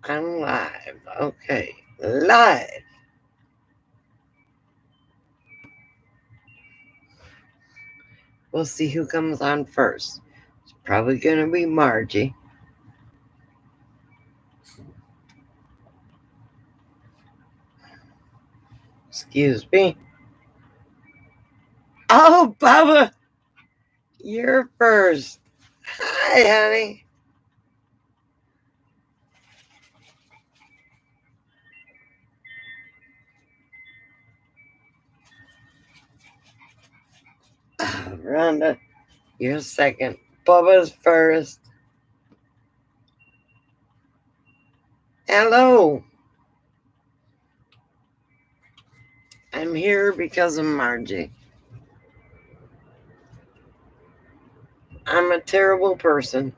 I'm live. Okay. Live. We'll see who comes on first. It's probably going to be Margie. Excuse me. Oh, Bubba, you're first. Hi, honey. Rhonda, you're second. Bubba's first. Hello. I'm here because of Margie. I'm a terrible person.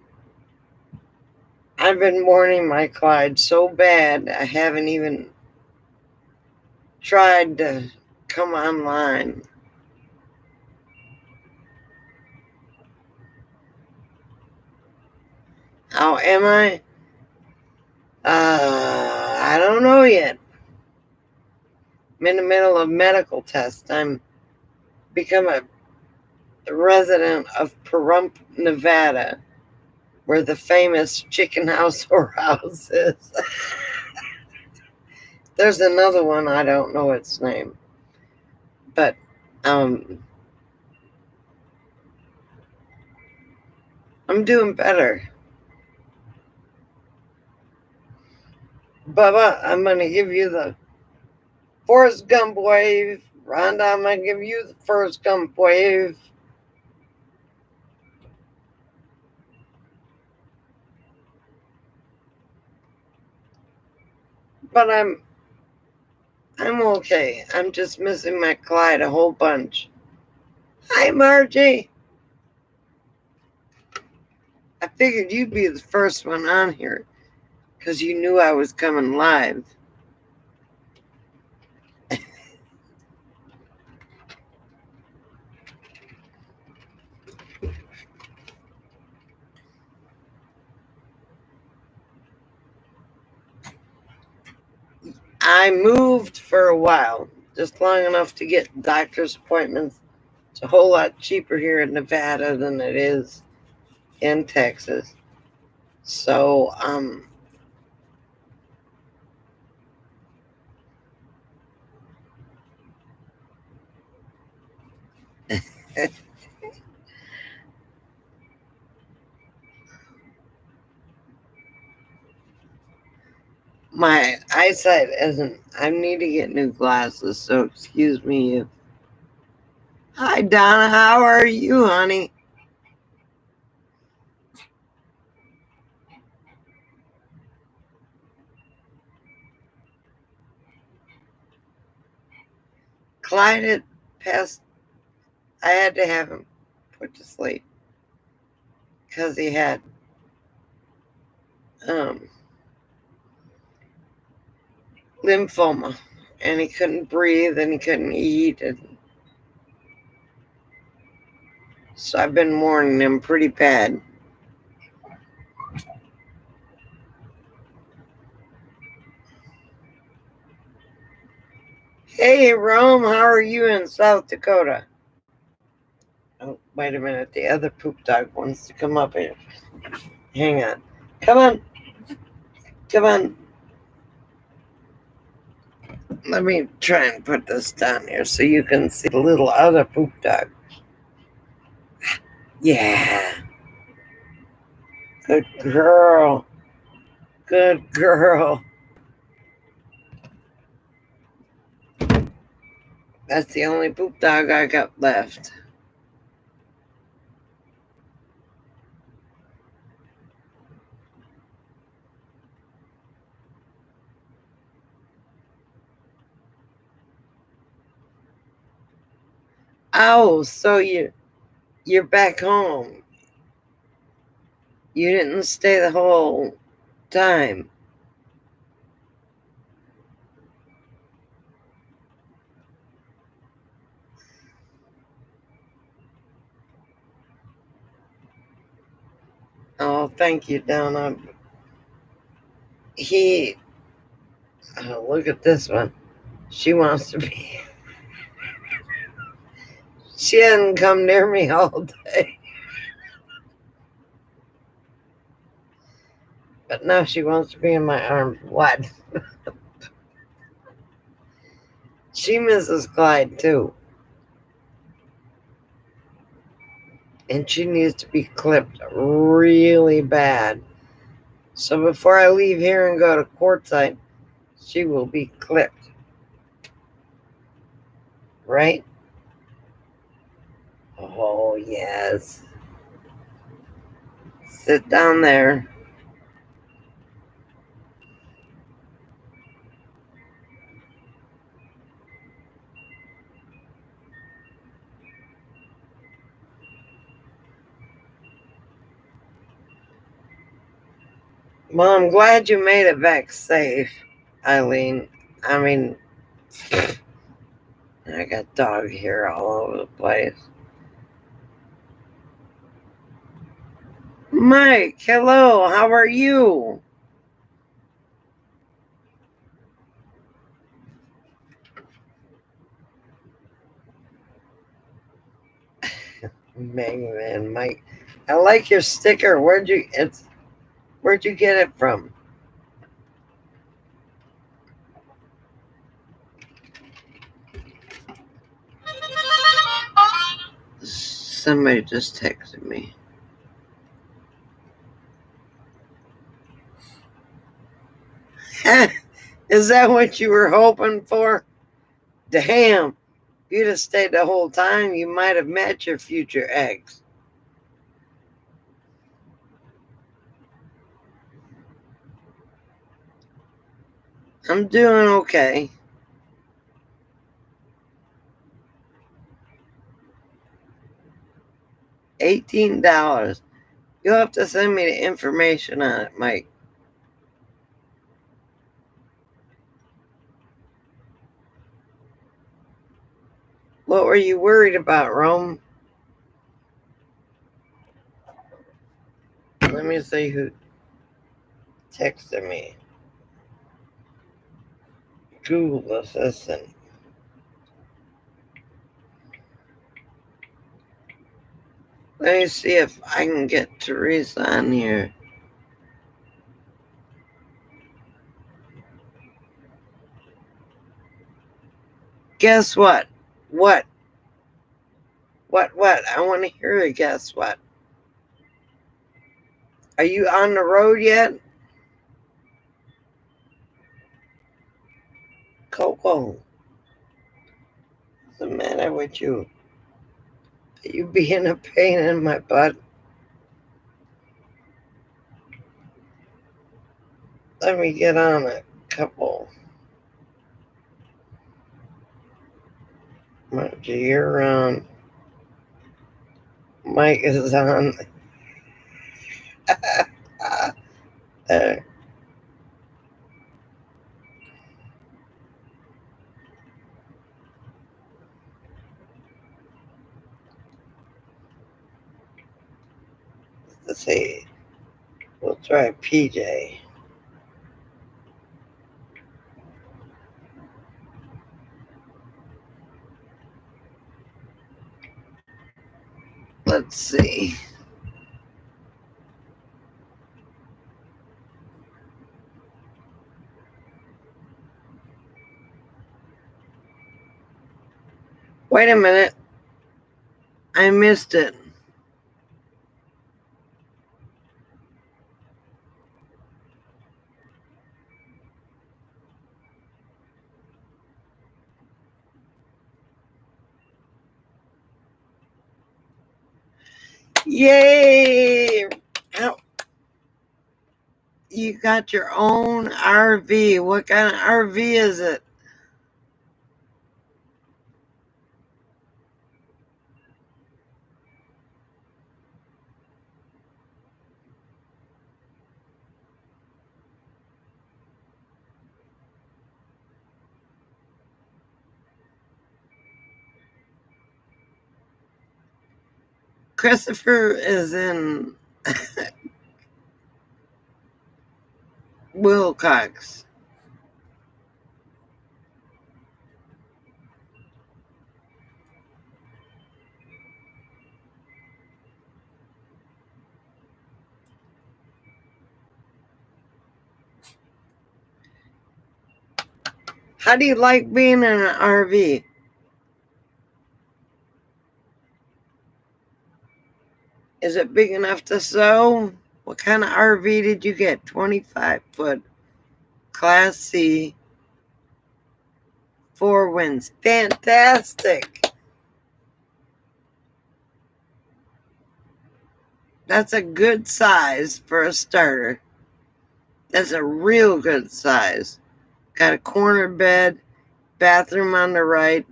I've been mourning my Clyde so bad I haven't even tried to come online. How am I? I don't know yet. I'm in the middle of medical tests. I'm become a resident of Pahrump, Nevada, where the famous chicken house whorehouse is. There's another one, I don't know its name. But um, I'm doing better. Bubba, I'm going to give you the Forrest Gump wave. Rhonda, I'm going to give you the Forrest Gump wave. But I'm okay. I'm just missing my Clyde a whole bunch. Hi, Margie. I figured you'd be the first one on here because you knew I was coming live. I moved for a while, just long enough to get doctor's appointments. It's a whole lot cheaper here in Nevada than it is in Texas. So, my eyesight isn't, I need to get new glasses, so excuse me if. Hi, Donna, how are you, honey? Clyde had passed, I had to have him put to sleep because he had um, lymphoma and he couldn't breathe and he couldn't eat. And so I've been mourning him pretty bad. Hey, Rome, how are you in South Dakota? Oh, wait a minute. The other poop dog wants to come up here. Hang on. Come on. Come on. Let me try and put this down here so you can see the little other poop dog. Yeah. Good girl. Good girl. That's the only poop dog I got left. Oh, so you're back home. You didn't stay the whole time. Oh, thank you, Donna. he, oh, look at this one. She wants to be, she hadn't come near me all day. But now she wants to be in my arms. What? She misses Clyde too. And she needs to be clipped really bad. So before I leave here and go to Quartzsite, she will be clipped. Right? Oh, yes. Sit down there. Well, I'm glad you made it back safe, Eileen. I mean, I got dog hair all over the place. Mike, hello, how are you? Man, Mike. I like your sticker. Where'd you get it from? Somebody just texted me. Is that what you were hoping for? Damn. If you'd have stayed the whole time, you might have met your future ex. I'm doing okay. $18. You'll have to send me the information on it, Mike. What were you worried about, Rome? Let me see who texted me. Google Assistant. Let me see if I can get Teresa on here. Guess what? What? What? I want to hear a guess what. Are you on the road yet? Coco, what's the matter with you? Are you being a pain in my butt? Let me get on a couple. You're on. Mike is on. uh, let's see. We'll try PJ. Let's see. Wait a minute. I missed it. Yay! Ow. You got your own RV. What kind of RV is it? Christopher is in. Willcox. How do you like being in an RV? Is it big enough to sew? What kind of RV did you get? 25-foot Class C, 4 winds. Fantastic. That's a good size for a starter. That's a real good size. Got a corner bed, bathroom on the right.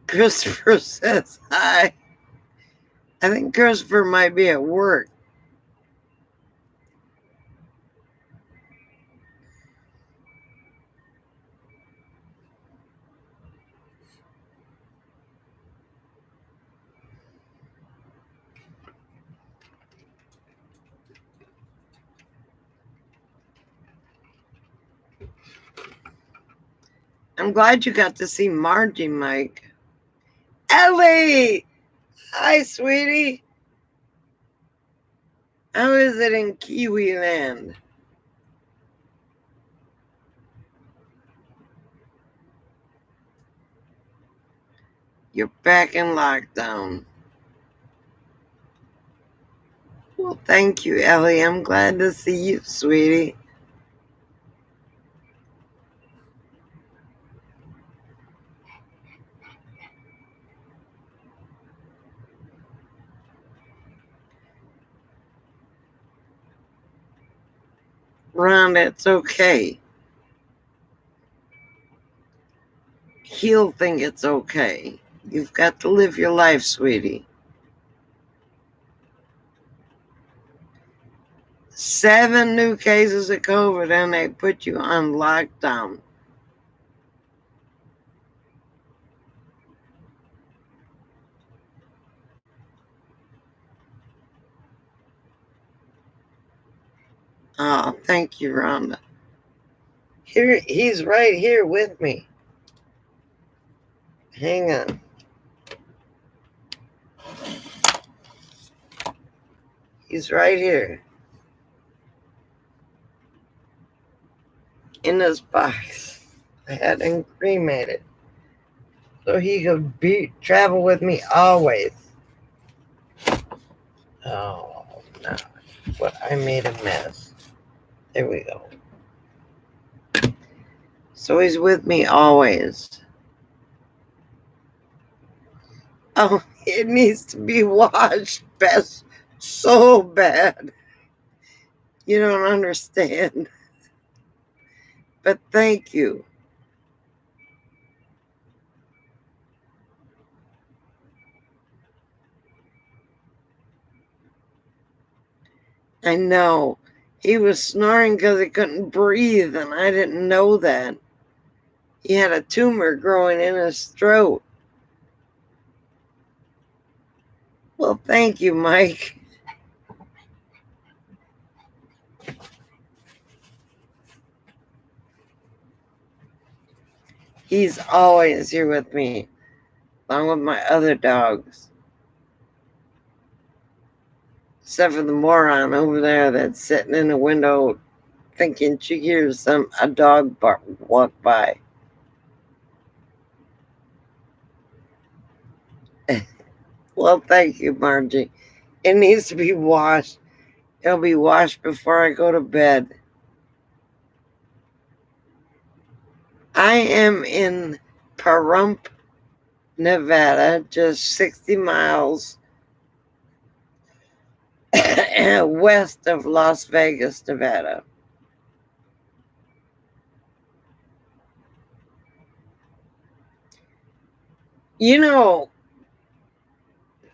Christopher says hi. I think Christopher might be at work. I'm glad you got to see Margie, Mike. Ellie! Hi, sweetie. How is it in Kiwi Land? You're back in lockdown. Well, thank you, Ellie. I'm glad to see you, sweetie. Rhonda, it's okay. He'll think it's okay. You've got to live your life, sweetie. 7 new cases of COVID and they put you on lockdown. Oh, thank you, Rhonda. Here, he's right here with me. Hang on. He's right here. In this box. I had him cremated. So he could travel with me always. Oh, no. What, I made a mess. There we go. So he's with me always. Oh, it needs to be washed best so bad. You don't understand. But thank you. I know. He was snoring because he couldn't breathe, and I didn't know that. He had a tumor growing in his throat. Well, thank you, Mike. He's always here with me, along with my other dogs. Except for the moron over there that's sitting in the window thinking she hears a dog walk by. Well, thank you, Margie. It needs to be washed. It'll be washed before I go to bed. I am in Pahrump, Nevada, just 60 miles west of Las Vegas, Nevada. You know,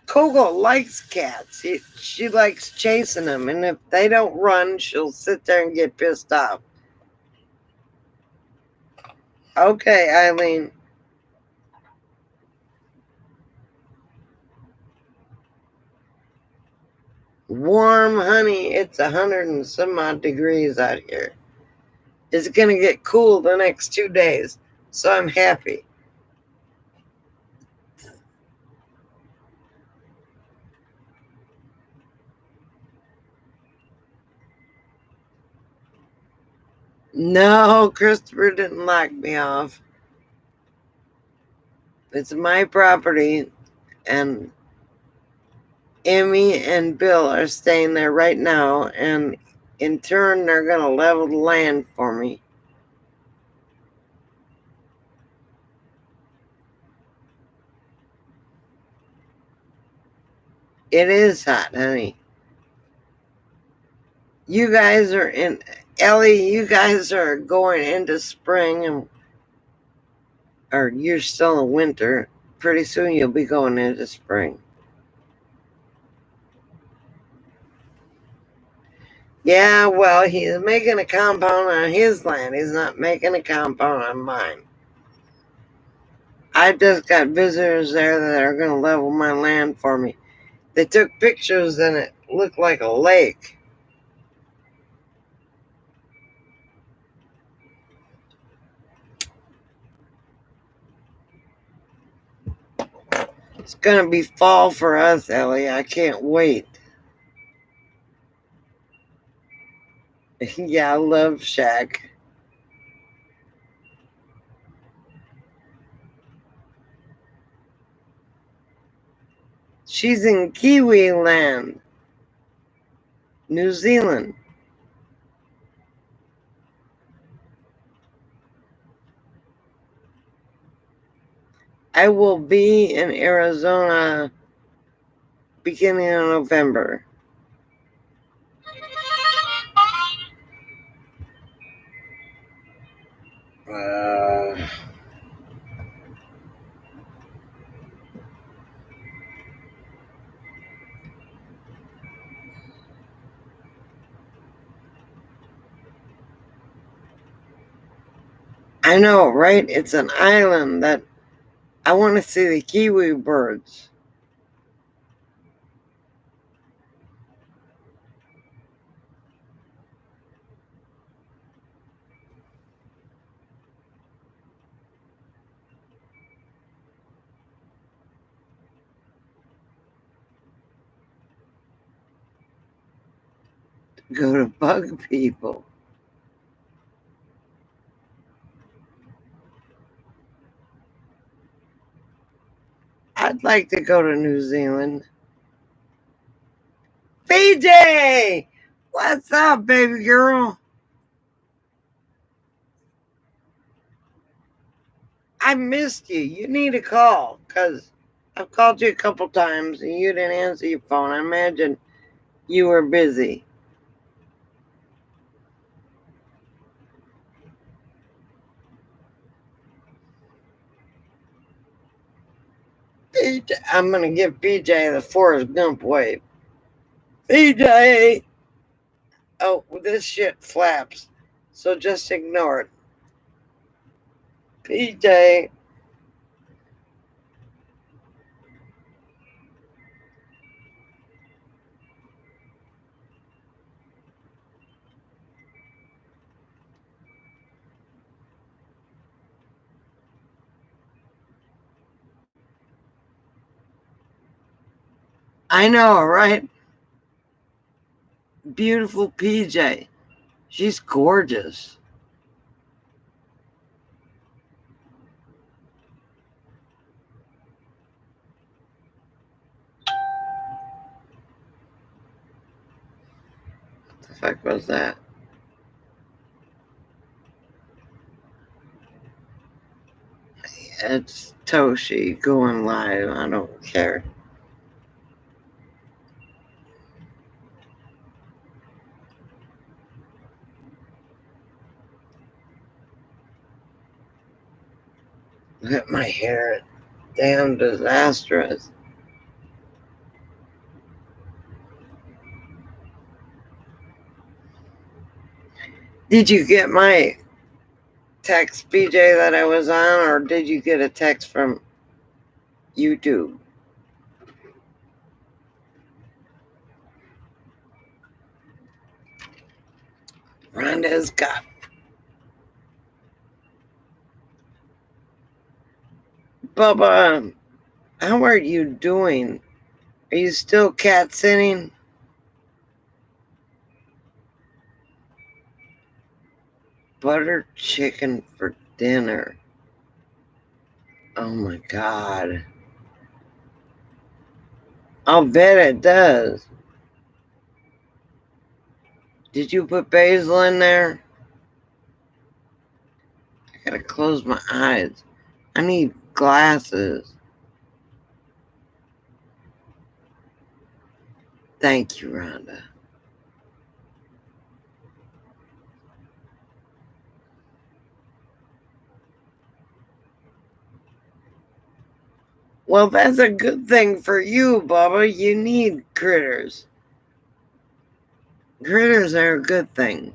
Coco likes cats. She likes chasing them, and if they don't run, she'll sit there and get pissed off. Okay, Eileen. Warm, honey. It's 100 and some odd degrees out here. It's going to get cool the next 2 days, so I'm happy. No, Christopher didn't lock me off. It's my property, and Emmy and Bill are staying there right now, and in turn, they're going to level the land for me. It is hot, honey. You guys are in, Ellie, you guys are going into spring, or you're still in winter. Pretty soon you'll be going into spring. Yeah, well, he's making a compound on his land. He's not making a compound on mine. I just got visitors there that are going to level my land for me. They took pictures and it looked like a lake. It's going to be fall for us, Ellie. I can't wait. Yeah, I love Shack. She's in Kiwi land, New Zealand. I will be in Arizona beginning of November. I know, right? It's an island that I want to see the kiwi birds. Go to bug people. I'd like to go to New Zealand. BJ! What's up, baby girl? I missed you. You need a call, because I've called you a couple times and you didn't answer your phone. I imagine you were busy. BJ, I'm going to give BJ the Forrest Gump wave. BJ! Oh, this shit flaps, so just ignore it. BJ! I know, right? Beautiful PJ. She's gorgeous. What the fuck was that? It's Toshi going live. I don't care. Look at my hair. Damn disastrous. Did you get my text, BJ, that I was on, or did you get a text from YouTube? Rhonda's got. Bubba, how are you doing? Are you still cat sitting? Butter chicken for dinner. Oh my God. I'll bet it does. Did you put basil in there? I gotta close my eyes. I need glasses. Thank you, Rhonda. Well, that's a good thing for you, Bubba. You need critters. Critters are a good thing.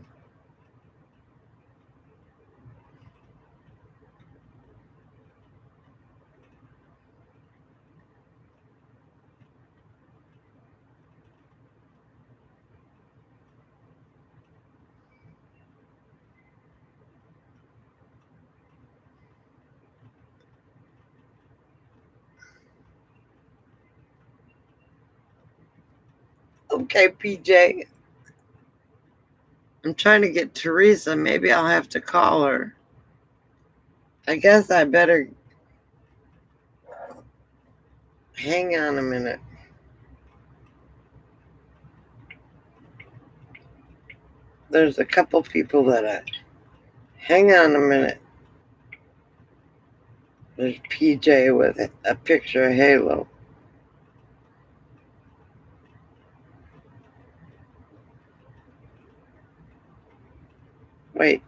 Okay, PJ. I'm trying to get Teresa. Maybe I'll have to call her. I guess I better hang on a minute. There's a couple people that I. Hang on a minute. There's PJ with a picture of Halo. Wait,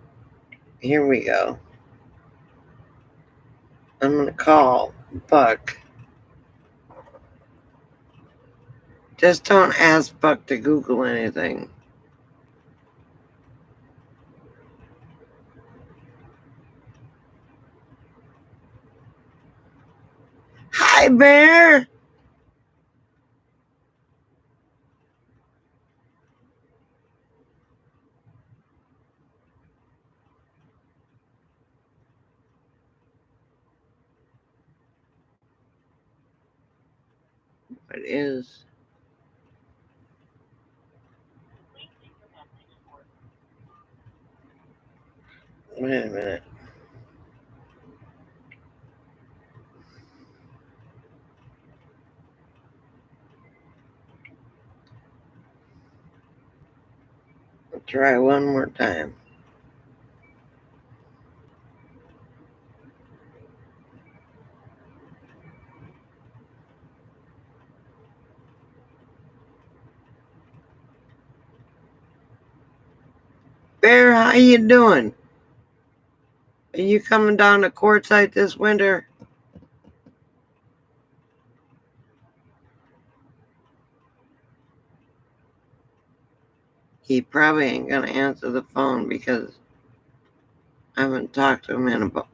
here we go. I'm going to call Buck. Just don't ask Buck to Google anything. Hi, Bear. What is? Wait a minute. I'll try one more time. Bear, how you doing? Are you coming down to Quartzsite this winter? He probably ain't gonna answer the phone because I haven't talked to him in about.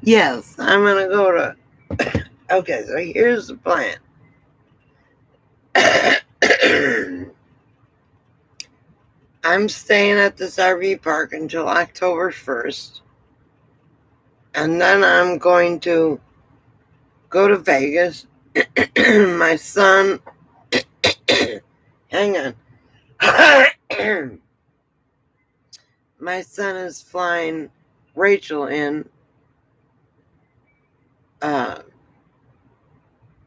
Yes, I'm gonna go to. Okay, so here's the plan. I'm staying at this RV park until October 1st. And then I'm going to go to Vegas. My son. Hang on. My son is flying Rachel in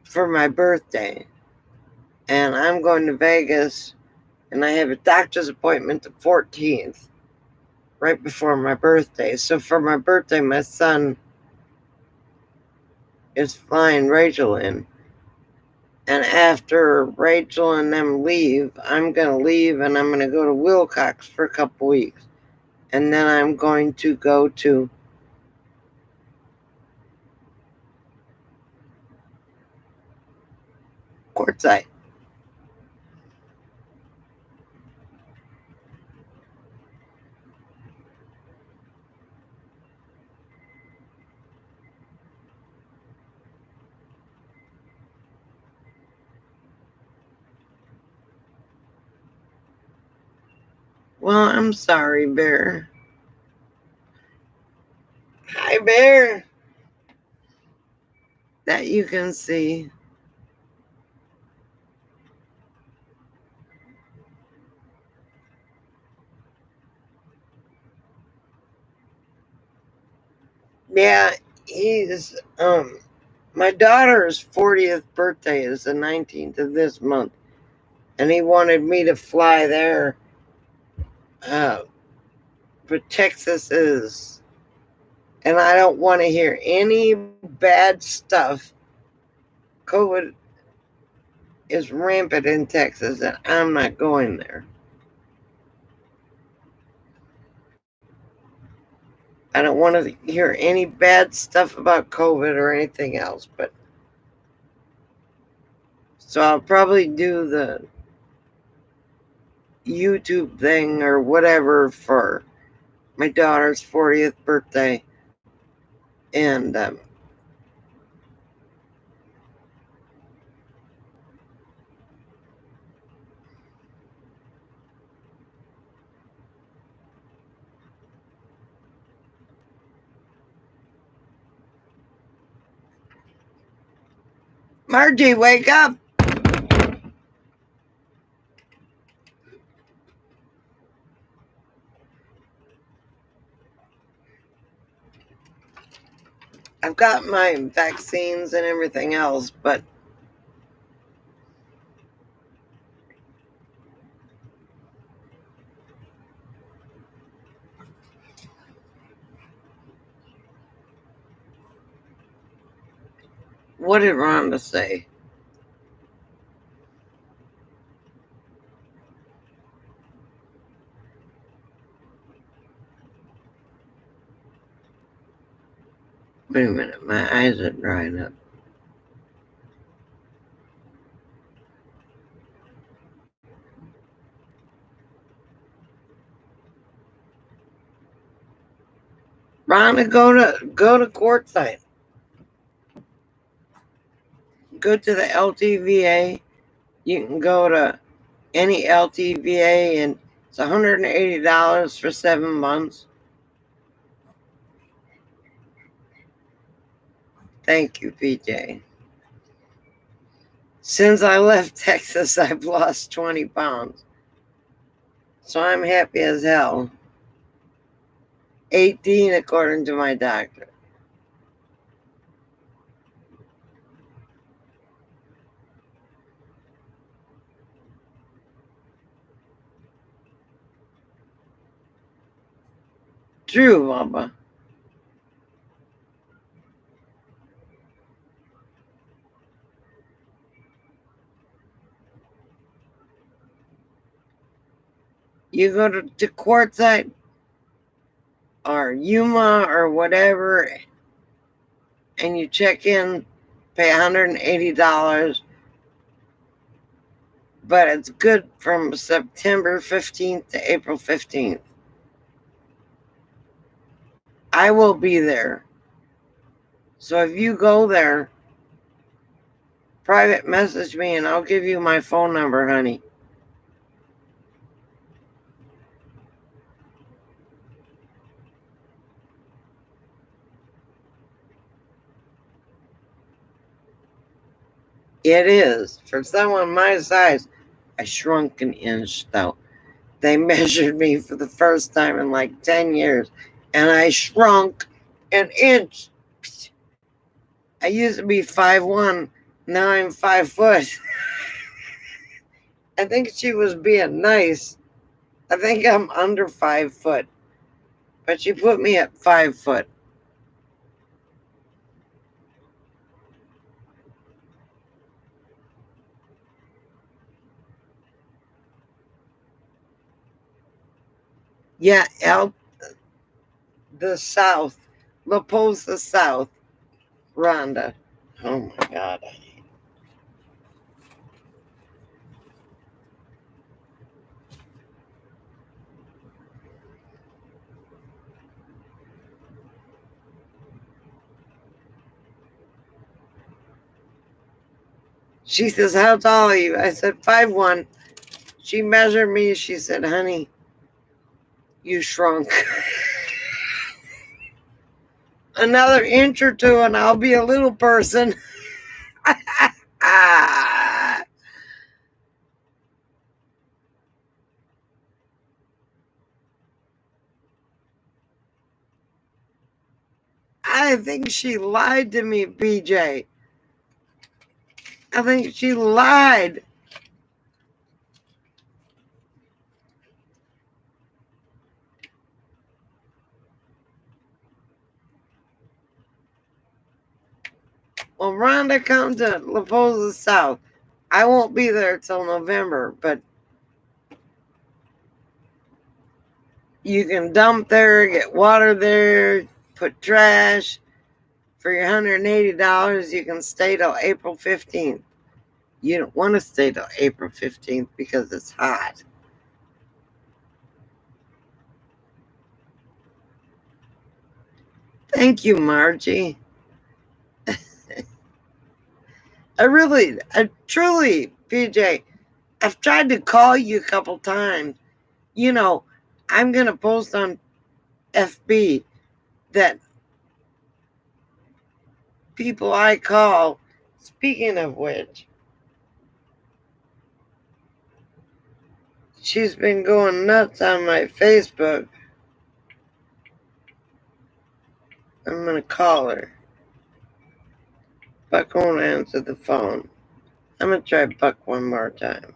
for my birthday. And I'm going to Vegas. And I have a doctor's appointment the 14th, right before my birthday. So for my birthday, my son is flying Rachel in. And after Rachel and them leave, I'm going to leave and I'm going to go to Willcox for a couple weeks. And then I'm going to go to Quartzsite quartzite. Well, I'm sorry, Bear. Hi, Bear. That you can see. Yeah, he's my daughter's 40th birthday is the 19th of this month, and he wanted me to fly there. But Texas is, and I don't want to hear any bad stuff. COVID is rampant in Texas, and I'm not going there. I don't want to hear any bad stuff about COVID or anything else, but so I'll probably do the YouTube thing or whatever for my daughter's 40th birthday. And Margie, wake up. I've got my vaccines and everything else, but what did Rhonda say? Wait a minute, my eyes are drying up. Rhonda, go to Quartzsite. Go to the LTVA. You can go to any LTVA, and it's $180 for 7 months. Thank you, PJ. Since I left Texas, I've lost 20 pounds. So I'm happy as hell. 18, according to my doctor. True, Mama. You go to Quartzsite or Yuma or whatever, and you check in, pay $180, but it's good from September 15th to April 15th. I will be there. So if you go there, private message me and I'll give you my phone number, honey. It is. For someone my size, I shrunk an inch though. They measured me for the first time in like 10 years, and I shrunk an inch. I used to be 5'1", now I'm 5 foot. I think she was being nice. I think I'm under 5 foot, but she put me at 5 foot. Yeah, the South, La Posa South, Rhonda. Oh my God. She says, how tall are you? I said, 5'1". She measured me. She said, honey, you shrunk. Another inch or two and I'll be a little person. I think she lied to me, BJ. I think she lied. Well, Rhonda, come to La Posa South. I won't be there till November, but you can dump there, get water there, put trash. For your $180, you can stay till April 15th. You don't want to stay till April 15th because it's hot. Thank you, Margie. I truly, PJ, I've tried to call you a couple times. You know, I'm going to post on FB that people I call, speaking of which, she's been going nuts on my Facebook. I'm going to call her. Buck won't answer the phone. I'm going to try Buck one more time.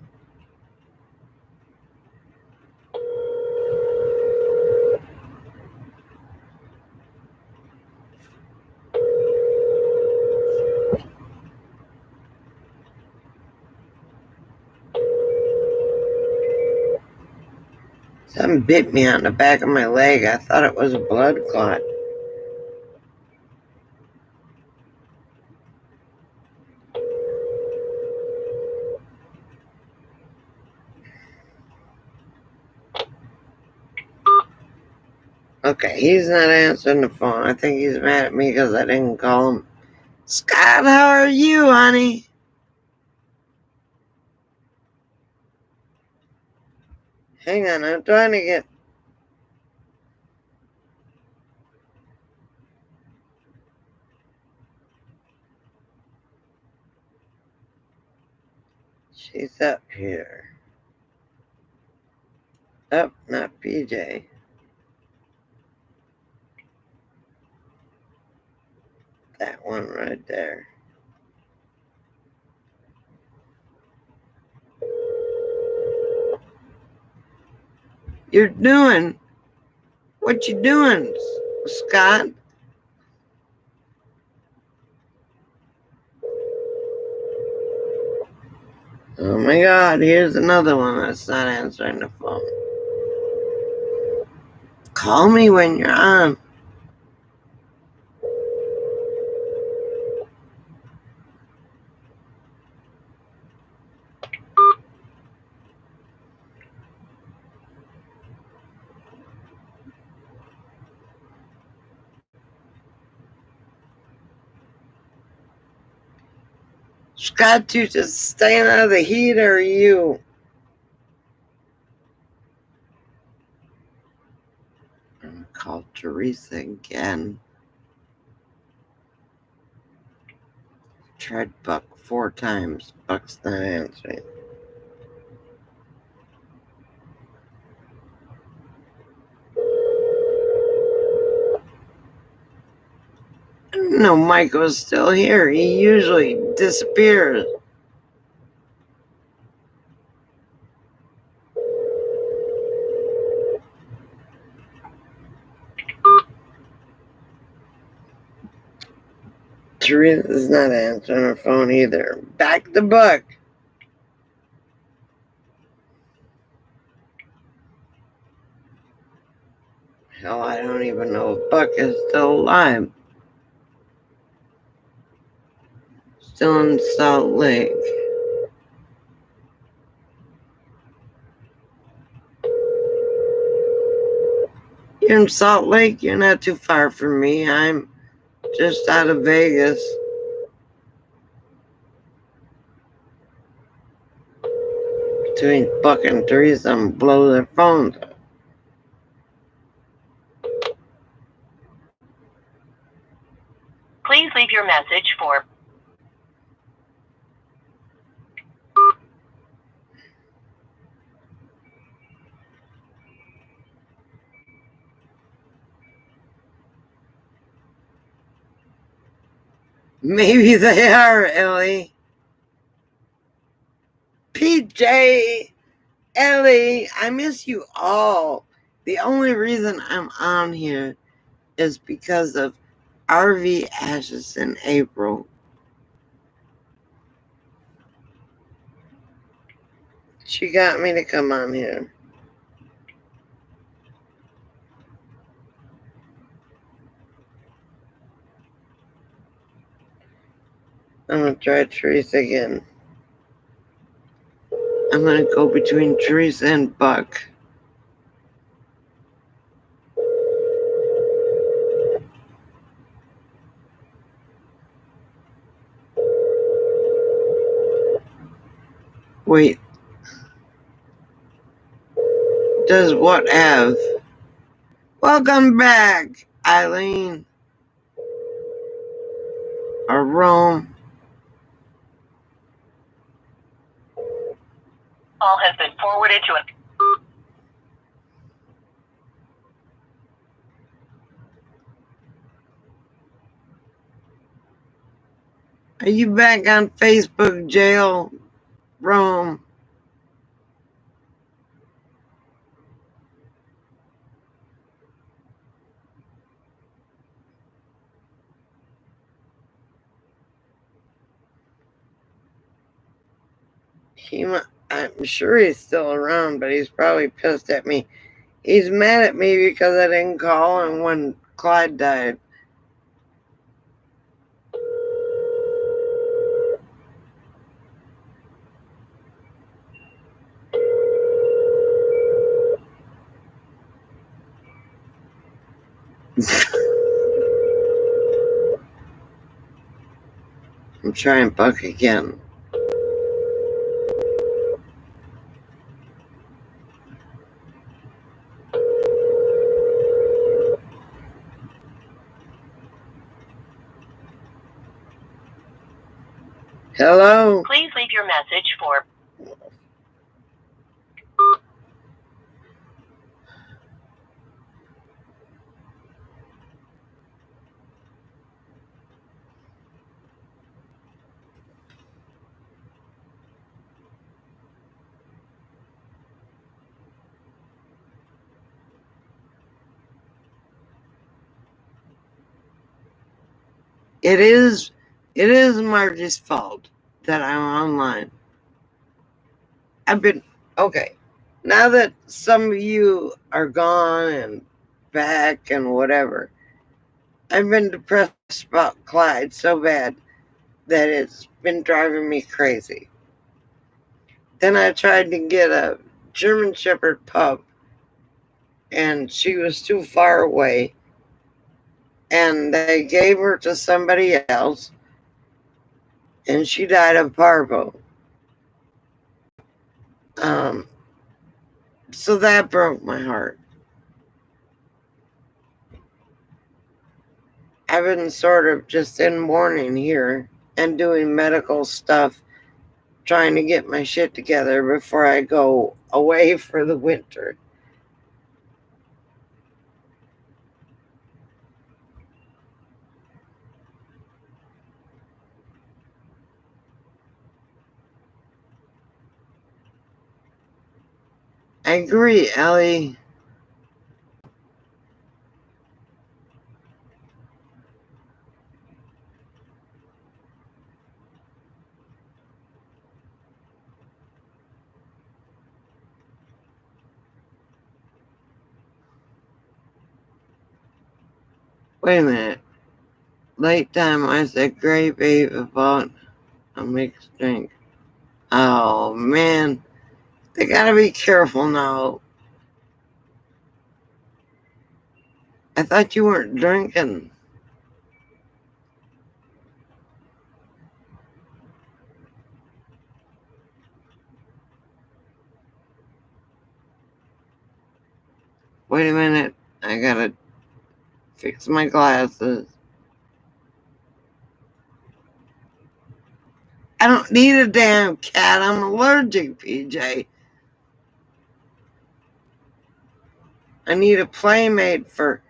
Something bit me on the back of my leg. I thought it was a blood clot. Okay, he's not answering the phone. I think he's mad at me because I didn't call him. Scott, how are you, honey? Hang on, I'm trying to get... She's up here. Oh, not PJ. That one right there. You're doing... What you doing, Scott? Oh my God, here's another one that's not answering the phone. Call me when you're on. Scott, you just staying out of the heat, or are you? I'm gonna call Teresa again. Tried Buck 4 times. Buck's not answering. I didn't know Mike was still here. He usually disappears. Teresa's not answering her phone either. Back to Buck. Hell, I don't even know if Buck is still alive. Still in Salt Lake. You're in Salt Lake? You're not too far from me. I'm just out of Vegas. between Buck and Teresa and blow their phones up. Please leave your message for... Maybe they are, Ellie. PJ, Ellie, I miss you all. The only reason I'm on here is because of RV Ashes in April. She got me to come on here. I'm going to try Teresa again. I'm going to go between Teresa and Buck. Wait. Does what have? Welcome back, Eileen. Or Rome. Call has been forwarded to a... Are you back on Facebook, jail, Rome? I'm sure he's still around, but he's probably pissed at me. He's mad at me because I didn't call him when Clyde died. I'm trying Buck again. Hello? Please leave your message for... It is Margie's fault that I'm online. Okay. Now that some of you are gone and back and whatever, I've been depressed about Clyde so bad that it's been driving me crazy. Then I tried to get a German Shepherd pup, and she was too far away, and they gave her to somebody else, and she died of parvo. So that broke my heart. I've been sort of just in mourning here and doing medical stuff, trying to get my shit together before I go away for the winter. I agree, Ellie. Wait a minute. Late time, I said great babe about a mixed drink. Oh, man. They gotta be careful now. I thought you weren't drinking. Wait a minute. I gotta fix my glasses. I don't need a damn cat. I'm allergic, PJ. I need a playmate for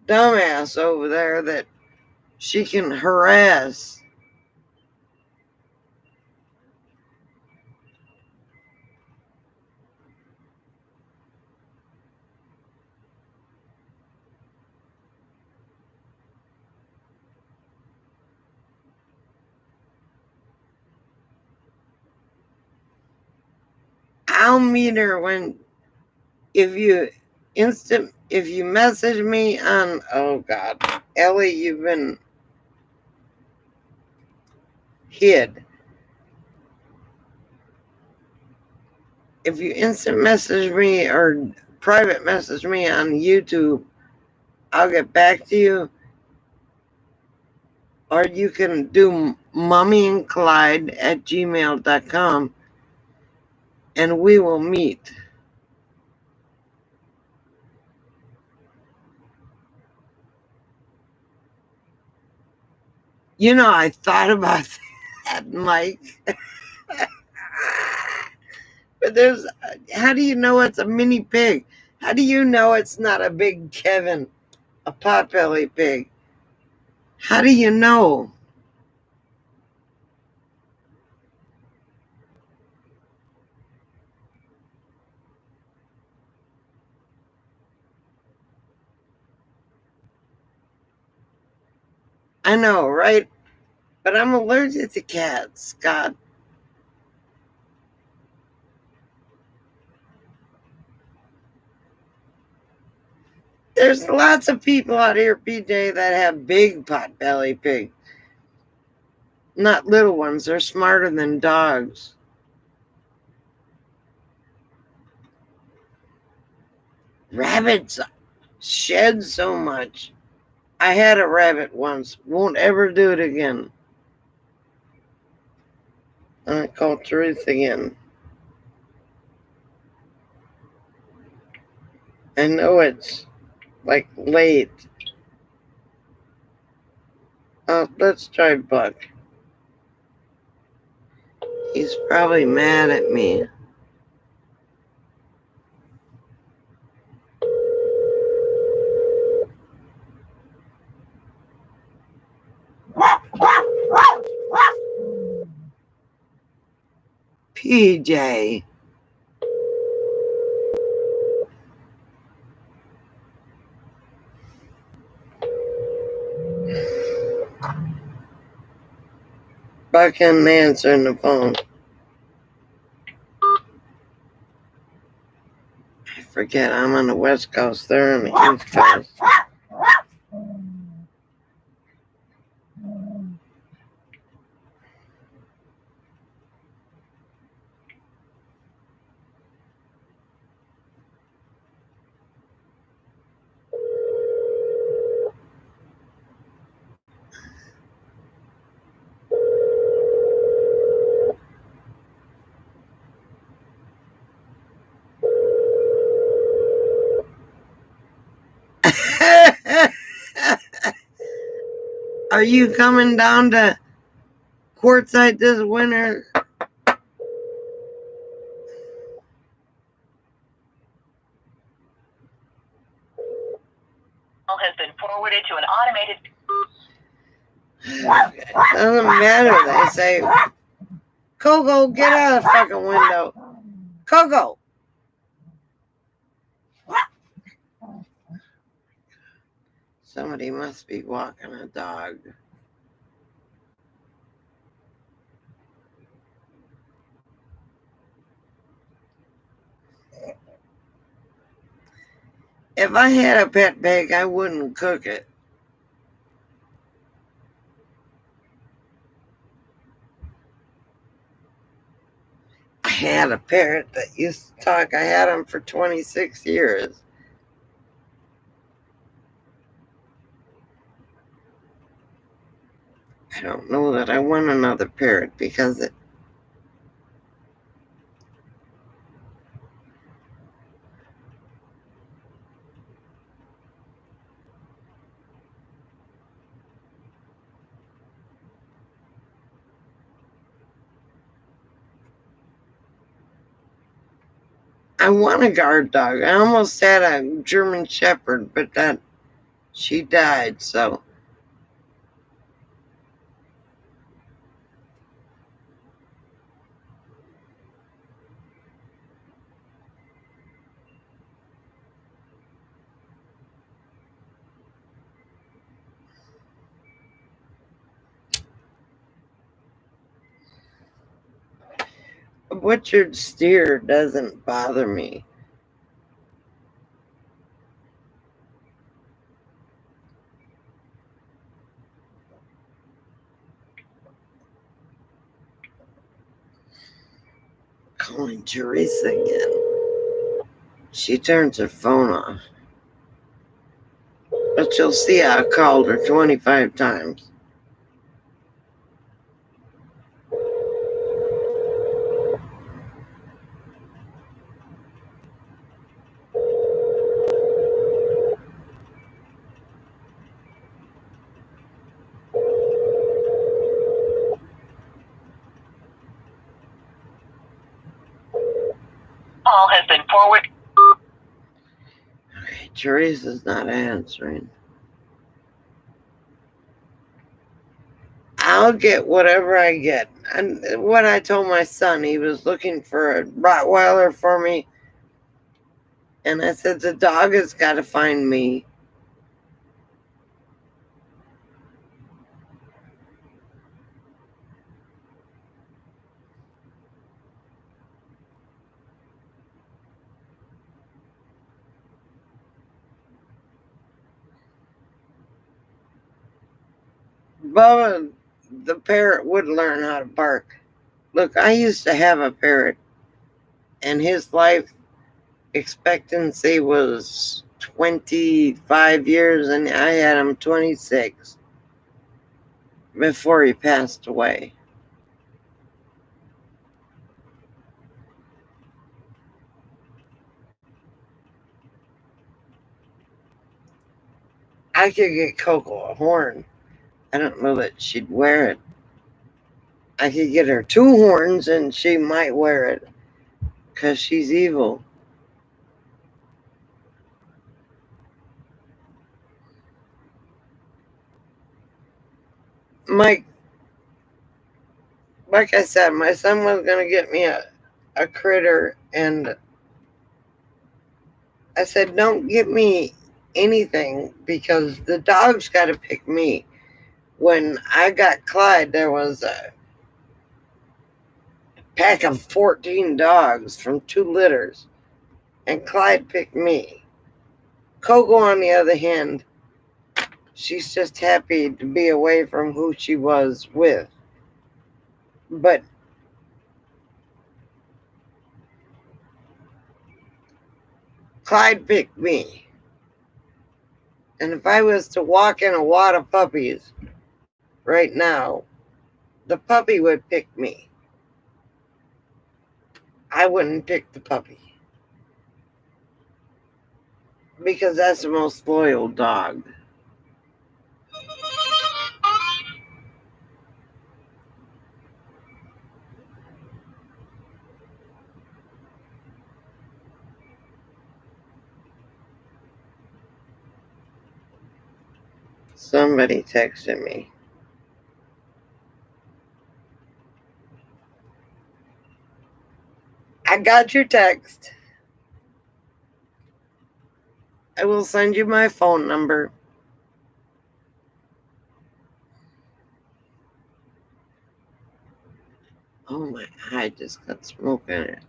dumbass over there that she can harass. I'll meet her if you message me on, oh God, Ellie, you've been hid. If you instant message me or private message me on YouTube, I'll get back to you. Or you can do mummyandclyde@gmail.com and we will meet. You know, I thought about that, Mike. But how do you know it's a mini pig? How do you know it's not a big Kevin, a potbelly pig? How do you know? I know, right? But I'm allergic to cats, God. There's lots of people out here, PJ, that have big potbelly pigs. Not little ones. They're smarter than dogs. Rabbits shed so much. I had a rabbit once. Won't ever do it again. I call Truth again. I know it's like late. Let's try Buck. He's probably mad at me. PJ. Buck isn't answering the phone. I forget, I'm on the West Coast. They're on the East Coast. Are you coming down to Quartzsite this winter? Has been forwarded to an automated. Doesn't matter. They say, Coco, get out of the fucking window. Coco. Somebody must be walking a dog. If I had a pet pig, I wouldn't cook it. I had a parrot that used to talk. I had him for 26 years. I don't know that I want another parrot because I want a guard dog. I almost had a German Shepherd, but she died, so. A butchered steer doesn't bother me. Calling Teresa again. She turns her phone off. But you'll see I called her 25 times. Call has been forwarded. Okay, Teresa's not answering. I'll get whatever I get. And what I told my son, he was looking for a Rottweiler for me. And I said, the dog has got to find me. Bubba, the parrot would learn how to bark. Look, I used to have a parrot, and his life expectancy was 25 years, and I had him 26 before he passed away. I could get Coco a horn. I don't know that she'd wear it. I could get her 2 horns and she might wear it because she's evil. Mike, like I said, my son was going to get me a critter, and I said, don't get me anything because the dog's got to pick me. When I got Clyde, there was a pack of 14 dogs from 2 litters, and Clyde picked me. Coco, on the other hand, she's just happy to be away from who she was with. But Clyde picked me. And if I was to walk in a wad of puppies right now, the puppy would pick me. I wouldn't pick the puppy. Because that's the most loyal dog. Somebody texted me. I got your text. I will send you my phone number. Oh, my eye just got smoke in it.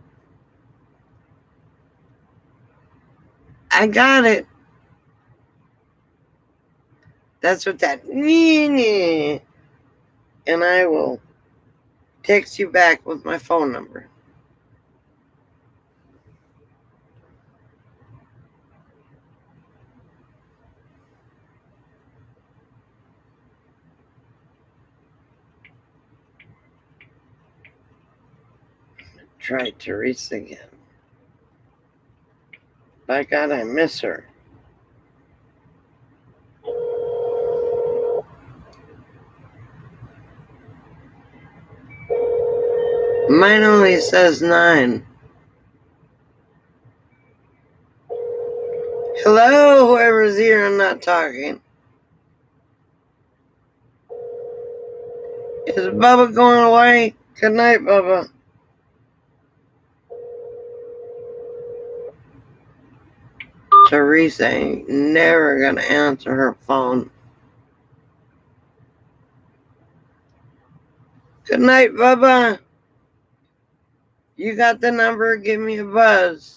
I got it. That's what that and I will text you back with my phone number. Try Teresa again. By God, I miss her. Mine only says 9. Hello, whoever's here and not talking. Is Bubba going away? Good night, Bubba. Teresa ain't never gonna answer her phone. Good night, Bubba. You got the number, give me a buzz.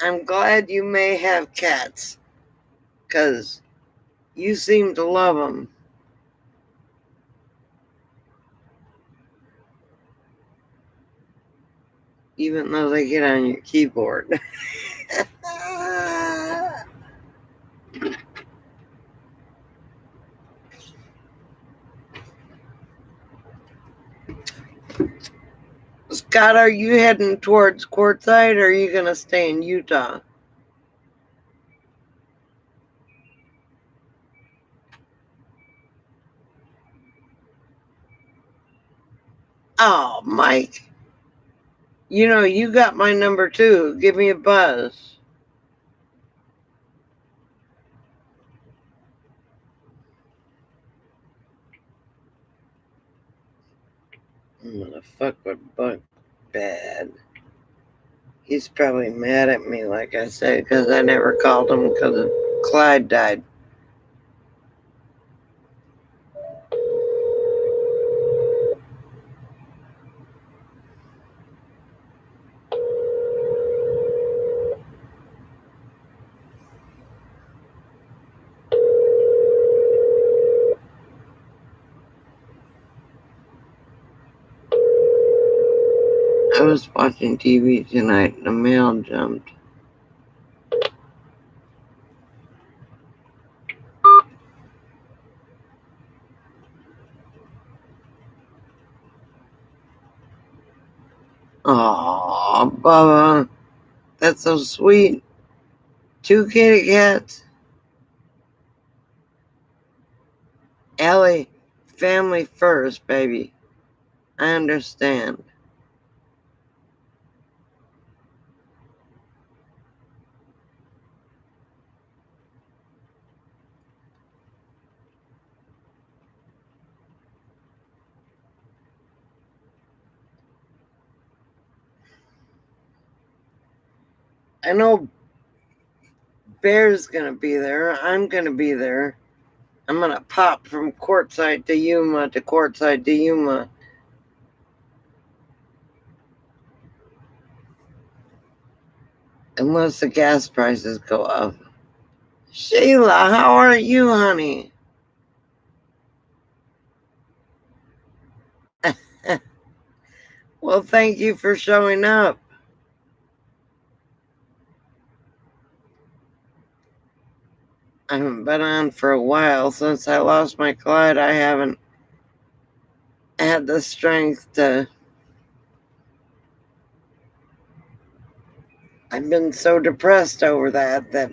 I'm glad you may have cats, 'cause you seem to love them. Even though they get on your keyboard. Scott, are you heading towards Quartzsite, or are you going to stay in Utah? Oh, Mike. You know, you got my number too. Give me a buzz. I'm gonna fuck with Buck bad. He's probably mad at me, like I said, because I never called him because Clyde died. I was watching TV tonight and the mail jumped. Aw, Bubba. That's so sweet. 2 kitty cats. Ellie, family first, baby. I understand. I know Bear's gonna be there. I'm gonna be there. I'm gonna pop from Quartzsite to Yuma to Quartzsite to Yuma. Unless the gas prices go up. Sheila, how are you, honey? Well, thank you for showing up. I haven't been on for a while. Since I lost my Clyde, I haven't had the strength to. I've been so depressed over that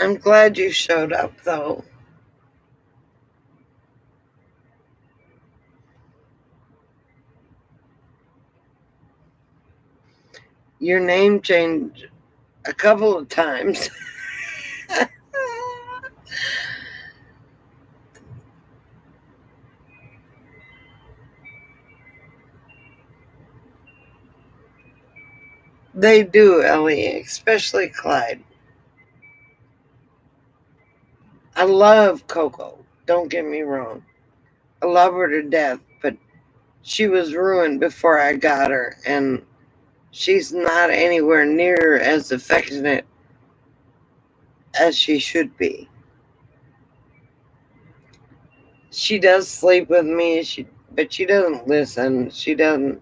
I'm glad you showed up, though. Your name changed a couple of times. They do, Ellie, especially Clyde. I love Coco. Don't get me wrong. I love her to death, but she was ruined before I got her, and she's not anywhere near as affectionate as she should be. She does sleep with me, but she doesn't listen. She doesn't.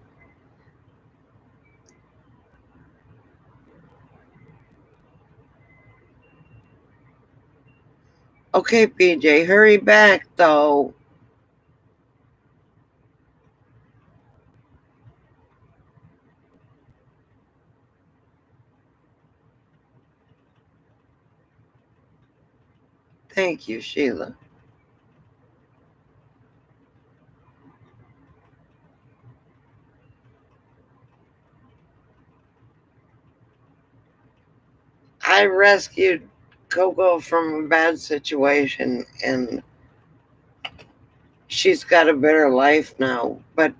Okay, PJ, hurry back, though. Thank you, Sheila. I rescued Coco from a bad situation, and she's got a better life now, but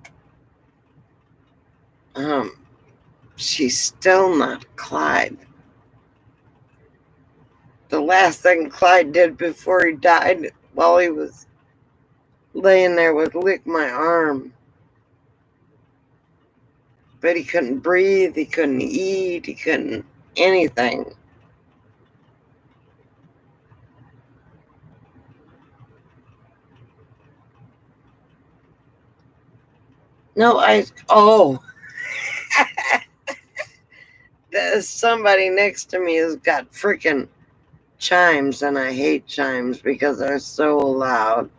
she's still not Clyde. The last thing Clyde did before he died while he was laying there was lick my arm. But he couldn't breathe, he couldn't eat, he couldn't anything. No, somebody next to me has got freaking chimes, and I hate chimes because they're so loud.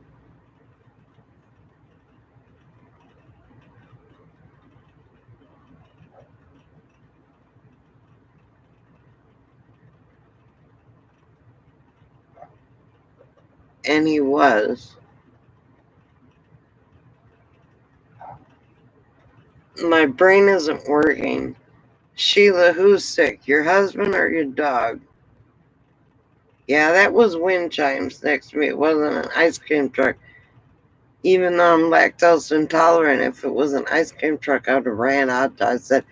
And he was. My brain isn't working. Sheila, who's sick? Your husband or your dog? Yeah, that was wind chimes next to me. It wasn't an ice cream truck. Even though I'm lactose intolerant, if it was an ice cream truck, I would have ran out. I said,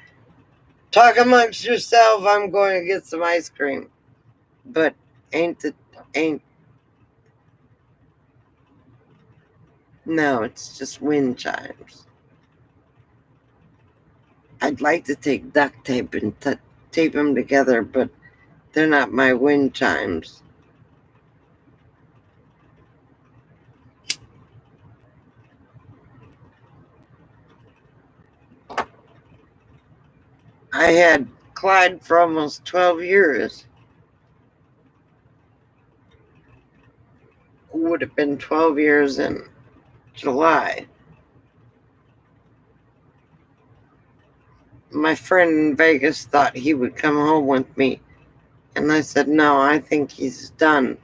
talk amongst yourself, I'm going to get some ice cream. But ain't. No, it's just wind chimes. I'd like to take duct tape and tape them together, but they're not my wind chimes. I had Clyde for almost 12 years. Would have been 12 years in July. My friend in Vegas thought he would come home with me, and I said, no, I think he's done.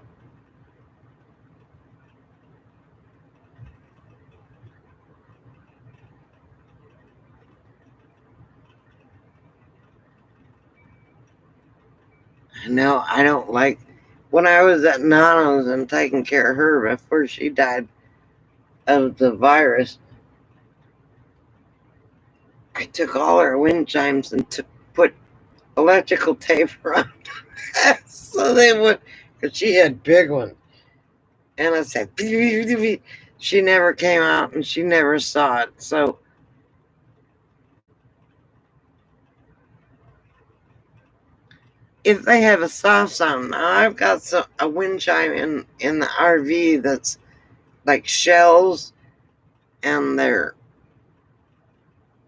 No, I don't like. When I was at Nano's and taking care of her before she died of the virus, I took all her wind chimes and put electrical tape around so they would, because she had big ones. And I said, she never came out and she never saw it. So if they have a soft sound, now I've got a wind chime in the RV that's like shells, and they're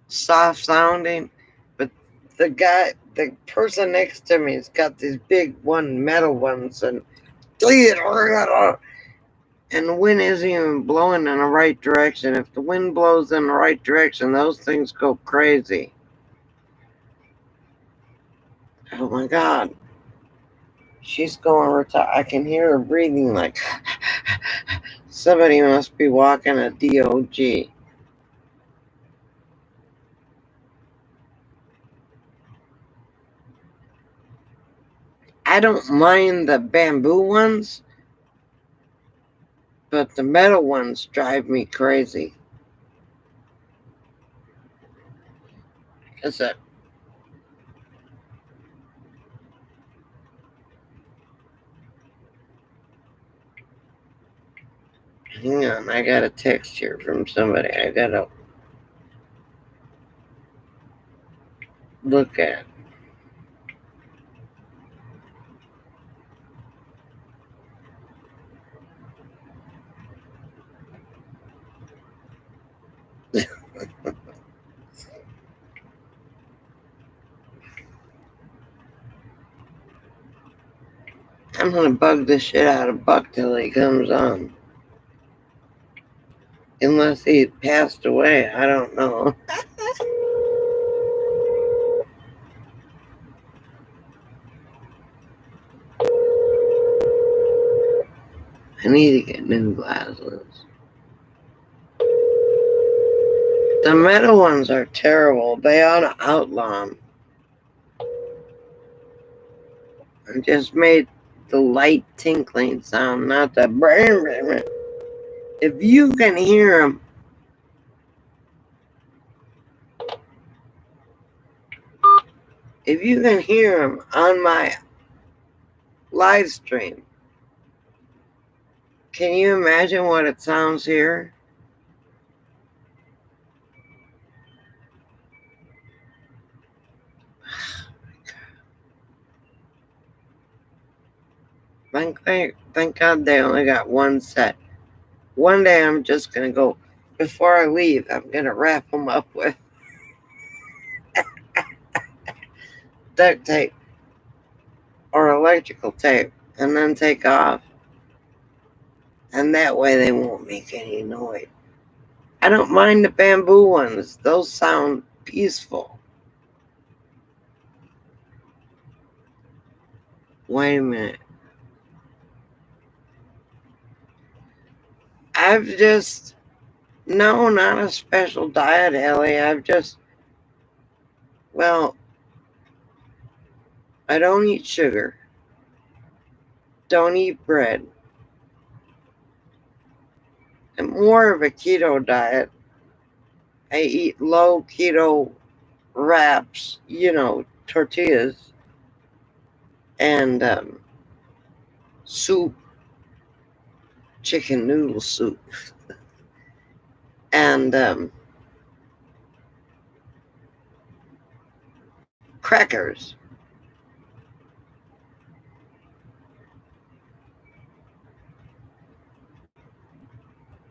soft sounding, but the person next to me has got these big metal ones, and the wind isn't even blowing in the right direction. If the wind blows in the right direction, those things go crazy. Oh my God. She's going retarded. I can hear her breathing like somebody must be walking a dog. I don't mind the bamboo ones, but the metal ones drive me crazy. Hang on, I got a text here from somebody I gotta look at. I'm gonna bug the shit out of Buck till he comes on. Unless he passed away, I don't know. I need to get new glasses. The metal ones are terrible. They ought to outlaw them. I just made the light tinkling sound, not the brrrr. If you can hear them, on my live stream, can you imagine what it sounds here? Thank God they only got one set. One day I'm just going to go, before I leave, I'm going to wrap them up with duct tape or electrical tape and then take off. And that way they won't make any noise. I don't mind the bamboo ones. Those sound peaceful. Wait a minute. No, not a special diet, Ellie. I don't eat sugar. Don't eat bread. I'm more of a keto diet. I eat low keto wraps, tortillas, and soup, chicken noodle soup, and crackers.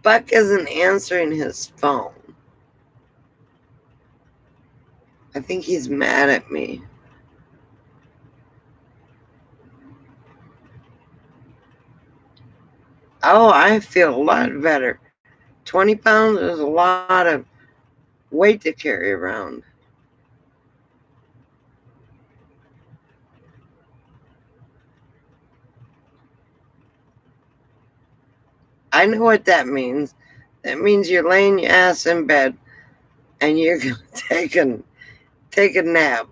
Buck isn't answering his phone. I think he's mad at me. Oh, I feel a lot better. 20 pounds is a lot of weight to carry around. I know what that means. That means you're laying your ass in bed and you're going to take a nap.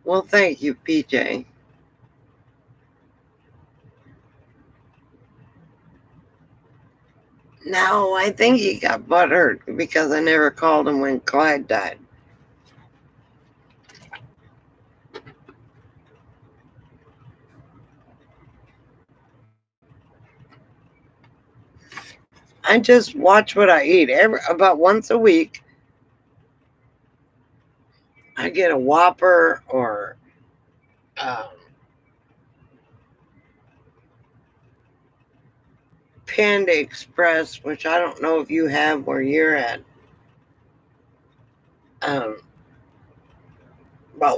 Well, thank you, PJ. No, I think he got butthurt because I never called him when Clyde died. I just watch what I eat. About once a week, I get a Whopper or Panda Express, which I don't know if you have where you're at. About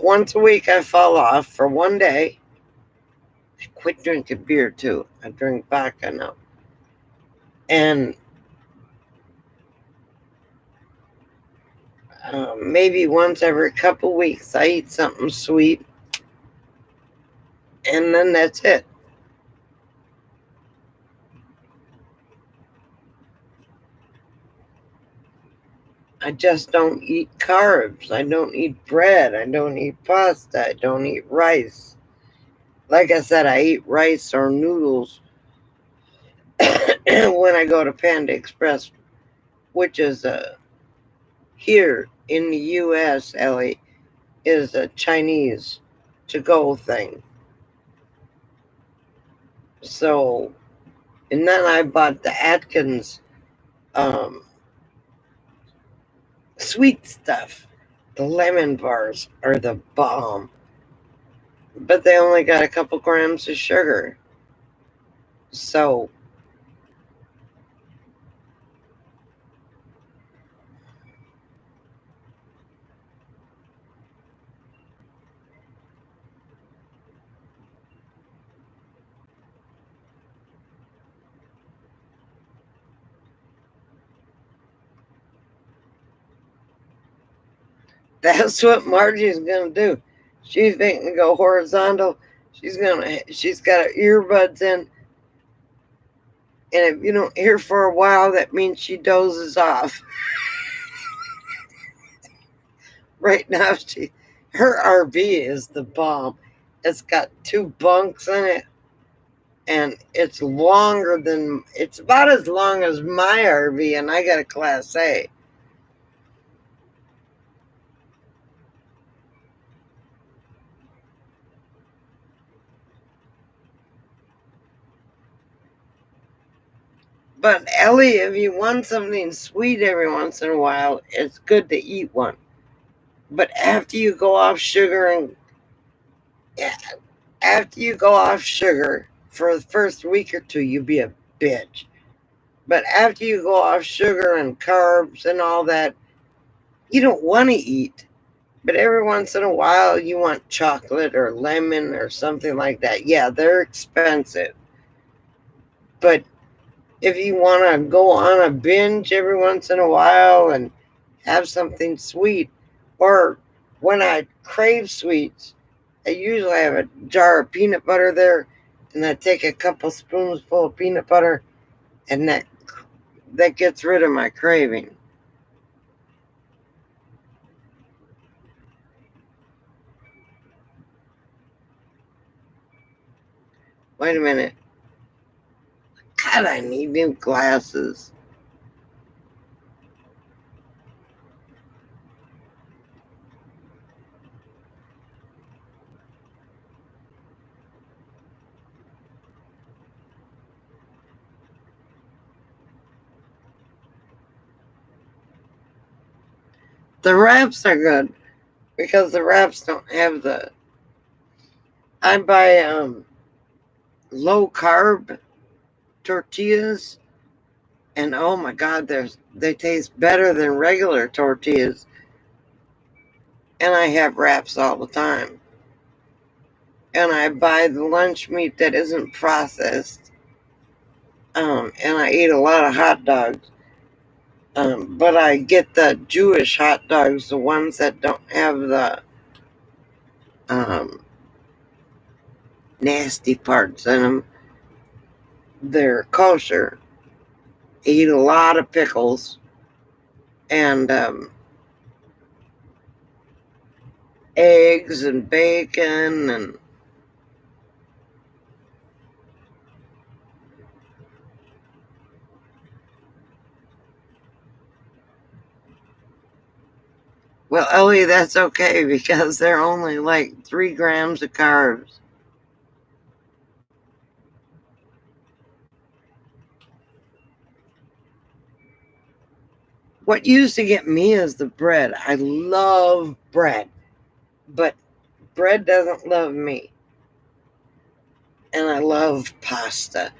once a week, I fall off for one day. I quit drinking beer too. I drink vodka now. And maybe once every couple weeks, I eat something sweet. And then that's it. I just don't eat carbs. I don't eat bread. I don't eat pasta. I don't eat rice. Like I said, I eat rice or noodles when I go to Panda Express, which is here in the U.S., Ellie, is a Chinese to-go thing. So, and then I bought the Atkins sweet stuff. The lemon bars are the bomb. But they only got a couple grams of sugar. So, That's what Margie's gonna do. She's going to go horizontal. She's got her earbuds in, and if you don't hear for a while, that means she dozes off. Right now, her RV is the bomb. It's got 2 bunks in it, and it's about as long as my RV, and I got a Class A. But Ellie, if you want something sweet every once in a while, it's good to eat one. But after you go off sugar for the first week or two, you be a bitch. But after you go off sugar and carbs and all that, you don't want to eat. But every once in a while, you want chocolate or lemon or something like that. Yeah, they're expensive. But if you want to go on a binge every once in a while and have something sweet, or when I crave sweets, I usually have a jar of peanut butter there, and I take a couple spoons full of peanut butter, and that gets rid of my craving. Wait a minute. God, I need new glasses. The wraps are good because the wraps don't have the. I buy low carb tortillas, and oh my God, they taste better than regular tortillas. And I have wraps all the time. And I buy the lunch meat that isn't processed. And I eat a lot of hot dogs. But I get the Jewish hot dogs, the ones that don't have the um, nasty parts in them. They're kosher. I eat a lot of pickles and eggs and bacon and well, Ellie, that's okay because they're only like 3 grams of carbs. What used to get me is the bread. I love bread, but bread doesn't love me. And I love pasta.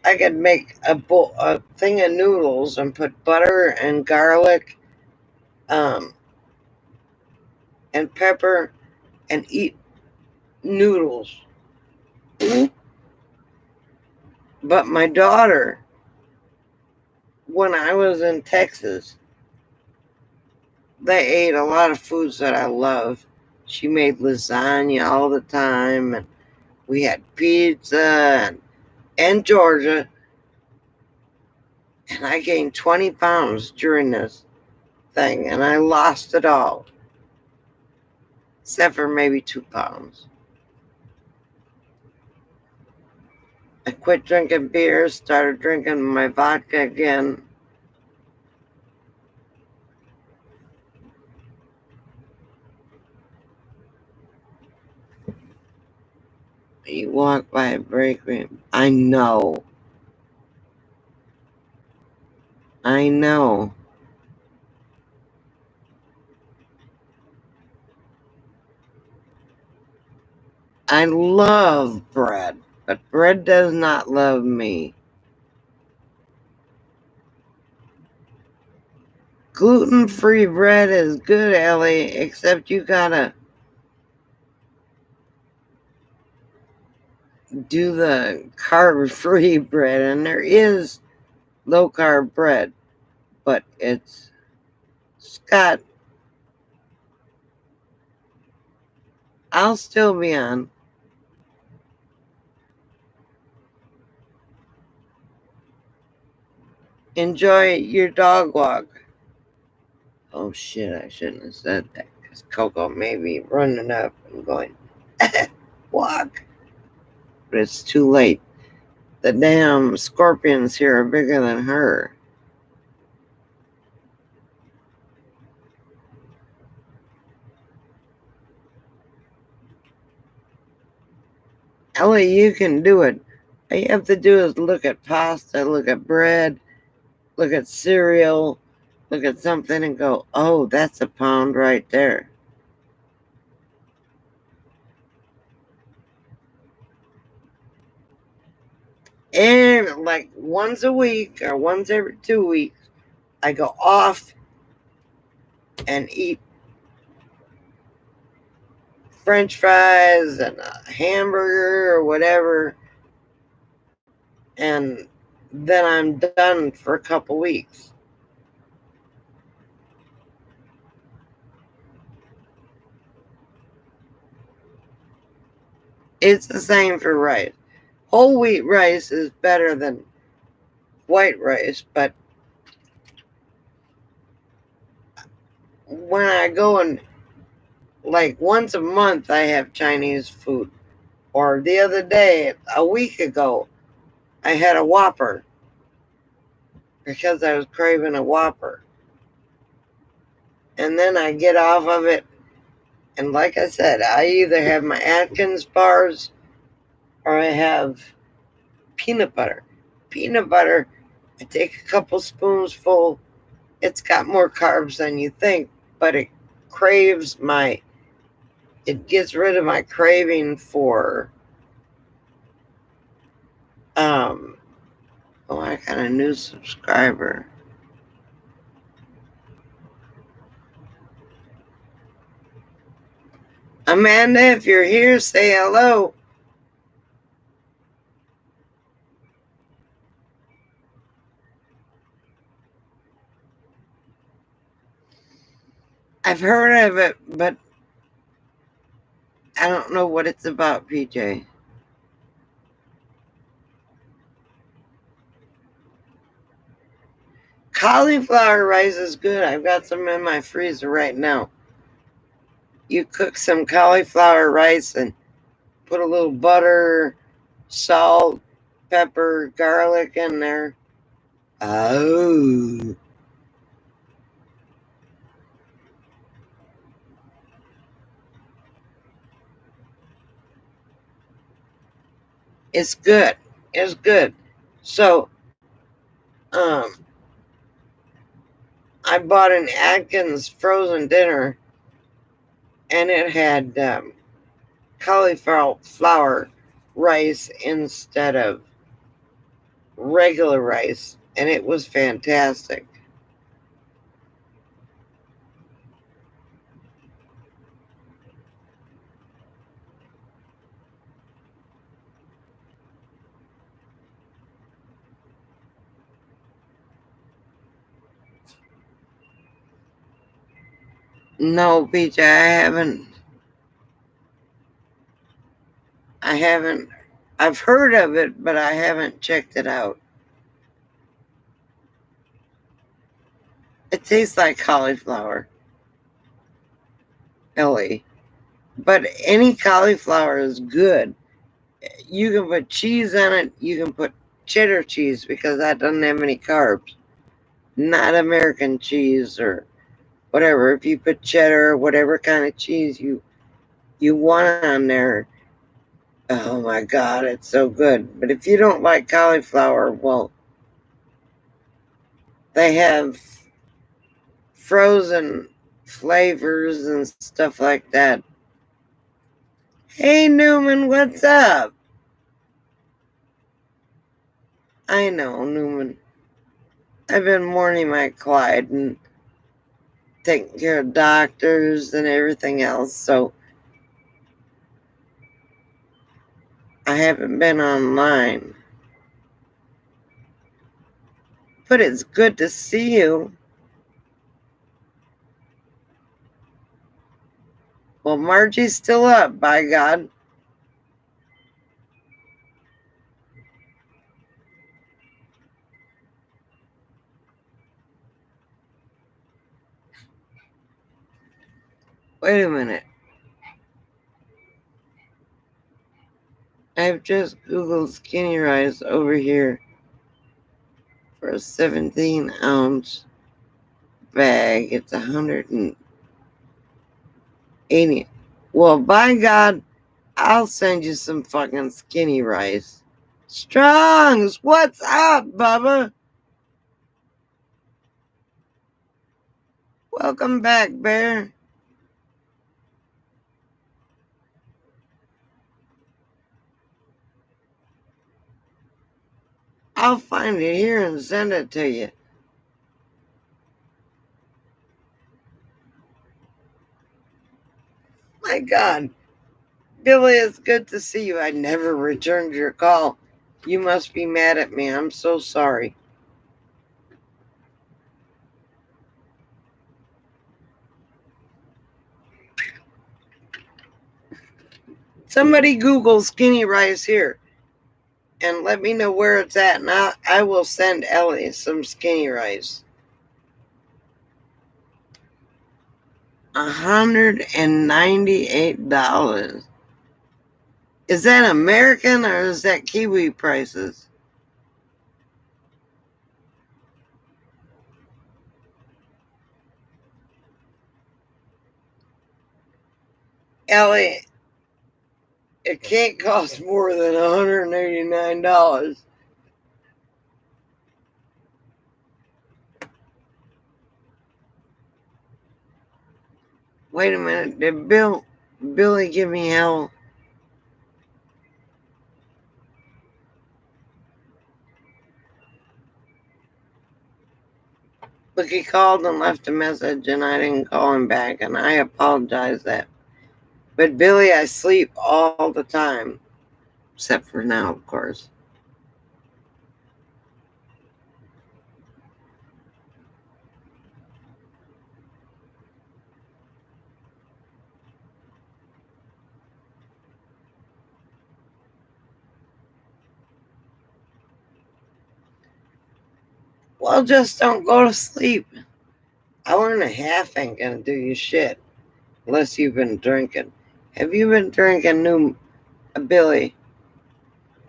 I could make a thing of noodles and put butter and garlic um, and pepper and eat noodles. But my daughter, when I was in Texas, they ate a lot of foods that I love. She made lasagna all the time, and we had pizza and Georgia. And I gained 20 pounds during this thing, and I lost it all, except for maybe 2 pounds. I quit drinking beer, started drinking my vodka again. You walk by a break room. I know. I know. I love bread, but bread does not love me. Gluten-free bread is good, Ellie, except you gotta do the carb-free bread, and there is low-carb bread, but it's got I'll still be on. Enjoy your dog walk. Oh shit, I shouldn't have said that because Coco may be running up and going, walk. But it's too late. The damn scorpions here are bigger than her. Ellie, you can do it. All you have to do is look at pasta, look at bread, look at cereal, look at something and go, oh, that's a pound right there. And like once a week or once every 2 weeks, I go off and eat French fries and a hamburger or whatever. And then I'm done for a couple weeks. It's the same for rice. Whole wheat rice is better than white rice, but when I go and like once a month, I have Chinese food. Or the other day, a week ago, I had a Whopper because I was craving a Whopper. And then I get off of it, and like I said, I either have my Atkins bars or I have peanut butter. Peanut butter, I take a couple spoonsful. It's got more carbs than you think, but it gets rid of my craving for, oh, I got a new subscriber. Amanda, if you're here, say hello. I've heard of it, but I don't know what it's about, PJ. Cauliflower rice is good. I've got some in my freezer right now. You cook some cauliflower rice and put a little butter, salt, pepper, garlic in there. Oh. It's good. It's good. So, um, I bought an Atkins frozen dinner, and it had cauliflower rice instead of regular rice, and it was fantastic. No, PJ, I haven't. I've heard of it, but I haven't checked it out. It tastes like cauliflower, Ellie. But any cauliflower is good. You can put cheese on it. You can put cheddar cheese because that doesn't have any carbs. Not American cheese or whatever. If you put cheddar or whatever kind of cheese you want on there, oh my God, it's so good. But if you don't like cauliflower, well, they have frozen flavors and stuff like that. Hey Newman, what's up? I know, Newman. I've been mourning my Clyde and taking care of doctors and everything else, so I haven't been online. But it's good to see you. Well, Margie's still up, by God. Wait a minute. I've just Googled skinny rice over here for a 17-ounce bag. It's 180. Well, by God, I'll send you some fucking skinny rice. Strongs, what's up, Bubba? Welcome back, Bear. I'll find it here and send it to you. My God. Billy, it's good to see you. I never returned your call. You must be mad at me. I'm so sorry. Somebody Google skinny rice here and let me know where it's at, and I will send Ellie some skinny rice. $198. Is that American or is that Kiwi prices? Ellie, it can't cost more than $189. Wait a minute, did Billy give me hell? Look, he called and left a message and I didn't call him back, and I apologize that. But Billy, I sleep all the time, except for now, of course. Well, just don't go to sleep. Hour and a half ain't gonna do you shit unless you've been drinking. Have you been drinking, new Billy?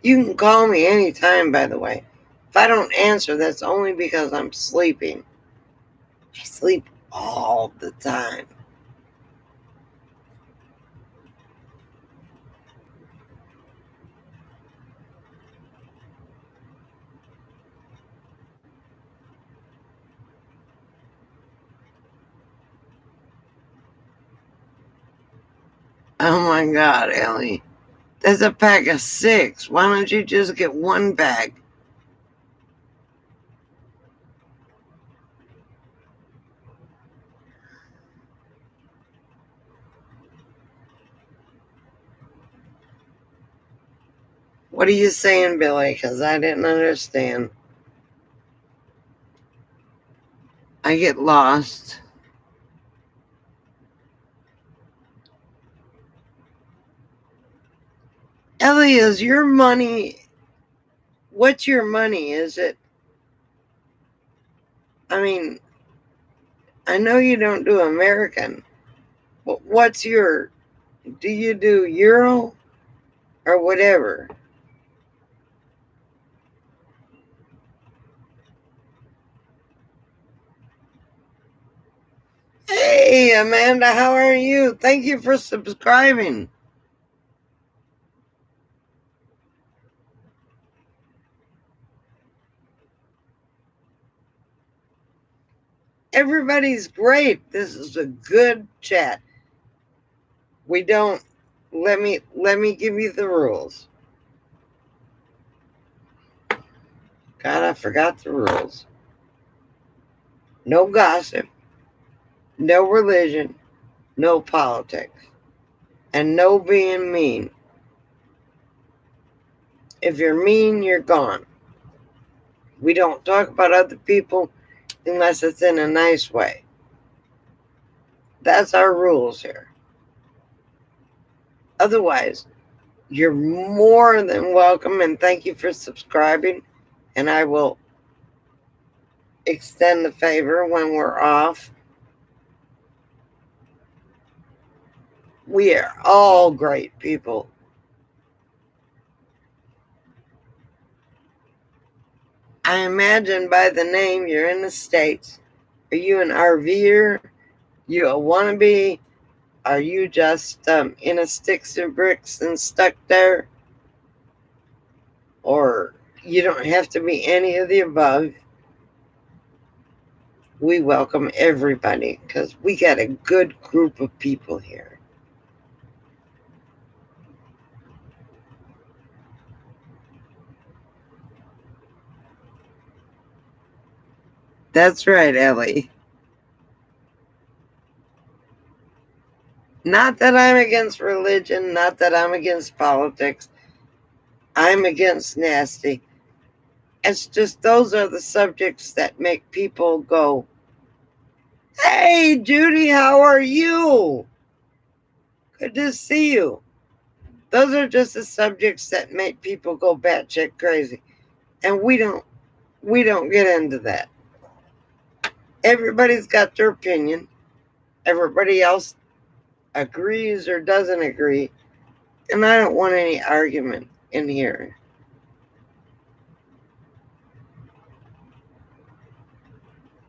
You can call me anytime, by the way. If I don't answer, that's only because I'm sleeping. I sleep all the time. Oh my God, Ellie. There's a pack of 6. Why don't you just get one bag? What are you saying, Billy? Because I didn't understand. I get lost. Ellie, is your money... What's your money? Is it... I mean, I know you don't do American. But what's your... Do you do Euro? Or whatever? Hey, Amanda, how are you? Thank you for subscribing. Everybody's great. This is a good chat. We don't... Let me give you the rules. God, I forgot the rules. No gossip, no religion, no politics, and no being mean. If you're mean, you're gone. We don't talk about other people unless it's in a nice way. That's our rules here. Otherwise, you're more than welcome, and thank you for subscribing. And I will extend the favor when we're off. We are all great people. I imagine by the name you're in the States. Are you an RVer? You a wannabe? Are you just in a sticks and bricks and stuck there? Or you don't have to be any of the above. We welcome everybody because we got a good group of people here. That's right, Ellie. Not that I'm against religion, not that I'm against politics. I'm against nasty. It's just those are the subjects that make people go, "Hey, Judy, how are you? Good to see you." Those are just the subjects that make people go batshit crazy. And we don't get into that. Everybody's got their opinion. Everybody else agrees or doesn't agree. And I don't want any argument in here.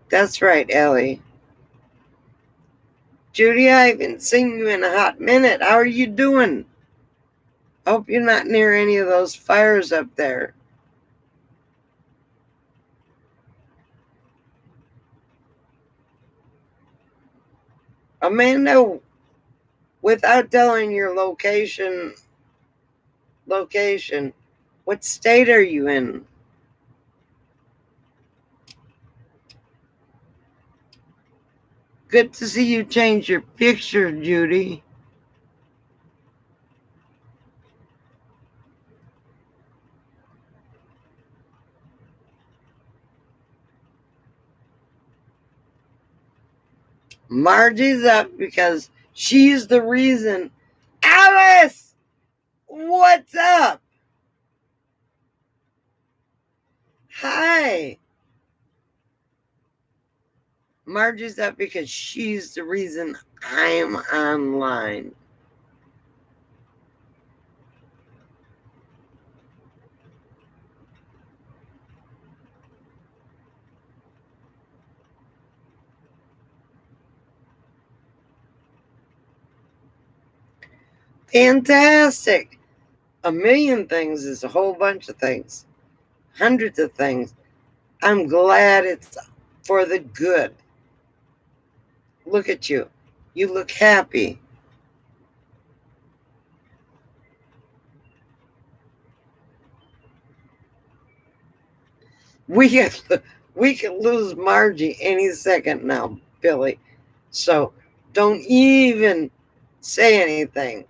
That's right, Ellie. Judy, I haven't seen you in a hot minute. How are you doing? Hope you're not near any of those fires up there. Amanda, without telling your location, what state are you in? Good to see you change your picture, Judy. Margie's up because she's the reason. Alice, what's up? Hi. Margie's up because she's the reason I'm online. Fantastic. A million things is a whole bunch of things. Hundreds of things. I'm glad it's for the good. Look at you. You look happy. We can lose Margie any second now, Billy. So don't even say anything.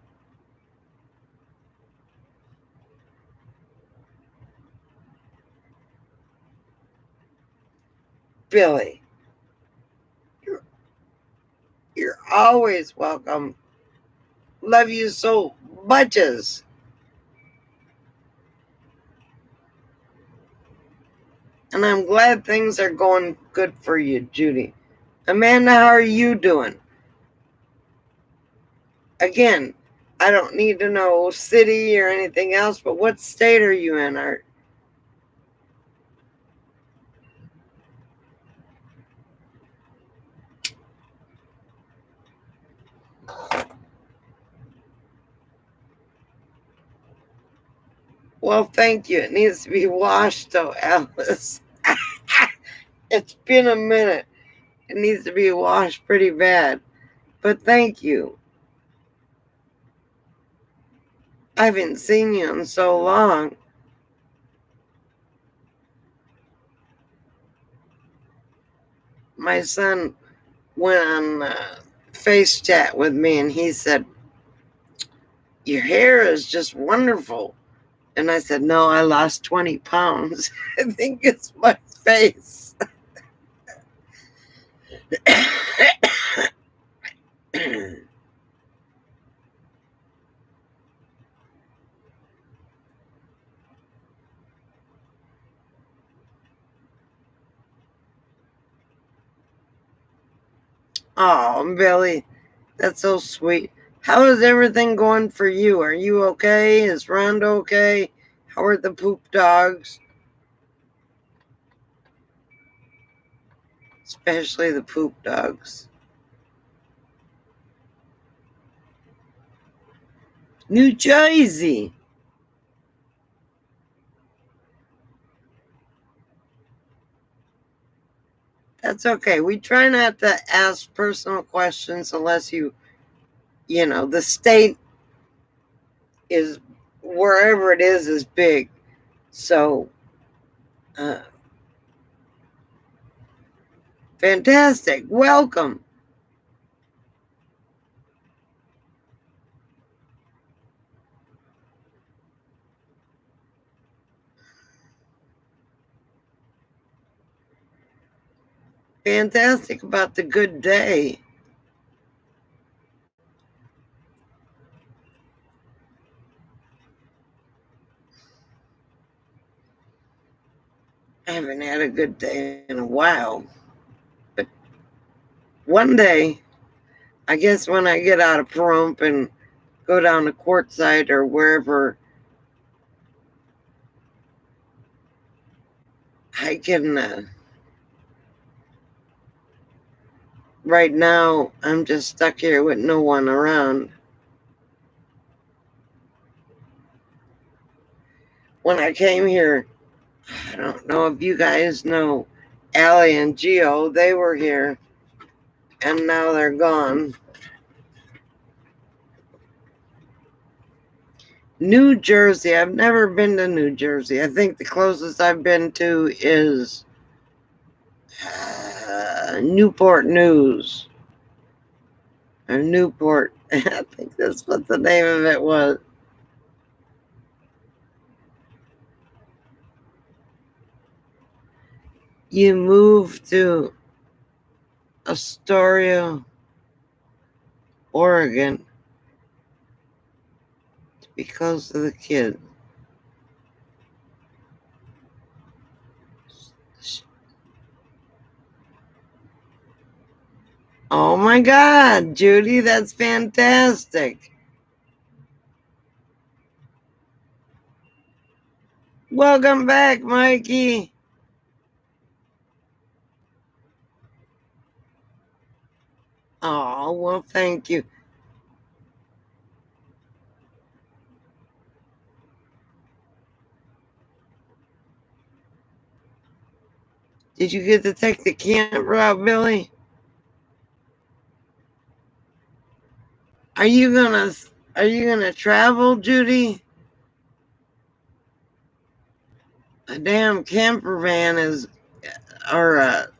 Billy, you're always welcome. Love you so muches. And I'm glad things are going good for you, Judy. Amanda, how are you doing? Again, I don't need to know city or anything else, but what state are you in, Art? Well, thank you. It needs to be washed, though, Alice. It's been a minute. It needs to be washed pretty bad. But thank you. I haven't seen you in so long. My son went on face chat with me and he said, "Your hair is just wonderful." And I said, "No, I lost 20 pounds. I think it's my face." Oh, Billy, that's so sweet. How is everything going for you? Are you okay? Is Rhonda okay? How are the poop dogs? Especially the poop dogs. New Jersey. That's okay. We try not to ask personal questions unless the state is, wherever it is big. So, uh, fantastic. Welcome. Fantastic about the good day. I haven't had a good day in a while. But one day, I guess when I get out of Pahrump and go down to Quartzsite or wherever, I can. Right now, I'm just stuck here with no one around. When I came here, I don't know if you guys know Allie and Geo. They were here, and now they're gone. New Jersey. I've never been to New Jersey. I think the closest I've been to is Newport News. Or Newport. I think that's what the name of it was. You moved to Astoria, Oregon to be close to the kids. Oh my God, Judy, that's fantastic. Welcome back, Mikey. Oh, well, thank you. Did you get to take the camp route, Billy? Are you gonna travel, Judy? A damn camper van is, or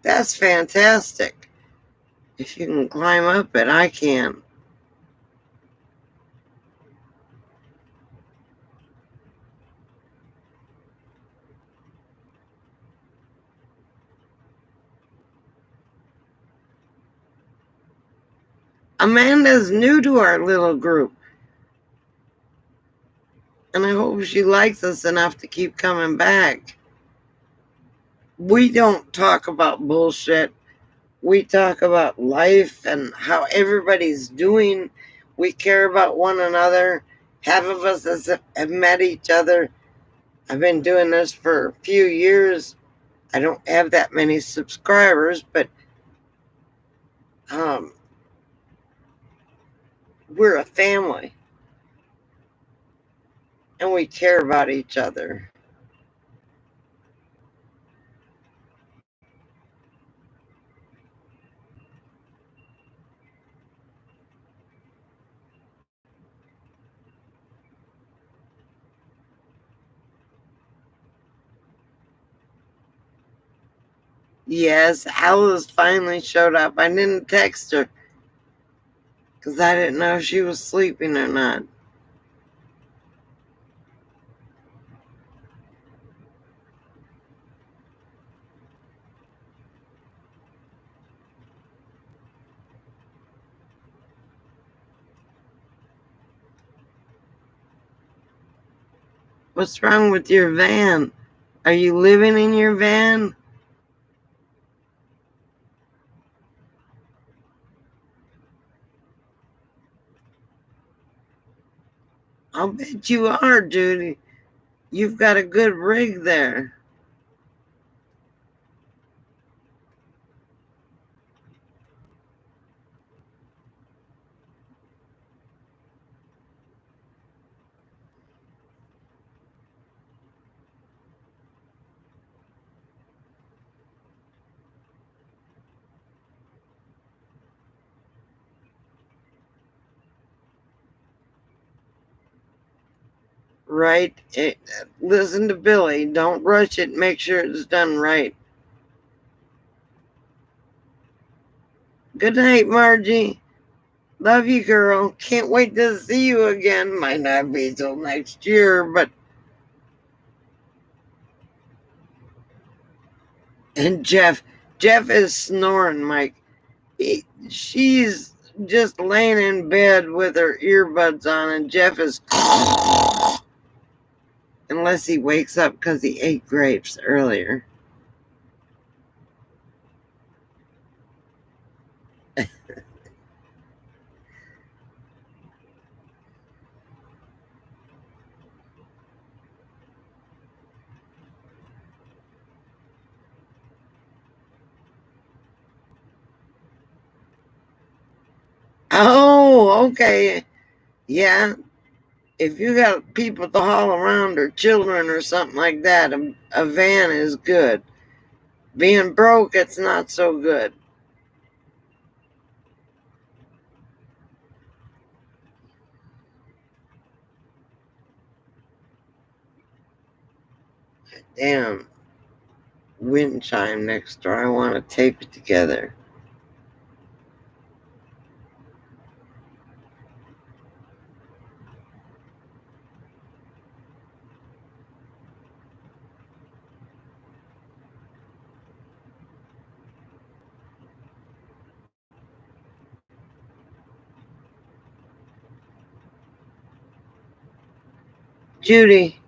that's fantastic. If you can climb up it, I can. Amanda's new to our little group, and I hope she likes us enough to keep coming back. We don't talk about bullshit. We talk about life and how everybody's doing. We care about one another. Half of us have met each other. I've been doing this for a few years. I don't have that many subscribers, but we're a family and we care about each other. Yes, Alice finally showed up. I didn't text her because I didn't know if she was sleeping or not. What's wrong with your van? Are you living in your van? I'll bet you are, Judy. You've got a good rig there. Right? Listen to Billy. Don't rush it. Make sure it's done right. Good night, Margie. Love you, girl. Can't wait to see you again. Might not be till next year, but. And Jeff is snoring, Mike. She's just laying in bed with her earbuds on, and Jeff is. Unless he wakes up because he ate grapes earlier. Oh, okay. Yeah. If you got people to haul around or children or something like that, a van is good. Being broke, it's not so good. Damn wind chime next door. I want to tape it together. Judy,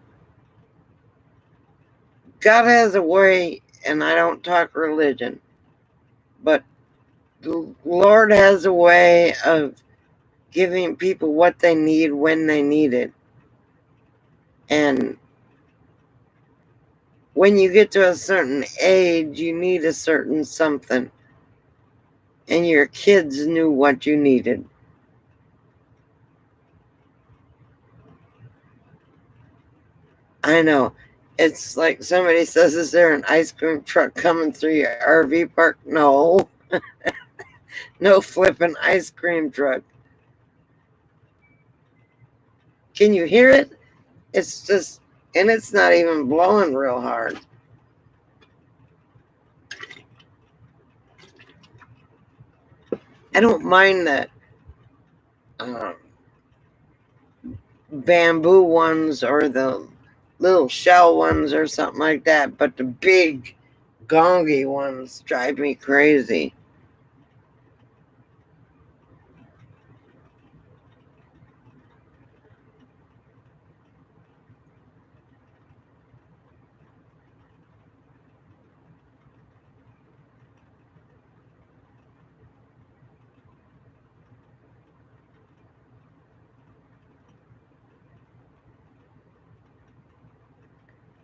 God has a way, and I don't talk religion, but the Lord has a way of giving people what they need when they need it. And when you get to a certain age, you need a certain something. And your kids knew what you needed. I know. It's like somebody says, is there an ice cream truck coming through your RV park? No. No flipping ice cream truck. Can you hear it? It's just, and it's not even blowing real hard. I don't mind the um, bamboo ones or the little shell ones or something like that, but the big gongy ones drive me crazy.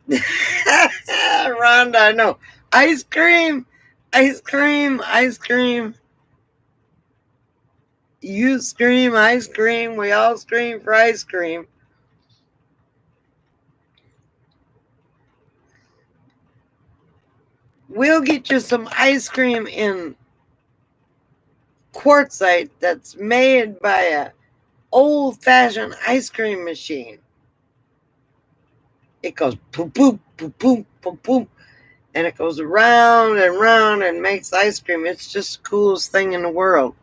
Rhonda, I know. Ice cream, ice cream, ice cream. You scream, I scream, we all scream for ice cream. We'll get you some ice cream in quartzite that's made by a old-fashioned ice cream machine. It goes boom, boom, boom, boom, boom, boom, and it goes around and round and makes ice cream. It's just the coolest thing in the world.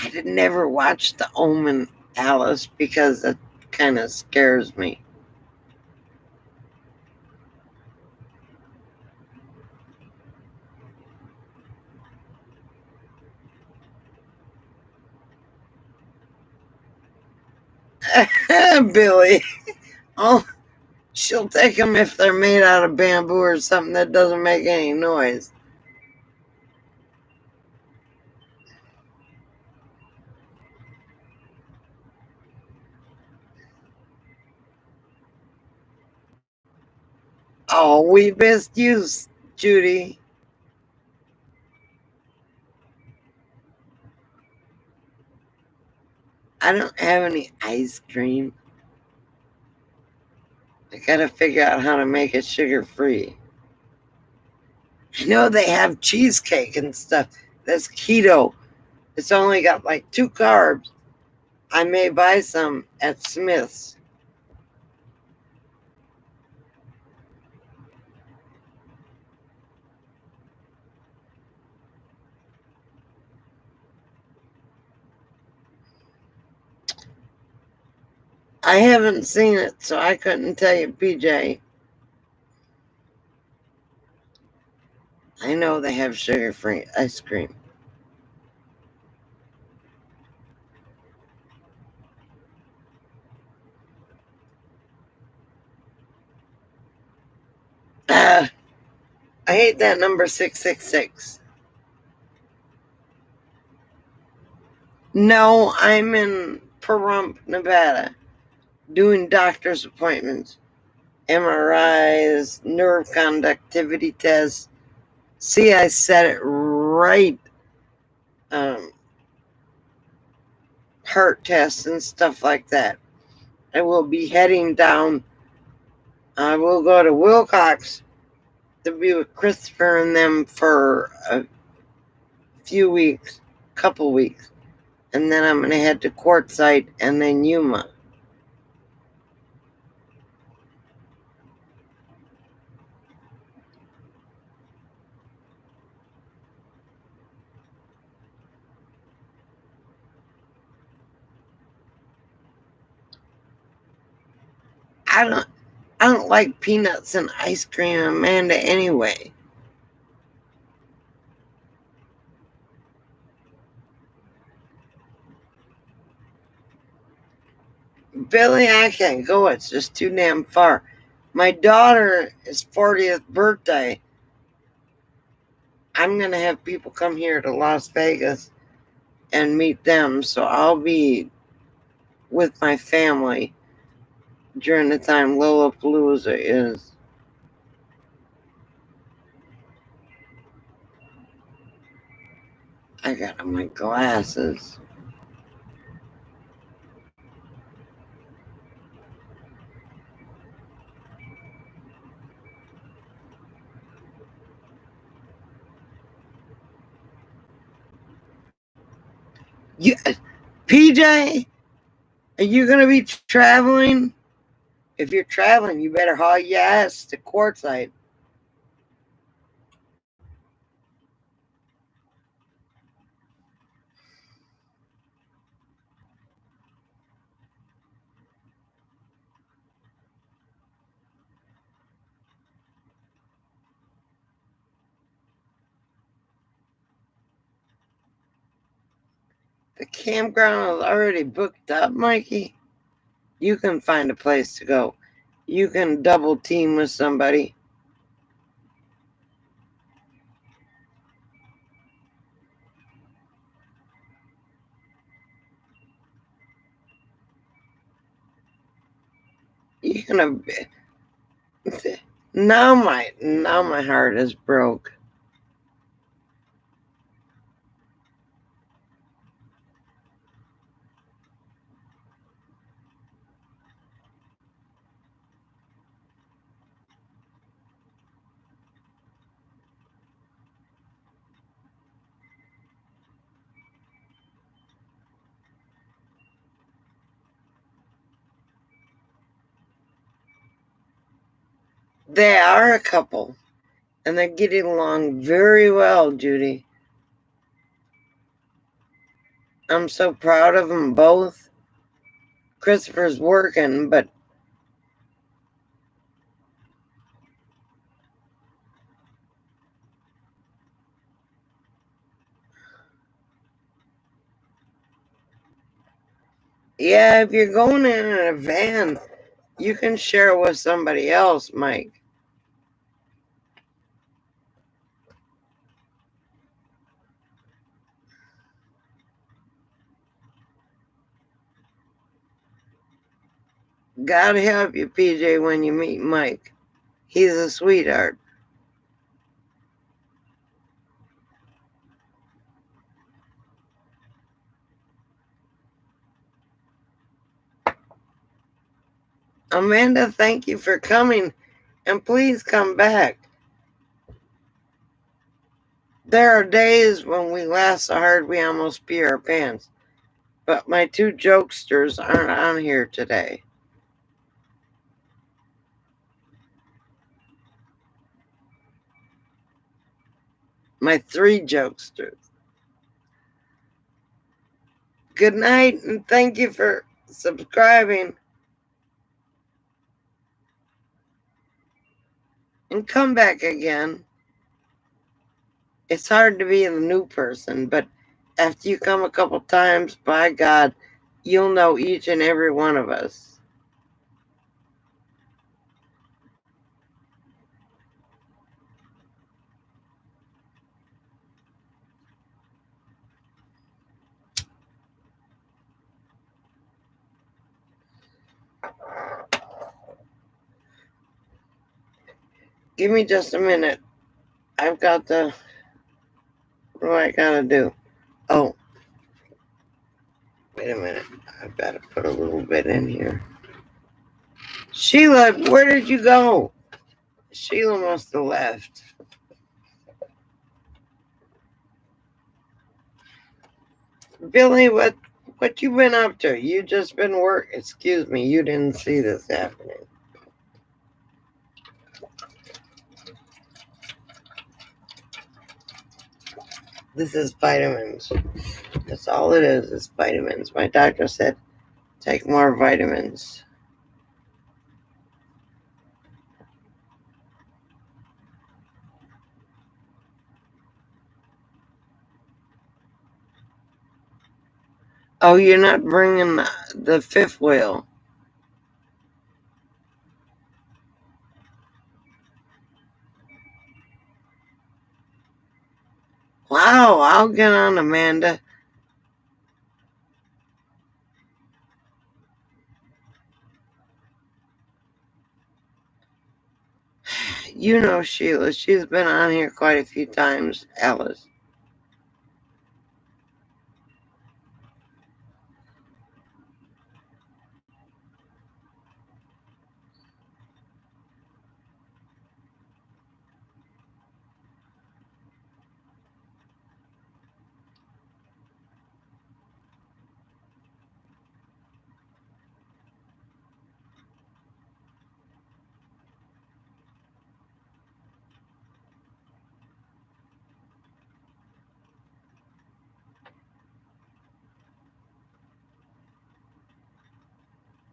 I did never watch The Omen, Alice, because it kind of scares me. Billy. Oh, She'll take them if they're made out of bamboo or something that doesn't make any noise. Oh, we missed you, Judy. I don't have any ice cream. I gotta figure out how to make it sugar-free. I know they have cheesecake and stuff. That's keto. It's only got like 2 carbs. I may buy some at Smith's. I haven't seen it, so I couldn't tell you, PJ. I know they have sugar-free ice cream. I hate that number 666. No, I'm in Pahrump, Nevada, doing doctor's appointments, MRIs, nerve conductivity tests. See, I said it right. Heart tests and stuff like that. I will be heading down. I will go to Willcox to be with Christopher and them for a few weeks, couple weeks. And then I'm going to head to Quartzsite and then Yuma. I don't like peanuts and ice cream, Amanda, anyway. Billy, I can't go. It's just too damn far. My daughter's 40th birthday. I'm going to have people come here to Las Vegas and meet them. So I'll be with my family during the time Lollapalooza is. I got on my glasses. You, PJ, are you going to be traveling? If you're traveling, you better haul your ass to Quartzsite. The campground is already booked up, Mikey. You can find a place to go. You can double team with somebody. You can. Now my heart is broke. They are a couple, and they're getting along very well, Judy. I'm so proud of them both. Christopher's working, but yeah, if you're going in a van, You can share it with somebody else, Mike. God help you, PJ, when you meet Mike. He's a sweetheart. Amanda, thank you for coming, and please come back. There are days when we laugh so hard we almost pee our pants, but my two jokesters aren't on here today. My three jokesters. Good night, and thank you for subscribing. And come back again. It's hard to be a new person, but after you come a couple times, by God, you'll know each and every one of us. Give me just a minute. I've got the... What do I gotta do? Oh. Wait a minute. I've got to put a little bit in here. Sheila, where did you go? Sheila must have left. Billy, what you been up to? You just been work. Excuse me, you didn't see this happening. This is vitamins. That's all it is vitamins. My doctor said, take more vitamins. Oh, you're not bringing the fifth wheel. Wow, I'll get on, Amanda. You know Sheila. She's been on here quite a few times, Alice.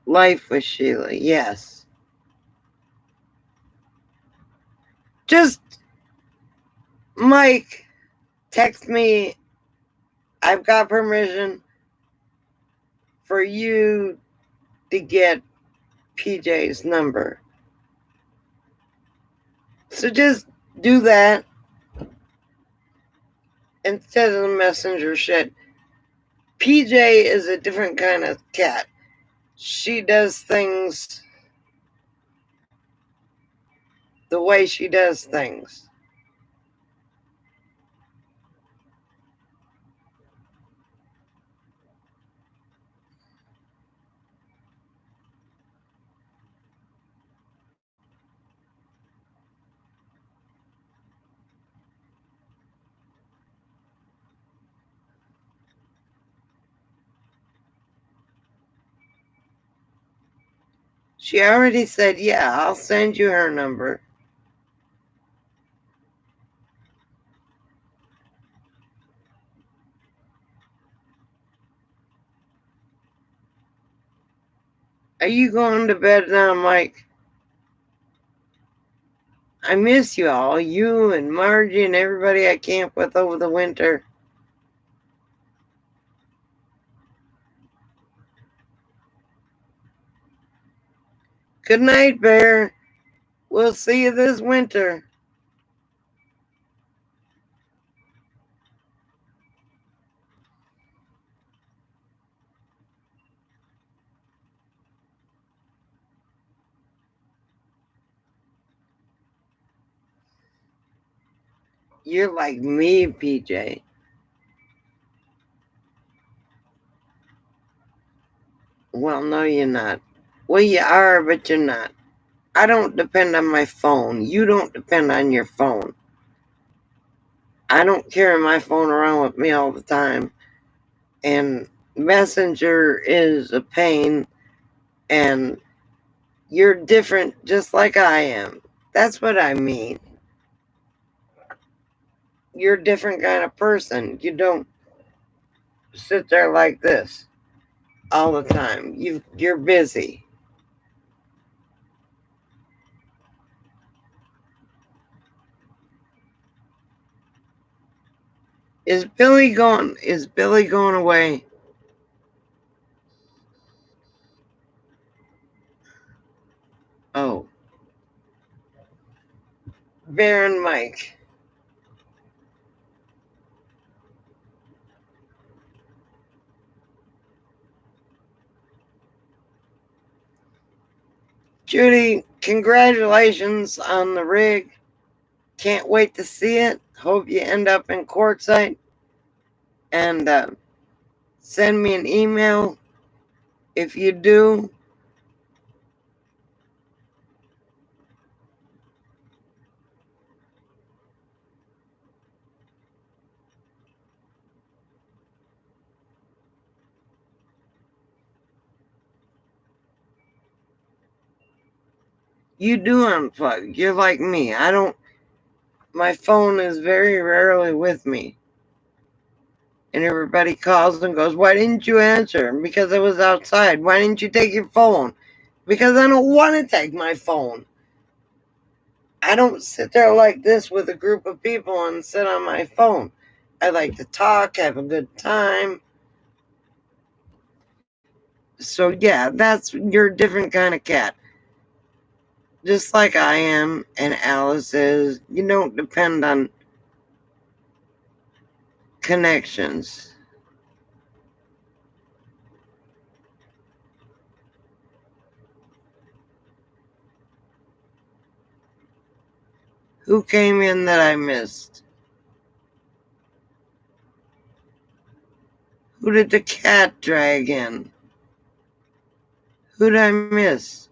Life with Sheila, yes. Just, Mike, text me. I've got permission for you to get PJ's number. So just do that instead of the messenger shit. PJ is a different kind of cat. She does things the way she does things. She already said, yeah, I'll send you her number. Are you going to bed now, Mike? I miss you all, you and Margie and everybody I camped with over the winter. Good night, Bear. We'll see you this winter. You're like me, PJ. Well, no, you're not. Well, you are, but you're not. I don't depend on my phone. You don't depend on your phone. I don't carry my phone around with me all the time. And Messenger is a pain, and you're different just like I am. That's what I mean. You're a different kind of person. You don't sit there like this all the time. You're busy. Is Billy going away? Oh. Bear and Mike. Judy, congratulations on the rig. Can't wait to see it. Hope you end up in courtside. And send me an email if you do. You do unplug. You're like me. My phone is very rarely with me. And everybody calls and goes, "Why didn't you answer?" Because I was outside. "Why didn't you take your phone?" Because I don't want to take my phone. I don't sit there like this with a group of people and sit on my phone. I like to talk, have a good time. So yeah, you're a different kind of cat. Just like I am and Alice is. You don't depend on connections. Who came in that I missed? Who did the cat drag in? Who did I miss?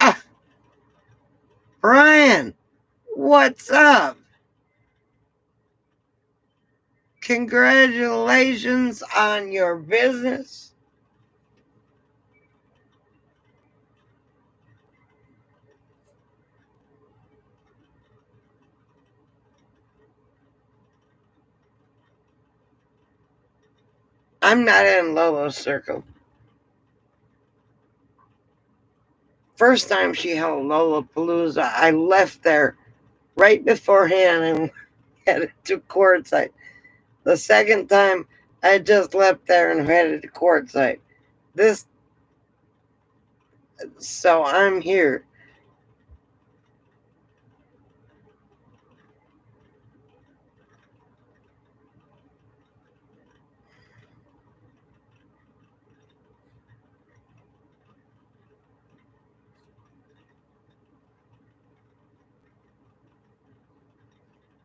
Ah, Brian, what's up? Congratulations on your business. I'm not in Lolo's circle. First time she held Lollapalooza, I left there right beforehand and headed to courtside. The second time, I just left there and headed to courtside. This, so I'm here.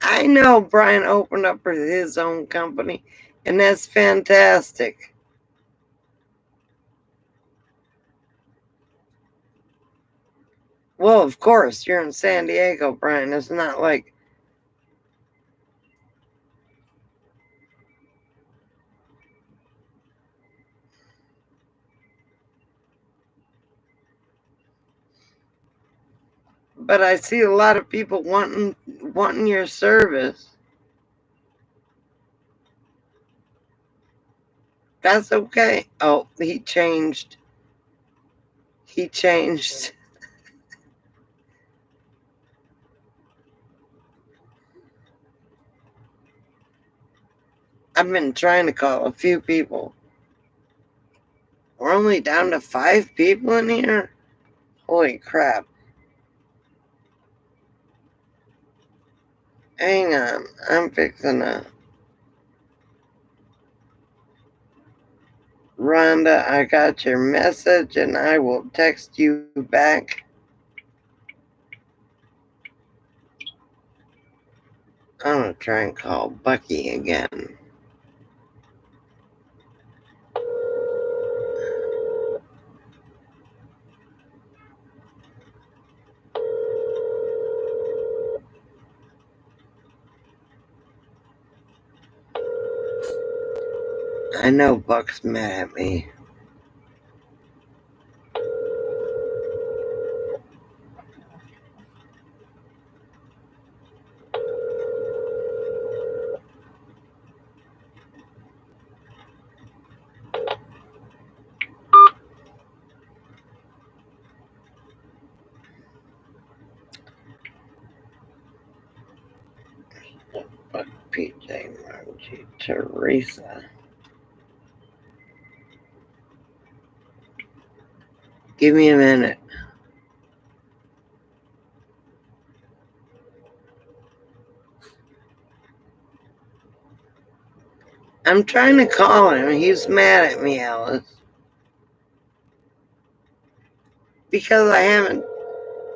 I know Brian opened up his own company, and that's fantastic. Well, of course, you're in San Diego, Brian. It's not like but I see a lot of people wanting your service. That's okay. Oh, he changed. He changed. I've been trying to call a few people. only down to 5 people in here? Holy crap. Hang on, I'm fixing to... Rhonda, I got your message and I will text you back. I'm gonna try and call Bucky again. I know Buck's mad at me. Buck, PJ, Margie, Teresa. Give me a minute. I'm trying to call him. He's mad at me, Alice. Because I haven't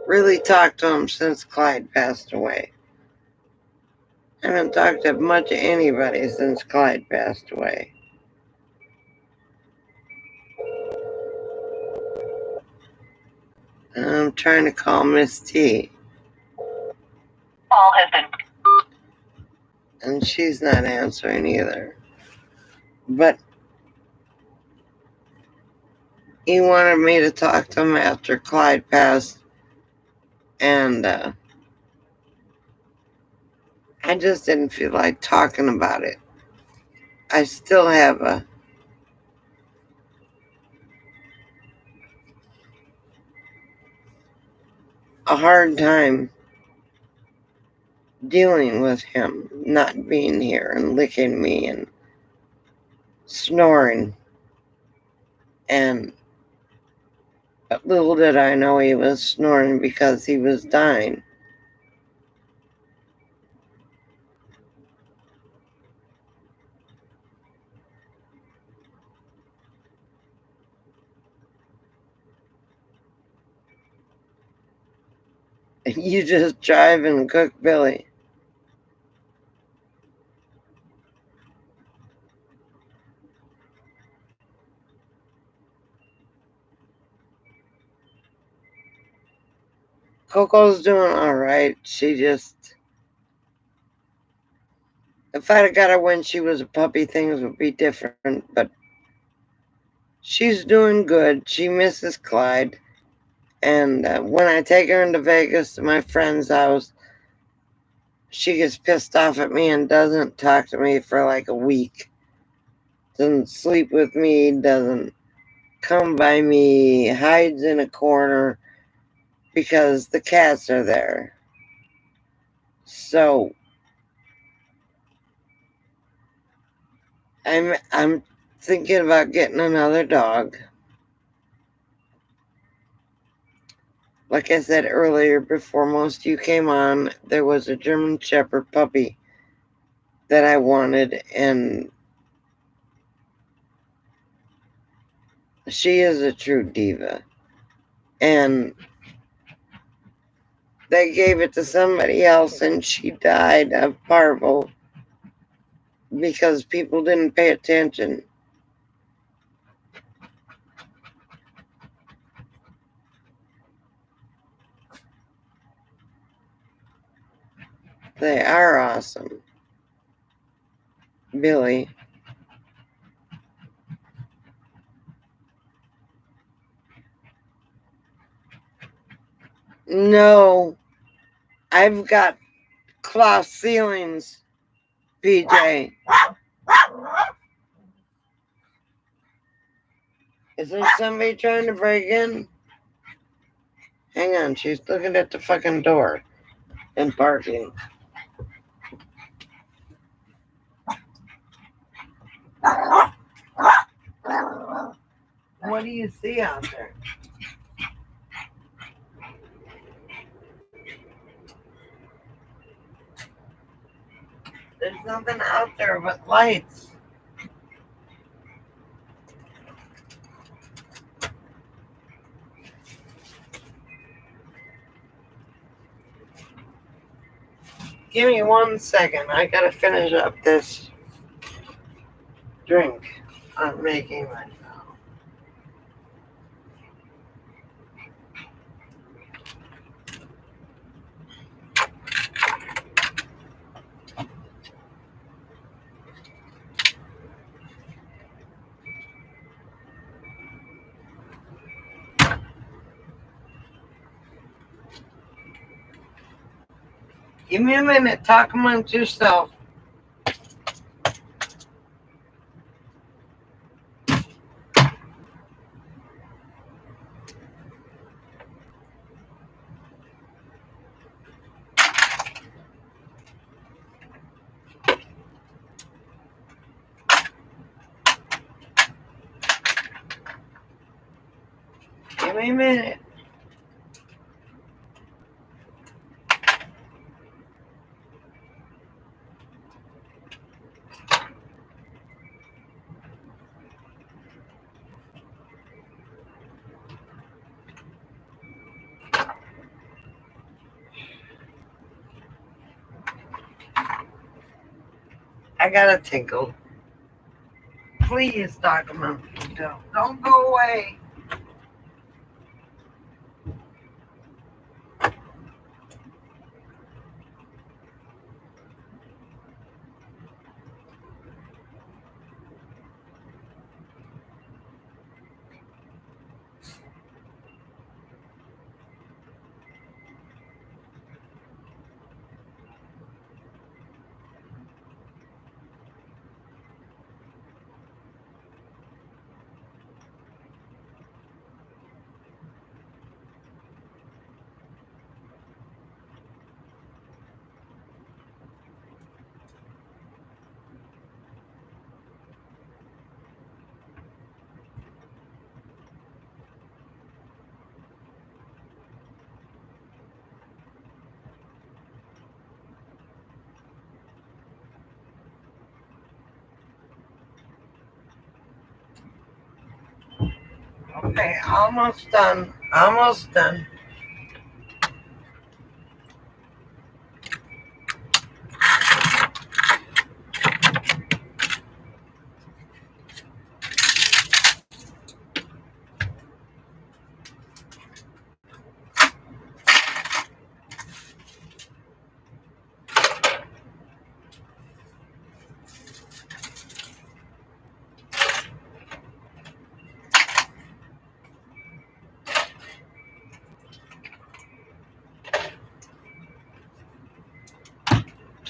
really talked to him since Clyde passed away. I haven't talked to much of anybody since Clyde passed away. I'm trying to call Miss T. Call has been. And she's not answering either. But he wanted me to talk to him after Clyde passed. And I just didn't feel like talking about it. I still have a hard time dealing with him not being here and licking me and snoring. But little did I know he was snoring because he was dying. You just drive and cook Billy. Coco's doing all right. She just... If I'd have got her when she was a puppy, things would be different. But she's doing good. She misses Clyde. And when I take her into Vegas to my friend's house, she gets pissed off at me and doesn't talk to me for like a week. Doesn't sleep with me, doesn't come by me, hides in a corner because the cats are there. So I'm thinking about getting another dog. Like I said earlier, before most of you came on, there was a German Shepherd puppy that I wanted, and she is a true diva. And they gave it to somebody else, and she died of parvo because people didn't pay attention. They are awesome. Billy. No, I've got cloth ceilings, PJ. Is there somebody trying to break in? Hang on, she's looking at the fucking door and barking. what do you see out there? There's nothing out there but lights. Give me 1 second. I gotta finish up this drink I'm making right now. Give me a minute. Talk amongst yourself. Give me a minute. I got a tinkle. Please, Dr. Monkey, don't go away. Okay, almost done. Almost done.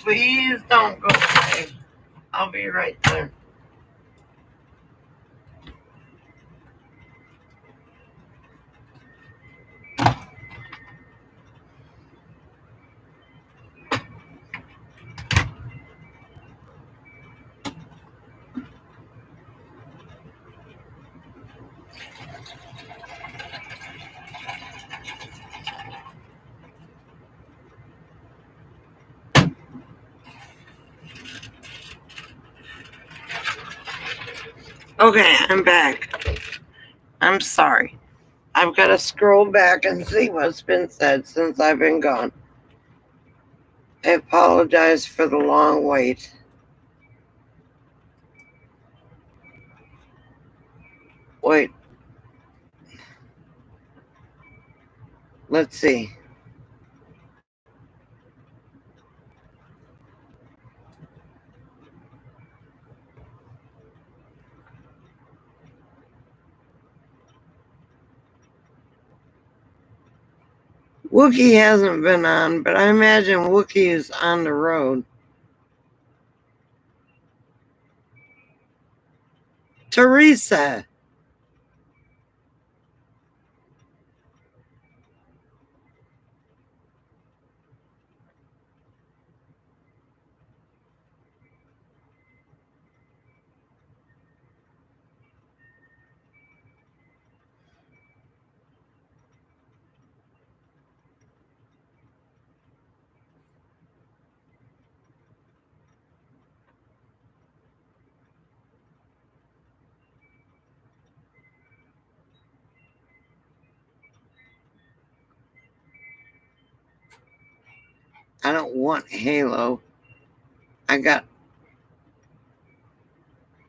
Please don't go away. I'll be right there. Okay, I'm back. I'm sorry. I've got to scroll back and see what's been said since I've been gone. I apologize for the long wait. Wait. Let's see. Wookie hasn't been on, but I imagine Wookie is on the road. Teresa. I don't want Halo.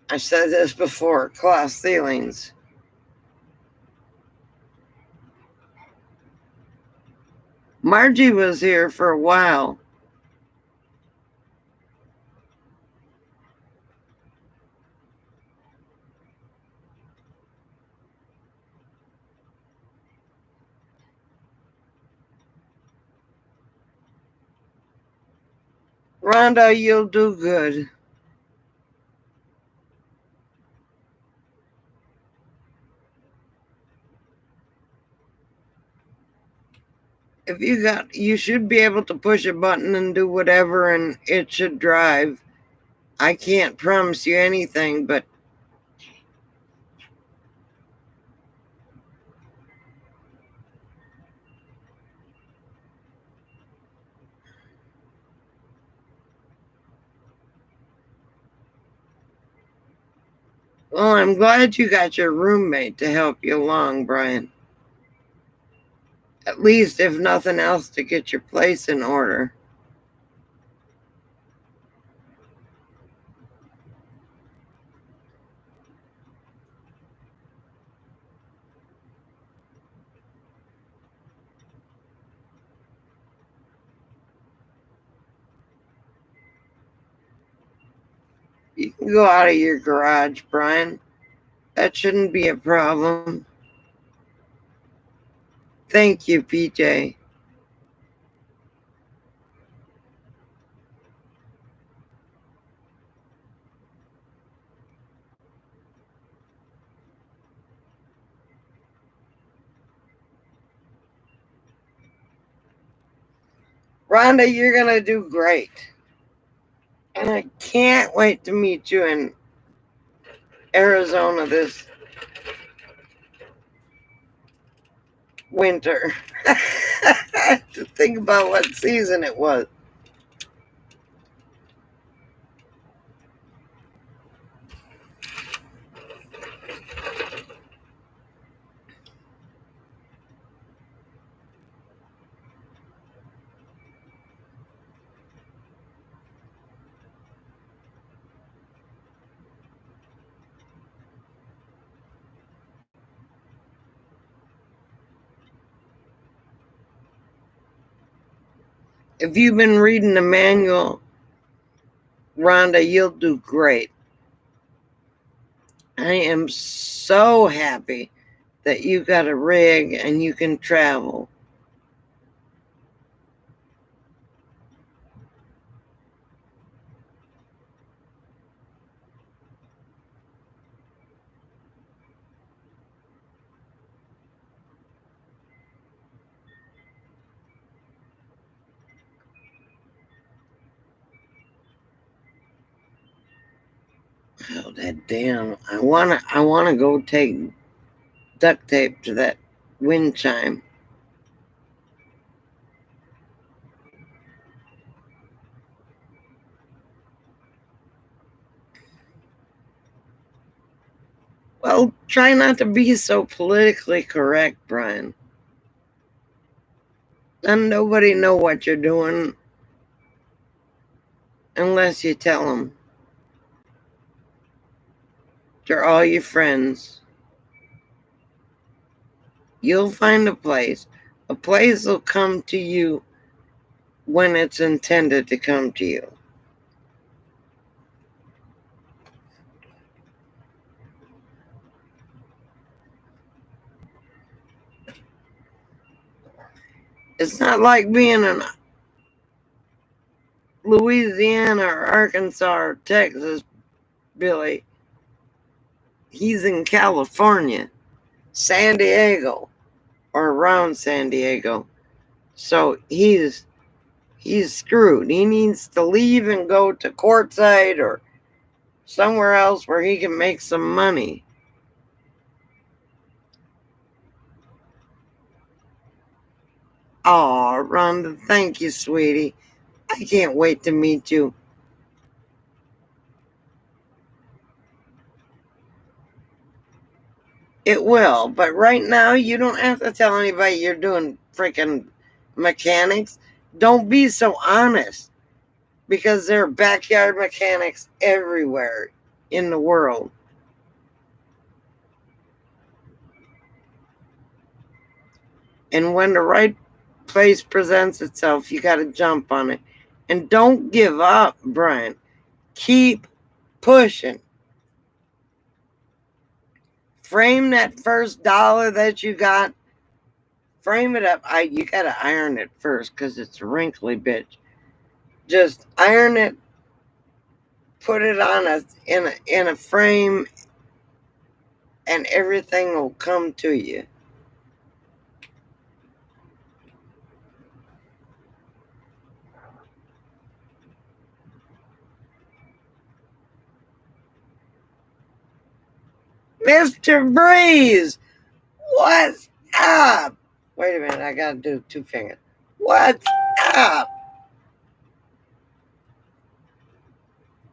I said this before, class ceilings. Margie was here for a while. Rhonda, you'll do good. You should be able to push a button and do whatever, and it should drive. I can't promise you anything, but well, I'm glad you got your roommate to help you along, Brian. At least, if nothing else, to get your place in order. You can go out of your garage, Brian. That shouldn't be a problem. Thank you, PJ. Rhonda, you're going to do great. And I can't wait to meet you in Arizona this winter. I have to think about what season it was. If you've been reading the manual, Rhonda, you'll do great. I am so happy that you got a rig and you can travel. Oh, that damn! I wanna go take duct tape to that wind chime. Well, try not to be so politically correct, Brian. And nobody know what you're doing unless you tell them. They're all your friends. You'll find a place. A place will come to you when it's intended to come to you. It's not like being in Louisiana or Arkansas or Texas, Billy. He's in California, San Diego, or around San Diego. So he's screwed. He needs to leave and go to Quartzsite or somewhere else where he can make some money. Oh, Rhonda, thank you, sweetie. I can't wait to meet you. It will, but right now you don't have to tell anybody you're doing freaking mechanics. Don't be so honest, because there are backyard mechanics everywhere in the world. And when the right place presents itself, you got to jump on it. And don't give up, Brian. Keep pushing. Frame that first dollar that you got. Frame it up. You got to iron it first because it's a wrinkly bitch. Just iron it. Put it on in a frame, and everything will come to you. Mr. Breeze, what's up? Wait a minute, I gotta do 2 fingers. What's up?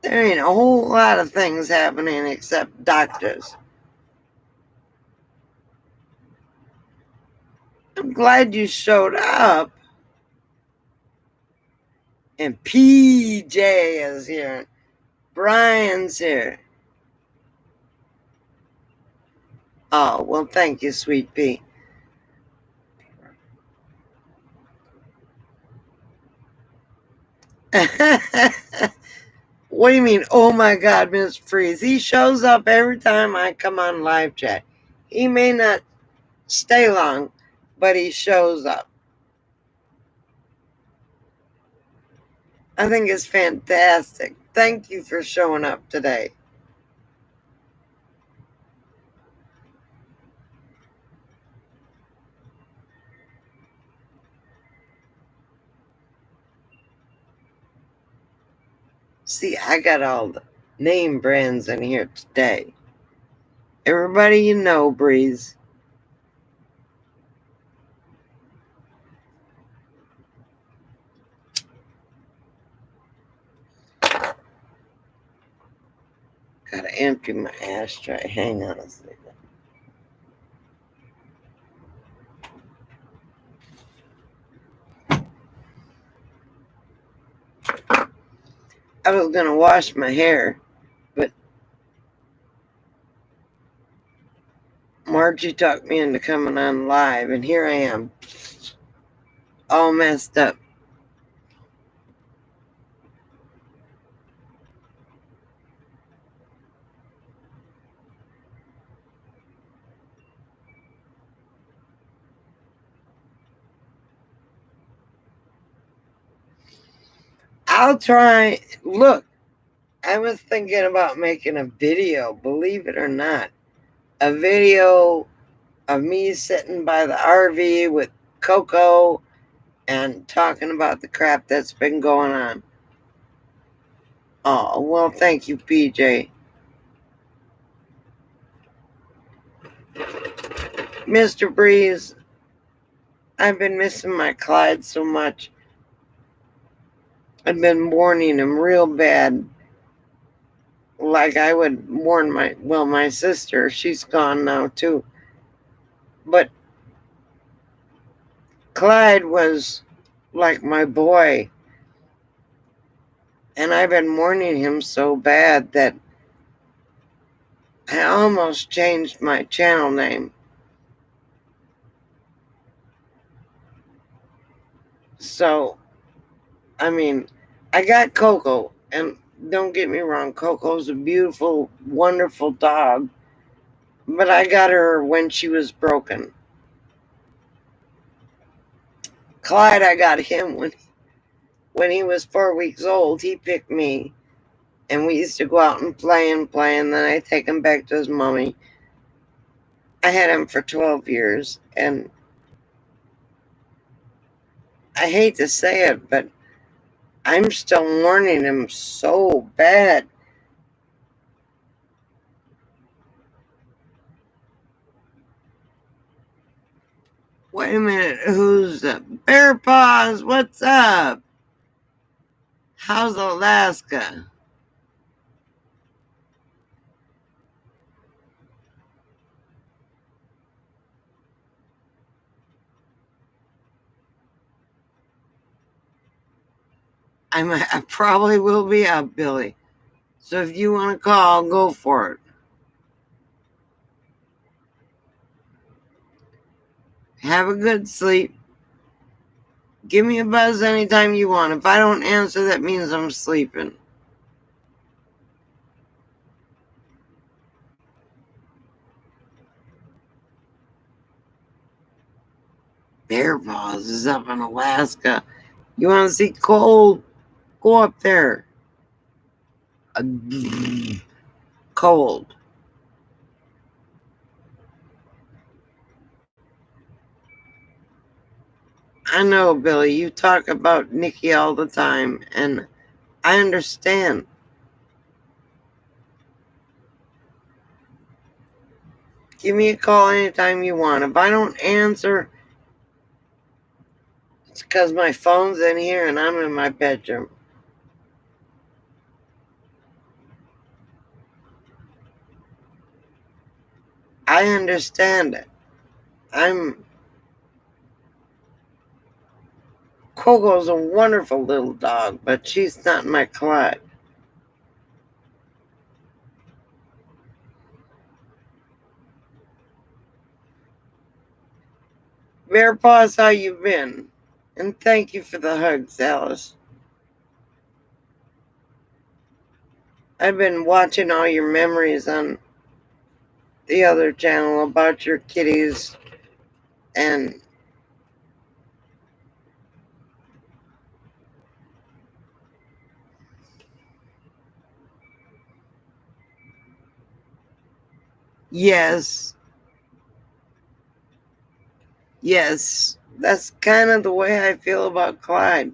There ain't a whole lot of things happening except doctors. I'm glad you showed up. And PJ is here. Brian's here. Oh, well, thank you, sweet pea. What do you mean? Oh my God, Mr. Freeze. He shows up every time I come on live chat. He may not stay long, but he shows up. I think it's fantastic. Thank you for showing up today. See, I got all the name brands in here today. Everybody you know, Breeze. Gotta empty my ashtray. Hang on a second. I was gonna wash my hair, but Margie talked me into coming on live, and here I am, all messed up. I'll try. Look, I was thinking about making a video, believe it or not. A video of me sitting by the RV with Coco and talking about the crap that's been going on. Oh, well, thank you, PJ. Mr. Breeze, I've been missing my Clyde so much. I've been warning him real bad. Like I would warn my sister. She's gone now, too. But Clyde was like my boy. And I've been warning him so bad that I almost changed my channel name. So, I mean, I got Coco, and don't get me wrong, Coco's a beautiful, wonderful dog, but I got her when she was broken. Clyde, I got him when he was 4 weeks old. He picked me, and we used to go out and play, and then I'd take him back to his mommy. I had him for 12 years, and I hate to say it, but I'm still warning him so bad. Wait a minute, who's Bear Paws? What's up? How's Alaska? I probably will be up, Billy. So if you want to call, go for it. Have a good sleep. Give me a buzz anytime you want. If I don't answer, that means I'm sleeping. Bear Paws is up in Alaska. You want to see cold? Go up there. Cold. I know, Billy, you talk about Nikki all the time, and I understand. Give me a call anytime you want. If I don't answer, it's because my phone's in here and I'm in my bedroom. I understand it. Coco's a wonderful little dog, but she's not my Clyde. Bear Paws, how you been? And thank you for the hugs, Alice. I've been watching all your memories on the other channel about your kitties, and yes, that's kind of the way I feel about Clyde.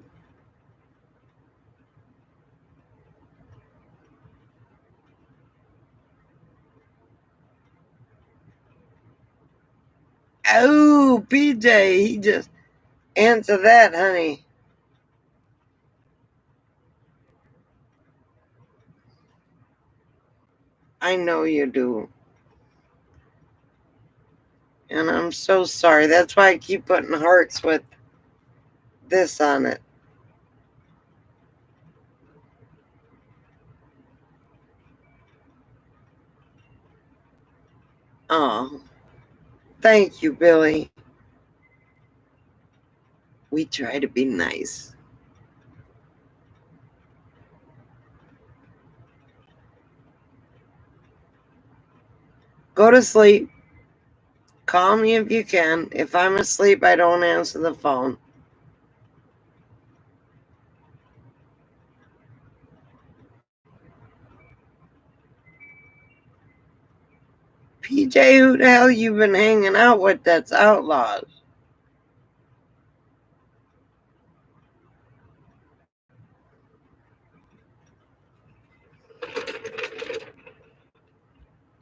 Oh, PJ, he just answered that, honey. I know you do. And I'm so sorry. That's why I keep putting hearts with this on it. Oh, thank you, Billy. We try to be nice. Go to sleep. Call me if you can. If I'm asleep, I don't answer the phone. PJ, who the hell you been hanging out with that's outlaws?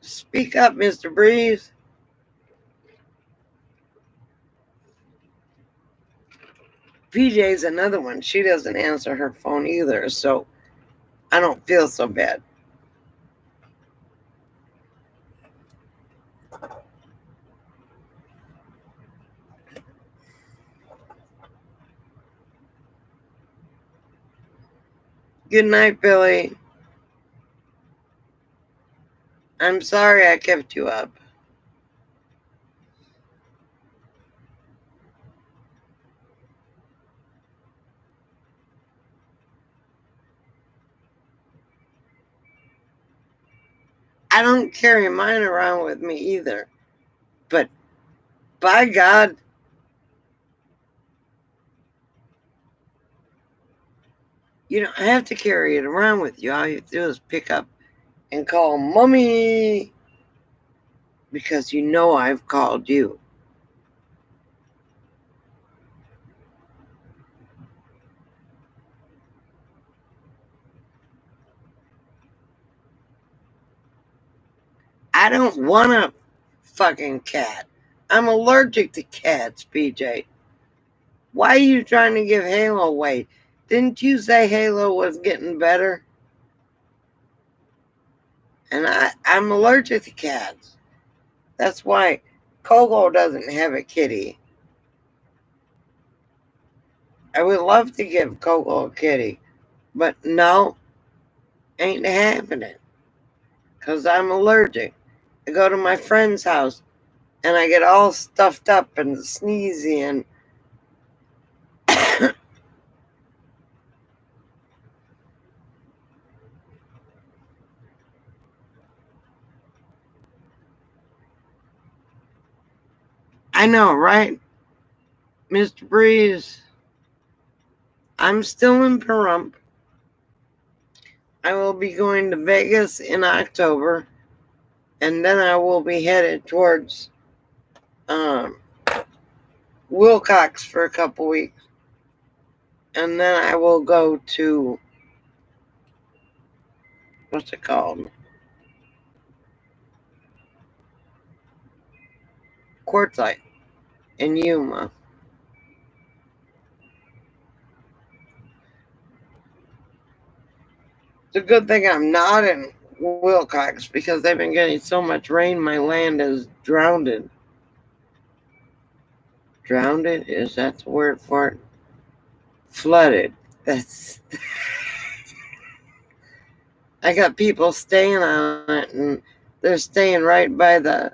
Speak up, Mr. Breeze. PJ's another one. She doesn't answer her phone either, so I don't feel so bad. Good night, Billy. I'm sorry I kept you up. I don't carry mine around with me either. But by God, you don't have to carry it around with you. All you do is pick up and call Mommy, because you know I've called you. I don't want a fucking cat. I'm allergic to cats, PJ. Why are you trying to give Halo away? Didn't you say Halo was getting better? And I'm allergic to cats. That's why Coco doesn't have a kitty. I would love to give Coco a kitty, But no, ain't happening. Because I'm allergic. I go to my friend's house and I get all stuffed up and sneezy and I know, right? Mr. Breeze, I'm still in Pahrump. I will be going to Vegas in October, and then I will be headed towards um, Willcox for a couple weeks, and then I will go to what's it called? Quartzite in Yuma. It's a good thing I'm not in Willcox because they've been getting so much rain, my land is drowned. Drowned? Is that the word for it? Flooded. That's. I got people staying on it, and they're staying right by the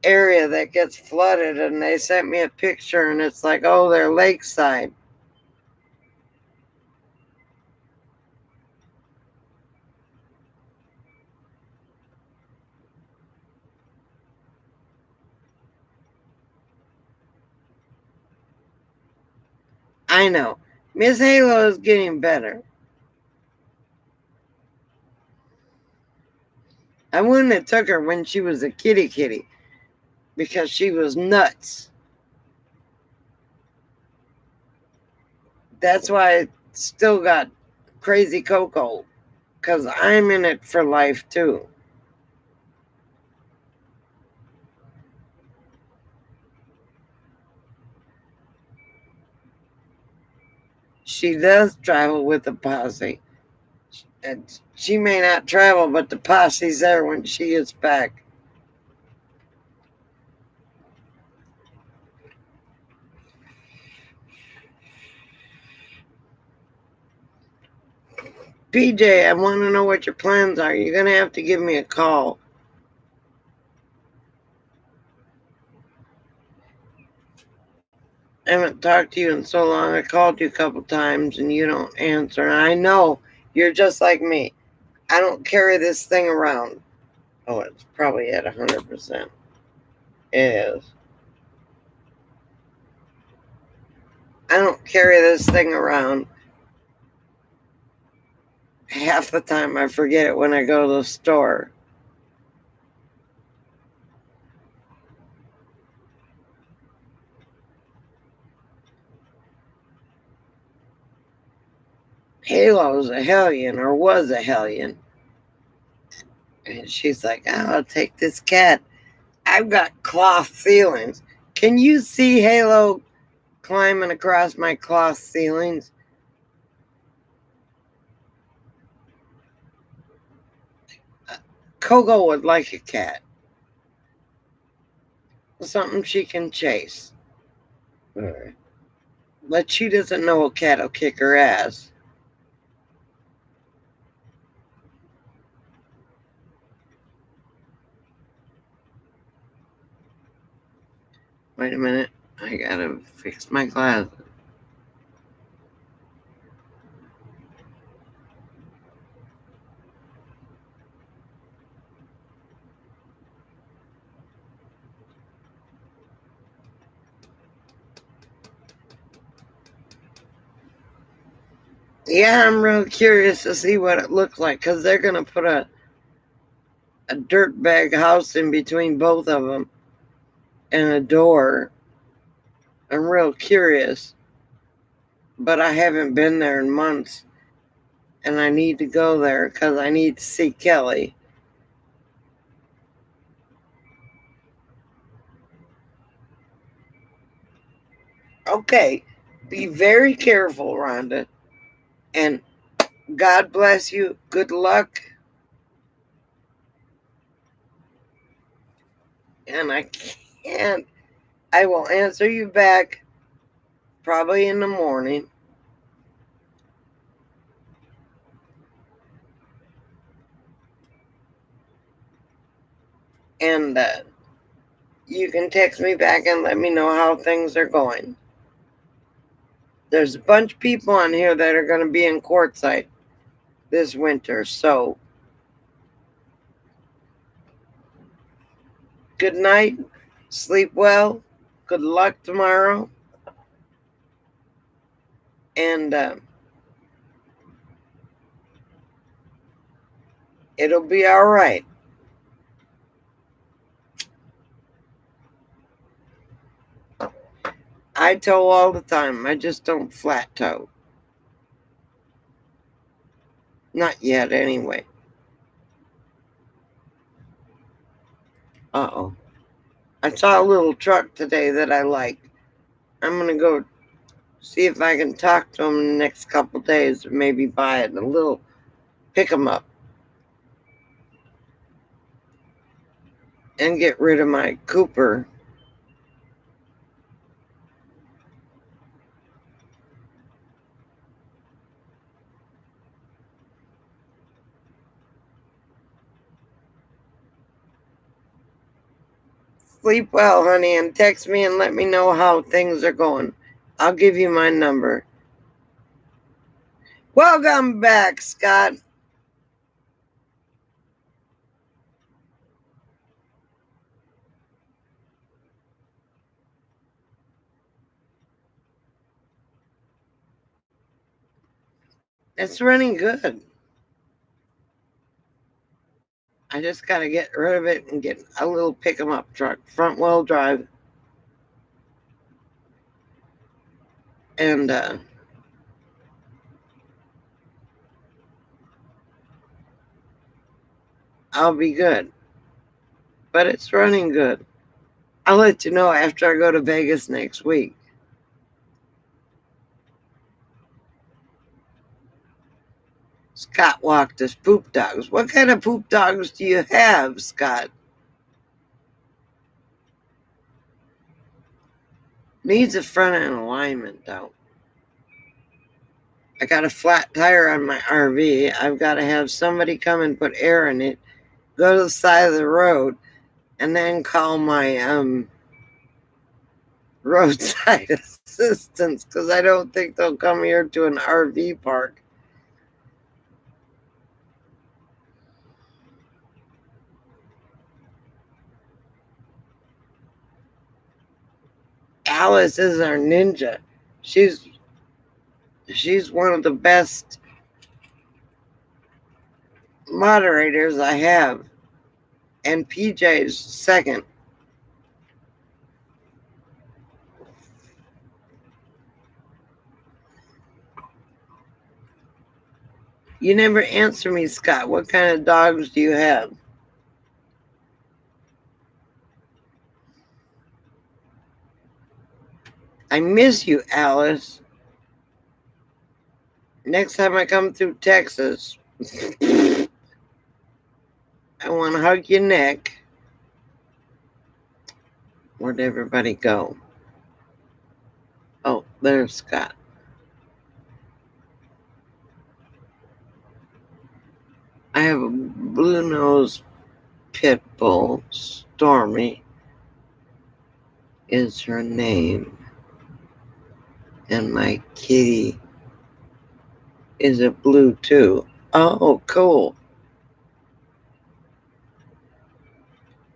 area that gets flooded, and they sent me a picture, and it's like, oh, they're lakeside. I know. Miss Halo is getting better. I wouldn't have took her when she was a kitty because she was nuts. That's why I still got crazy Coco, because I'm in it for life too. She does travel with the posse. And she may not travel, but the posse's there when she gets back. PJ, I want to know what your plans are. You're going to have to give me a call. I haven't talked to you in so long. I called you a couple times and you don't answer. And I know you're just like me. I don't carry this thing around. Oh, it's probably at 100%. It is. I don't carry this thing around. Half the time I forget it when I go to the store. Halo's a hellion, or was a hellion. And she's like, oh, I'll take this cat. I've got cloth ceilings. Can you see Halo climbing across my cloth ceilings? Coco would like a cat. Something she can chase. But she doesn't know a cat will kick her ass. Wait a minute. I gotta fix my glasses. Yeah, I'm real curious to see what it looks like because they're gonna put a dirtbag house in between both of them and a door. I'm real curious, but I haven't been there in months, and I need to go there because I need to see Kelly. Okay, be very careful, Rhonda, and God bless you. Good luck. And I will answer you back probably in the morning. And you can text me back and let me know how things are going. There's a bunch of people on here that are going to be in Quartzsite this winter, so good night, sleep well, good luck tomorrow, and it'll be all right. I toe all the time. I just don't flat toe. Not yet, anyway. Uh-oh. I saw a little truck today that I like. I'm going to go see if I can talk to him in the next couple days and maybe buy it. Pick him up. And get rid of my Cooper. Sleep well, honey, and text me and let me know how things are going. I'll give you my number. Welcome back, Scott. It's running good. I just got to get rid of it and get a little pick 'em up truck, front wheel drive. And I'll be good. But it's running good. I'll let you know after I go to Vegas next week. Scott walked his poop dogs. What kind of poop dogs do you have, Scott? Needs a front end alignment, though. I got a flat tire on my RV. I've got to have somebody come and put air in it, go to the side of the road, and then call my roadside assistance because I don't think they'll come here to an RV park. Alice is our ninja. She's one of the best moderators I have, and PJ's second. You never answer me, Scott. What kind of dogs do you have? I miss you, Alice. Next time I come through Texas, I want to hug your neck. Where'd everybody go? Oh, there's Scott. I have a blue nose pit bull. Stormy is her name. And my kitty is a blue too. Oh, cool.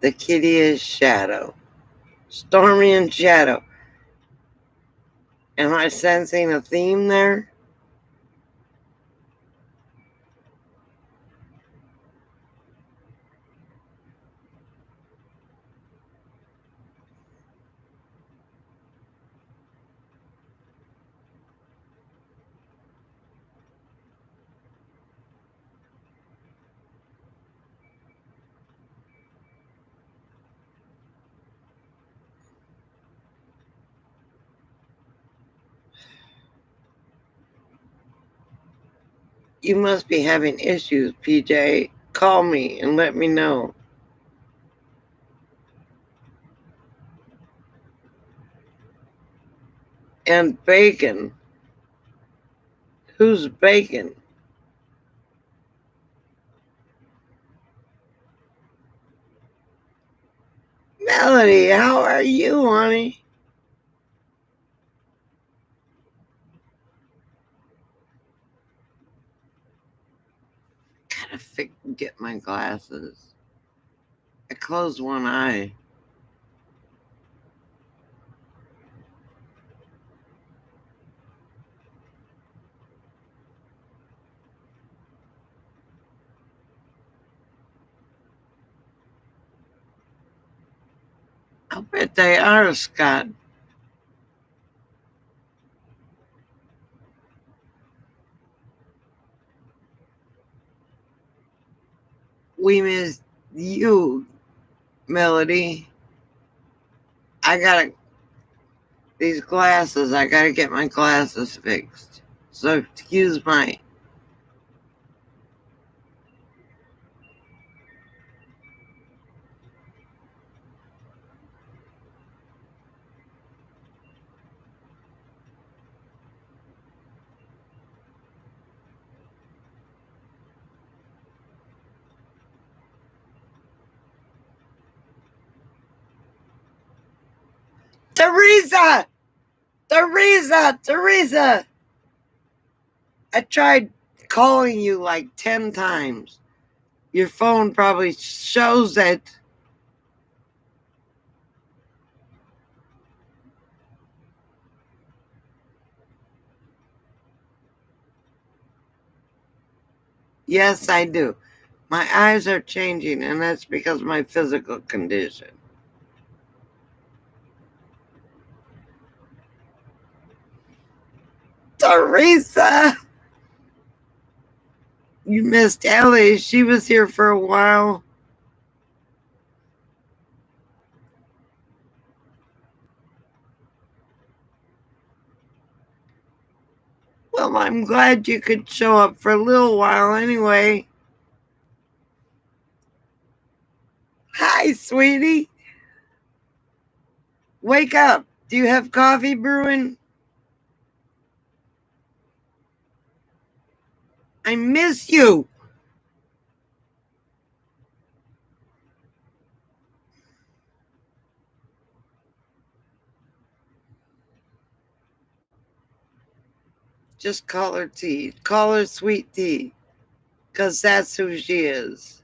The kitty is Shadow. Stormy and Shadow. Am I sensing a theme there? You must be having issues, PJ. Call me and let me know. And Bacon. Who's Bacon? Melody, how are you, honey? Gotta get my glasses. I closed one eye. I'll bet they are, Scott. We miss you, Melody. I gotta these glasses. I gotta get my glasses fixed. So excuse my. Teresa! Teresa! I tried calling you like 10 times. Your phone probably shows it. Yes, I do. My eyes are changing, and that's because of my physical condition. Teresa! You missed Ellie. She was here for a while. Well, I'm glad you could show up for a little while anyway. Hi, sweetie. Wake up. Do you have coffee brewing? I miss you. Just call her T. Call her Sweet Tea. Because that's who she is.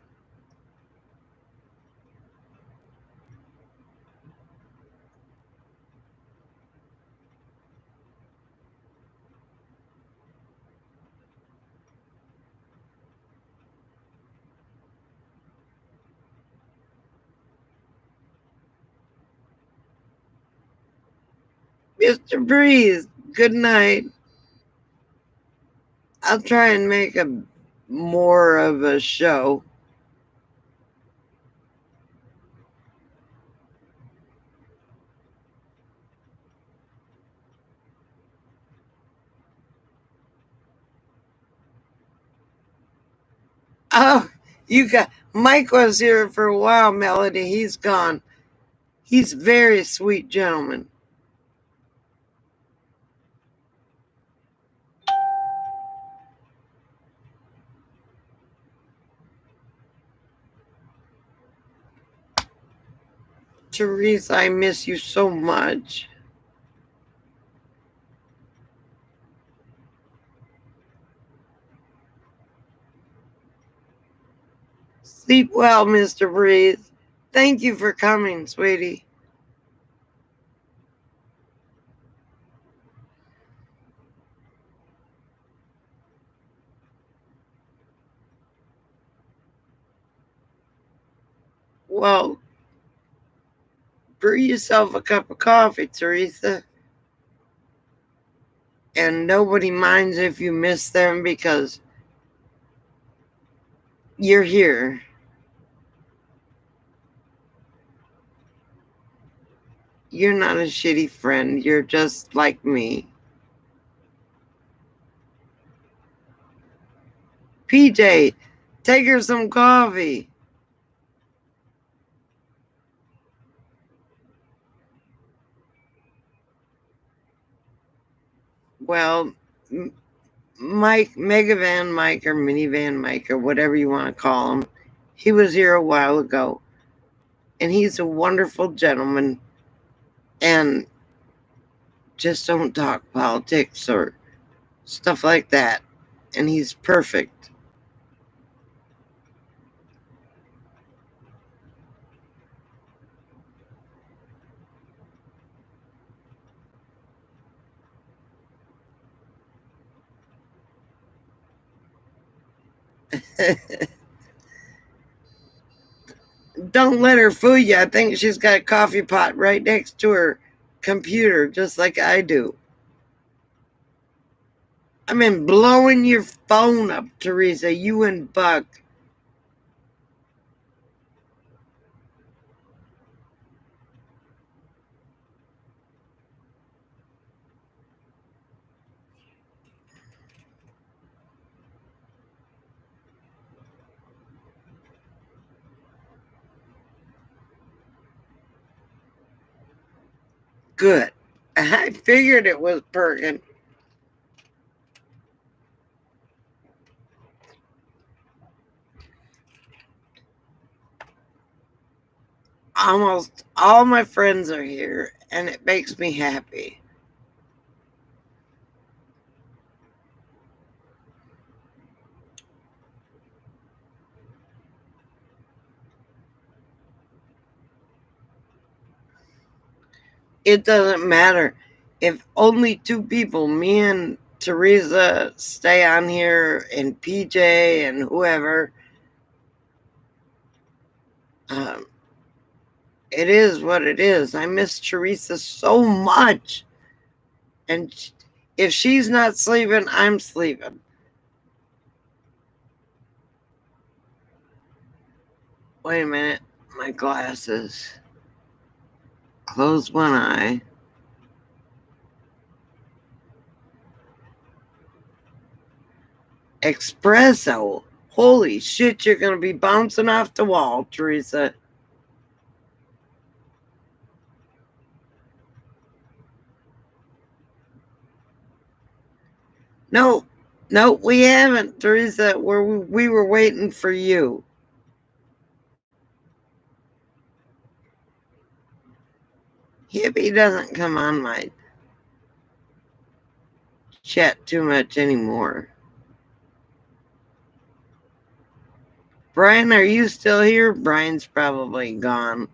Mr. Breeze, good night. I'll try and make a more of a show. Oh, you got Mike was here for a while, Melody. He's gone. He's a very sweet gentleman. Teresa, I miss you so much. Sleep well, Mr. Breeze. Thank you for coming, sweetie. Well, brew yourself a cup of coffee, Teresa. And nobody minds if you miss them because you're here. You're not a shitty friend. You're just like me. PJ, take her some coffee. Well, Mike, Megavan Mike, or Minivan Mike, or whatever you want to call him, he was here a while ago. And he's a wonderful gentleman, and just don't talk politics or stuff like that. And he's perfect. Don't let her fool you. I think she's got a coffee pot right next to her computer, just like I do. I mean, blowing your phone up, Teresa, you and Buck. Good. I figured it was Perkin. Almost all my friends are here, and it makes me happy. It doesn't matter if only two people, me and Teresa, stay on here, and PJ and whoever. Um, it is what it is. I miss Teresa so much. And if she's not sleeping, I'm sleeping. Wait a minute. My glasses. Close one eye. Espresso. Holy shit, you're going to be bouncing off the wall, Teresa. No, no, we haven't, Teresa. We were waiting for you. Hippie doesn't come on my chat too much anymore. Brian, are you still here? Brian's probably gone.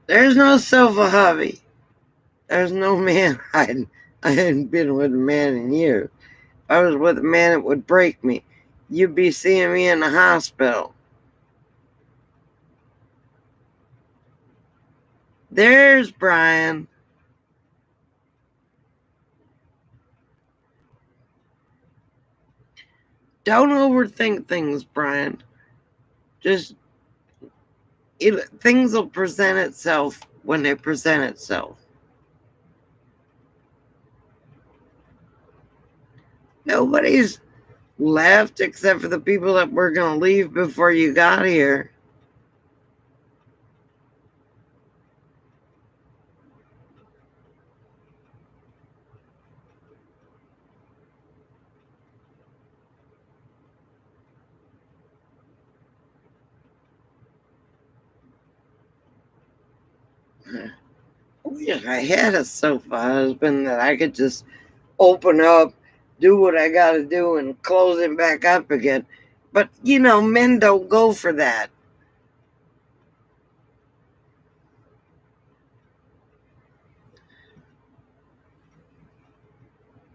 There's no sofa hubby. There's no man. I hadn't been with a man in years. If I was with a man, it would break me. You'd be seeing me in the hospital. There's Brian. Don't overthink things, Brian. Just things will present itself when they present itself. Nobody's left except for the people that were going to leave before you got here. I wish I had a sofa husband that I could just open up, do what I got to do, and close it back up again. But, men don't go for that.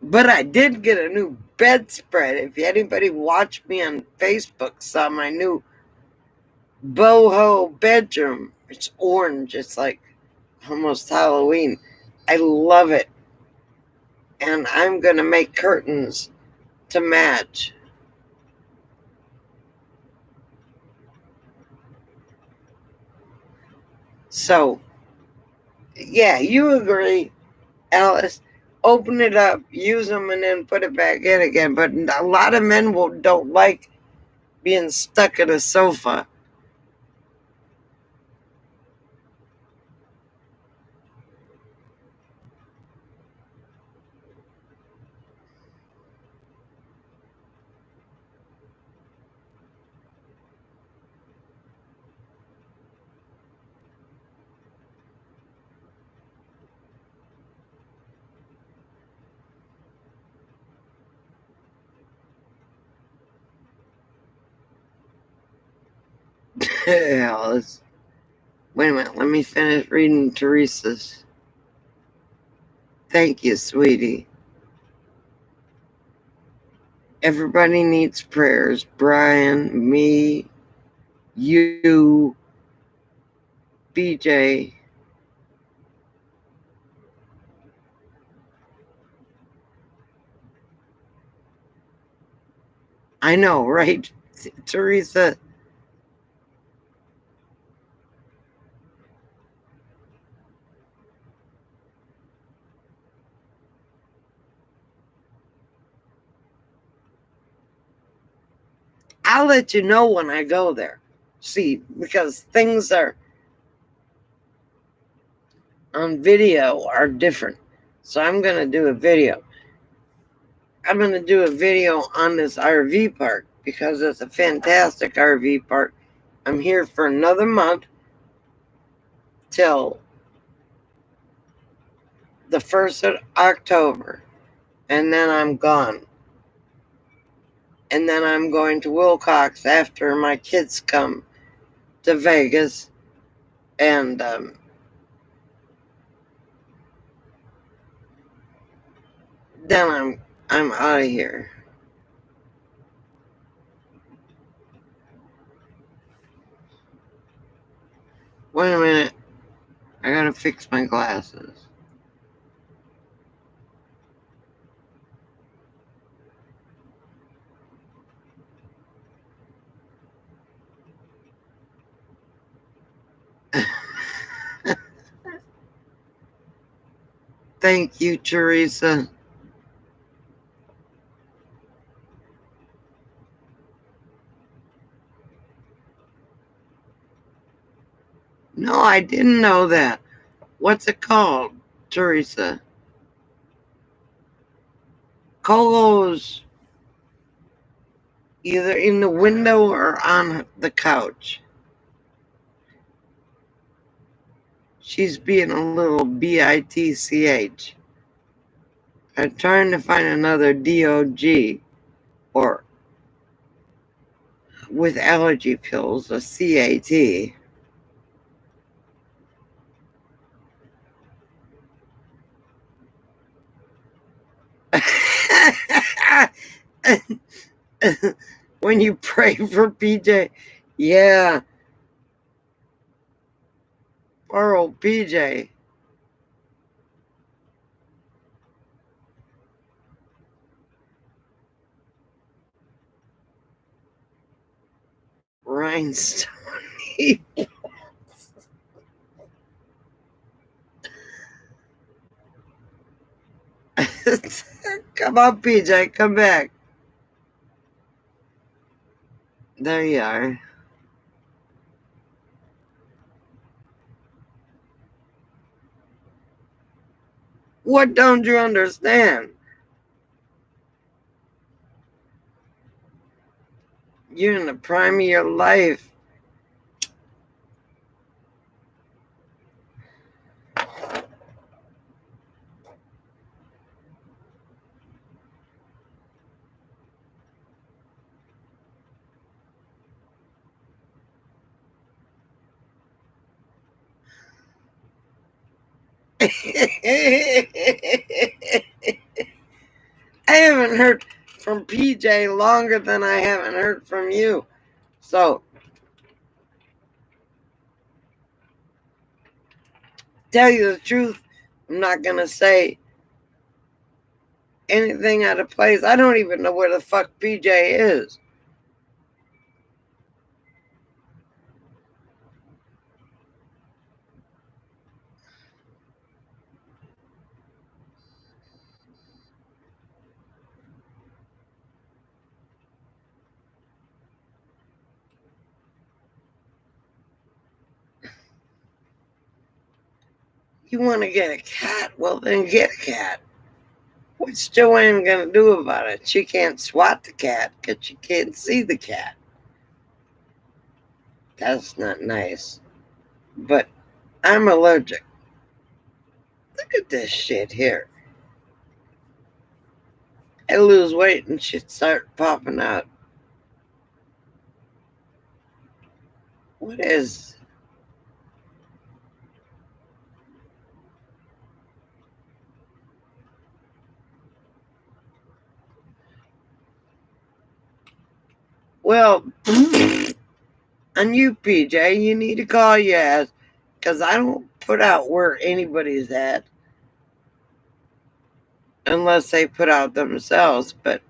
But I did get a new bedspread. If anybody watched me on Facebook, saw my new boho bedroom. It's orange. It's like almost Halloween. I love it. And I'm going to make curtains to match. So, yeah, you agree, Alice. Open it up, use them, and then put it back in again. But a lot of men don't like being stuck at a sofa. Yeah, wait a minute. Let me finish reading Teresa's. Thank you, sweetie. Everybody needs prayers. Brian, me, you, BJ. I know, right, Teresa? I'll let you know when I go there. See, because things are on video are different. So I'm going to do a video. I'm going to do a video on this RV park because it's a fantastic RV park. I'm here for another month till the 1st of October, and then I'm gone. And then I'm going to Willcox after my kids come to Vegas, and then I'm out of here. Wait a minute, I gotta fix my glasses. Thank you, Teresa. No, I didn't know that. What's it called, Teresa? Colo's either in the window or on the couch. She's being a little bitch. I'm trying to find another DOG or with allergy pills, a CAT. When you pray for PJ, yeah, poor old PJ. Rhinestone. Come on, PJ, come back. There you are. What don't you understand? You're in the prime of your life. I haven't heard from PJ longer than I haven't heard from you. So, tell you the truth, I'm not going to say anything out of place. I don't even know where the fuck PJ is. You want to get a cat? Well, then get a cat. What's Joanne going to do about it? She can't swat the cat because she can't see the cat. That's not nice. But I'm allergic. Look at this shit here. I lose weight and shit start popping out. What is? Well, on you, PJ, you need to call your ass because I don't put out where anybody's at unless they put out themselves. But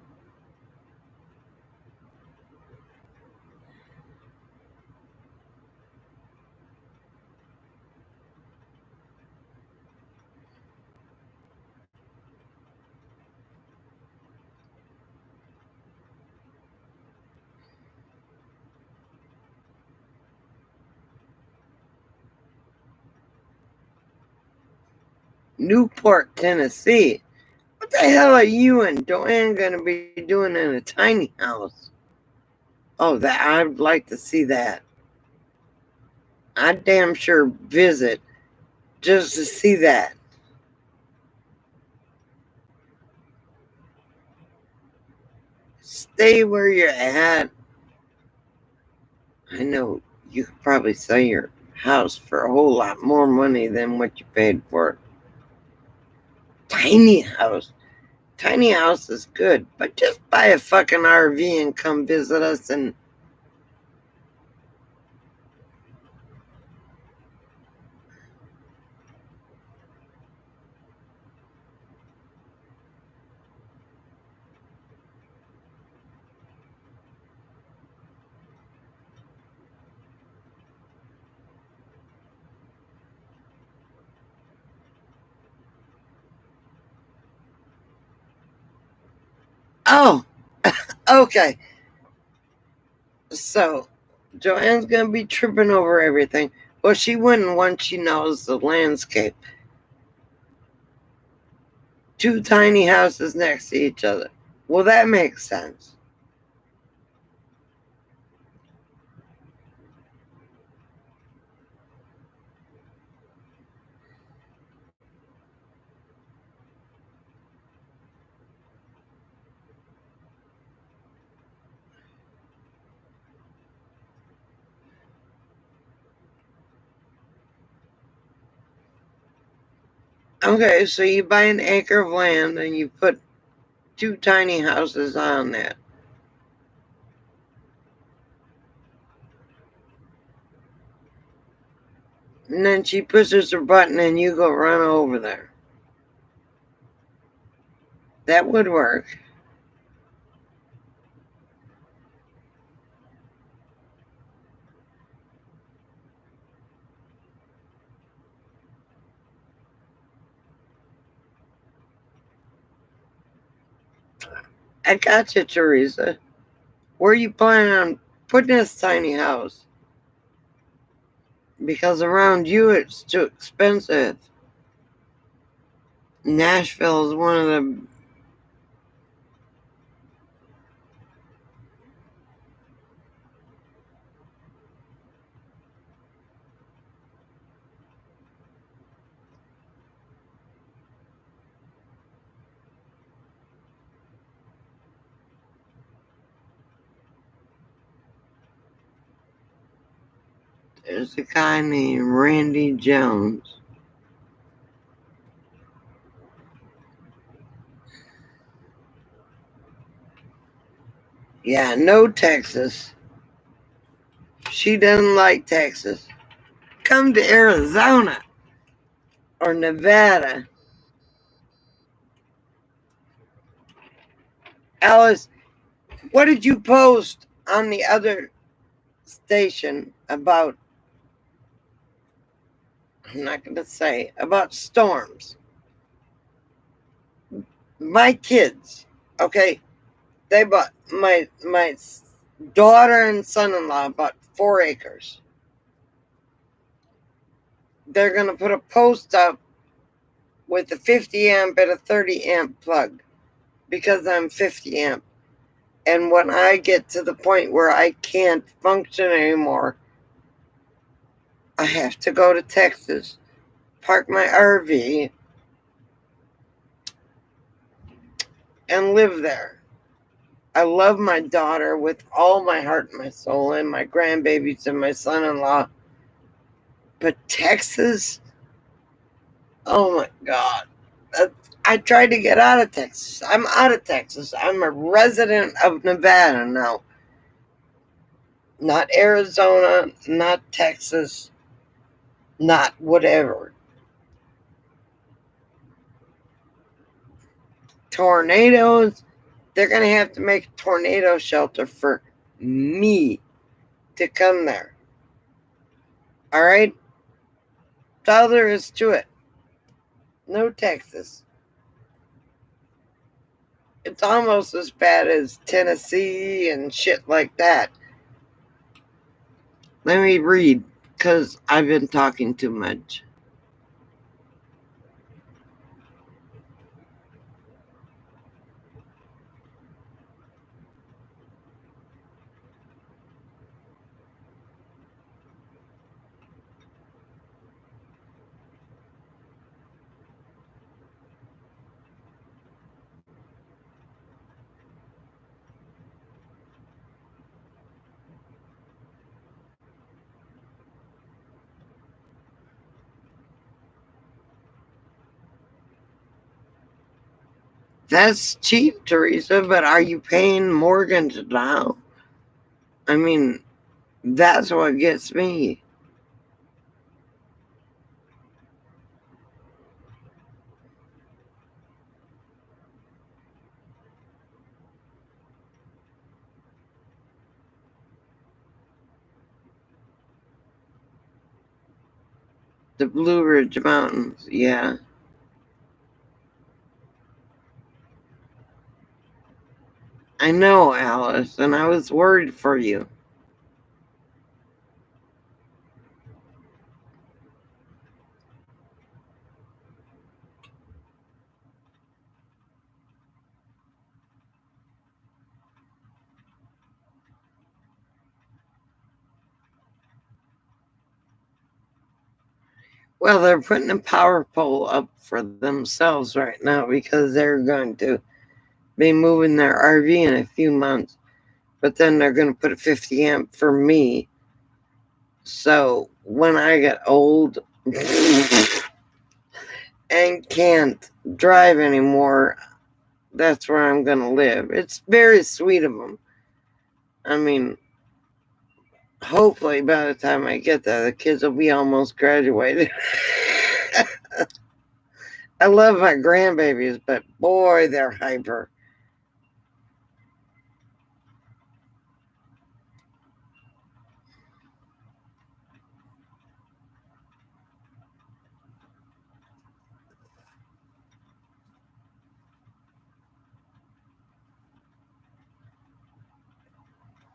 Newport, Tennessee. What the hell are you and Joanne gonna be doing in a tiny house? Oh, that I'd like to see that. I'd damn sure visit just to see that. Stay where you're at. I know you could probably sell your house for a whole lot more money than what you paid for it. Tiny house. Tiny house is good, but just buy a fucking RV and come visit us. And oh, okay. So Joanne's gonna be tripping over everything. Well, she wouldn't once she knows the landscape. Two tiny houses next to each other. Well, that makes sense. Okay, so you buy an acre of land and you put two tiny houses on that. And then she pushes her button and you go run over there. That would work. I got you, Teresa. Where are you planning on putting this tiny house? Because around you it's too expensive. Nashville is one of the. There's a guy named Randy Jones. Yeah, no Texas. She doesn't like Texas. Come to Arizona or Nevada. Alice, what did you post on the other station about? I'm not going to say about storms. My kids, okay, they bought my daughter and son-in-law bought 4 acres. They're going to put a post up with a 50 amp and a 30 amp plug because I'm 50 amp. And when I get to the point where I can't function anymore, I have to go to Texas, park my RV, and live there. I love my daughter with all my heart and my soul, and my grandbabies and my son-in-law. But Texas, oh my God. I tried to get out of Texas. I'm out of Texas. I'm a resident of Nevada now. Not Arizona, not Texas, not whatever. Tornadoes, they're going to have to make a tornado shelter for me to come there. All right? That's all there is to it. No Texas. It's almost as bad as Tennessee and shit like that. Let me read, because I've been talking too much. That's cheap, Teresa, but are you paying mortgage now? I mean, that's what gets me. The Blue Ridge Mountains, yeah. I know, Alice, and I was worried for you. Well, they're putting a power pole up for themselves right now because they're going to be moving their RV in a few months. But then they're going to put a 50 amp for me. So when I get old and can't drive anymore, that's where I'm going to live. It's very sweet of them. I mean, hopefully by the time I get there, the kids will be almost graduated. I love my grandbabies, but boy, they're hyper.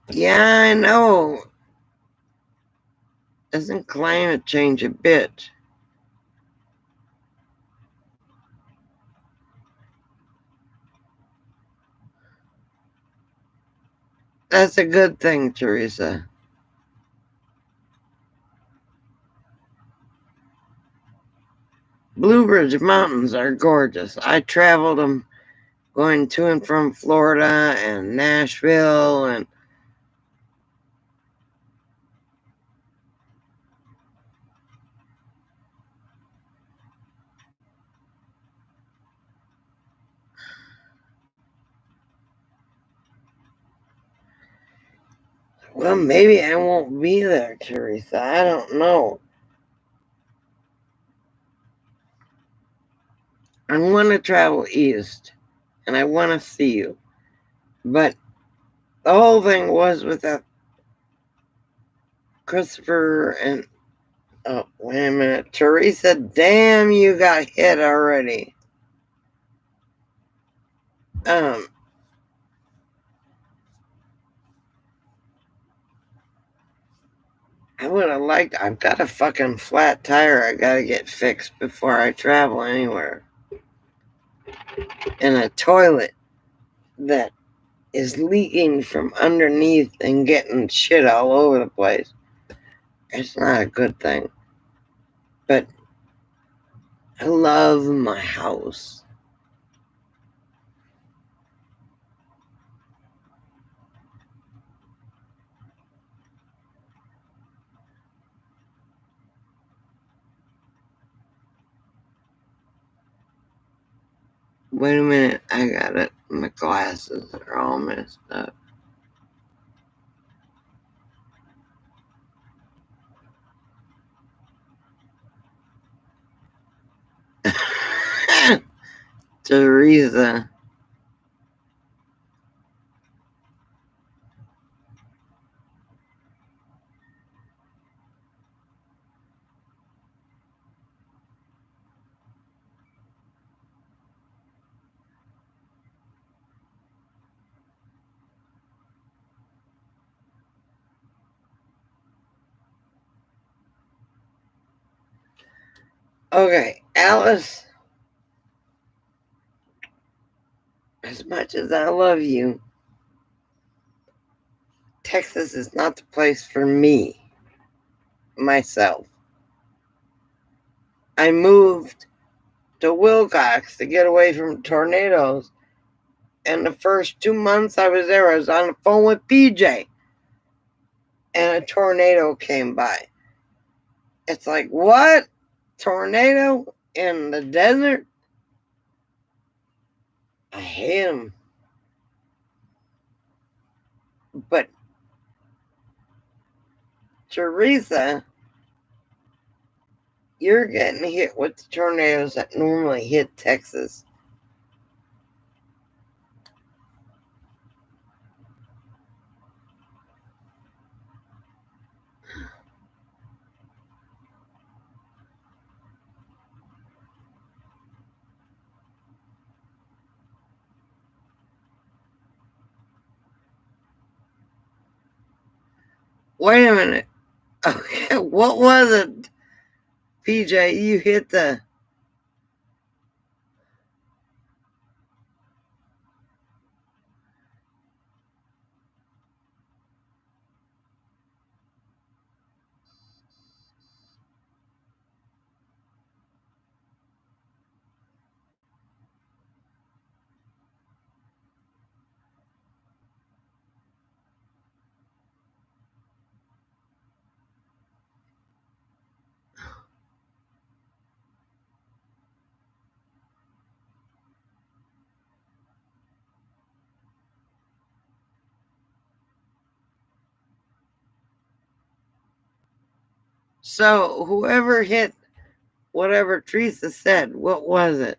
Yeah, I know. Isn't climate change a bitch? That's a good thing, Teresa. Blue Ridge Mountains are gorgeous. I traveled them going to and from Florida and Nashville and well, maybe I won't be there, Teresa. I don't know. I want to travel east and I want to see you. But the whole thing was with that Christopher and oh, wait a minute. Teresa, damn, you got hit already. Um, I would have liked, I've got a fucking flat tire I gotta get fixed before I travel anywhere. And a toilet that is leaking from underneath and getting shit all over the place. It's not a good thing. But I love my house. Wait a minute, I got it. My glasses are all messed up. Teresa. Okay, Alice, as much as I love you, Texas is not the place for me, myself. I moved to Willcox to get away from tornadoes. And the first 2 months I was there, I was on the phone with PJ. And a tornado came by. It's like, what? Tornado in the desert? I hate them. But Teresa, you're getting hit with the tornadoes that normally hit Texas. Wait a minute. Okay, what was it, PJ? You hit the... So whoever hit whatever Teresa said, what was it?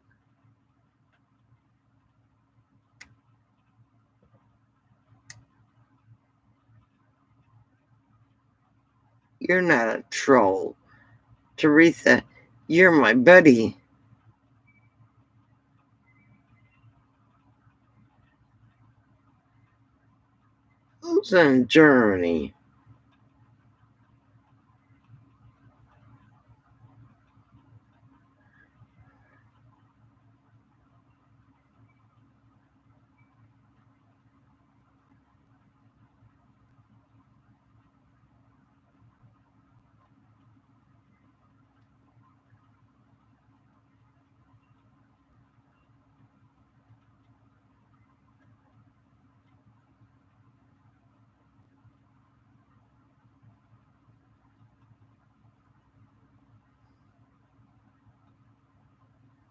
You're not a troll. Teresa, you're my buddy. Who's in Germany?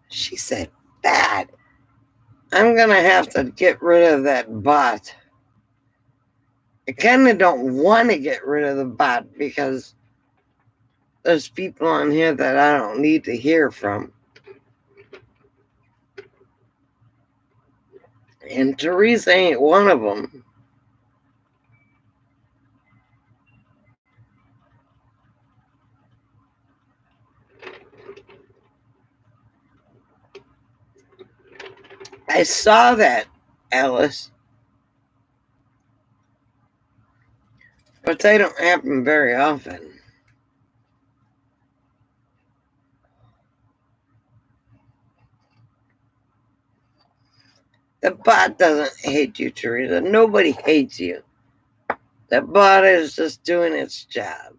She said, bad. I'm going to have to get rid of that bot. I kind of don't want to get rid of the bot because there's people on here that I don't need to hear from. And Teresa ain't one of them. I saw that, Alice. But they don't happen very often. The bot doesn't hate you, Teresa. Nobody hates you. The bot is just doing its job.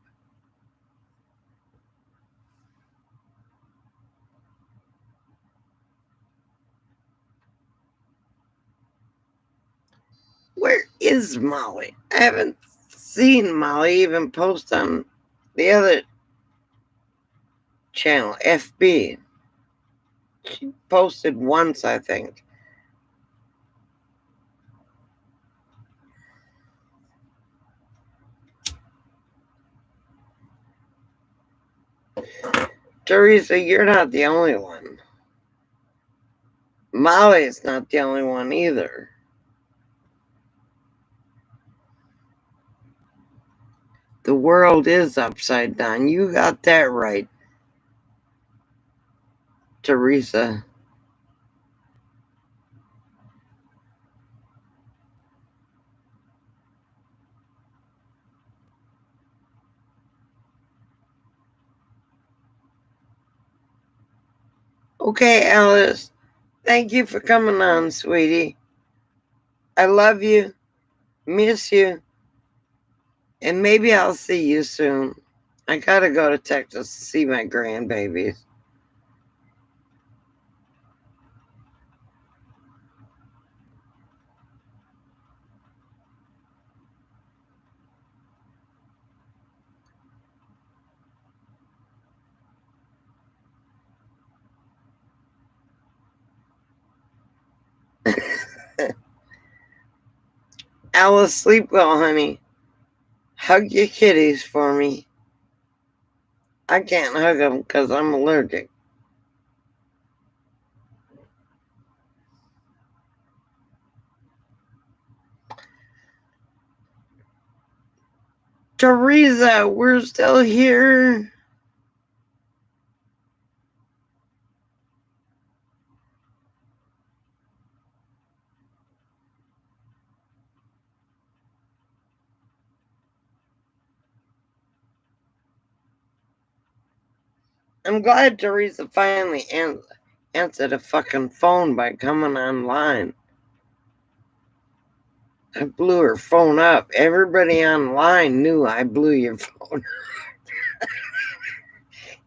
Where is Molly? I haven't seen Molly even post on the other channel, FB. She posted once, I think. Teresa, you're not the only one. Molly's not the only one either. The world is upside down. You got that right, Teresa. Okay, Alice. Thank you for coming on, sweetie. I love you, miss you, and maybe I'll see you soon. I gotta go to Texas to see my grandbabies. Alice, sleep well, honey. Hug your kitties for me. I can't hug them because I'm allergic. Teresa, we're still here. I'm glad Teresa finally answered a fucking phone by coming online. I blew her phone up. Everybody online knew I blew your phone.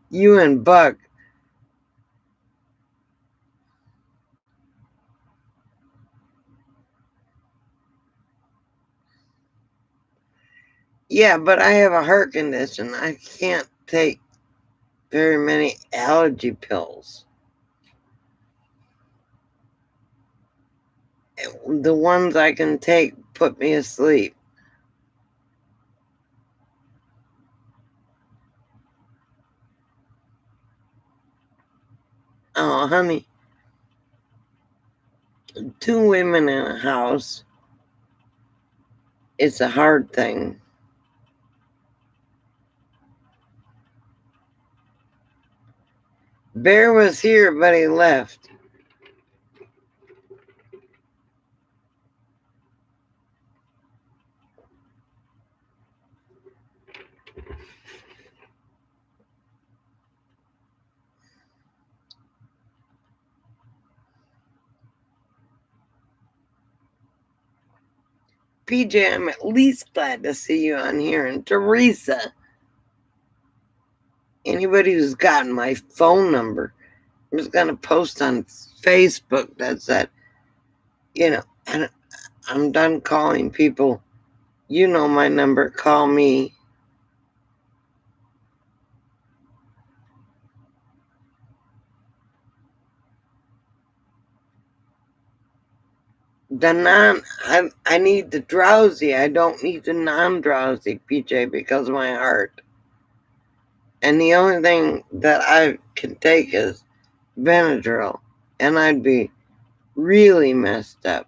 You and Buck. Yeah, but I have a heart condition. I can't take very many allergy pills. The ones I can take put me asleep. Oh, honey. 2 women in a house. It's a hard thing. Bear was here, but he left. PJ, I'm at least glad to see you on here. And Teresa, anybody who's gotten my phone number, I'm just going to post on Facebook that said, and I'm done calling people. You know my number, call me. I need the drowsy. I don't need the non-drowsy, PJ, because of my heart. And the only thing that I can take is Benadryl, and I'd be really messed up.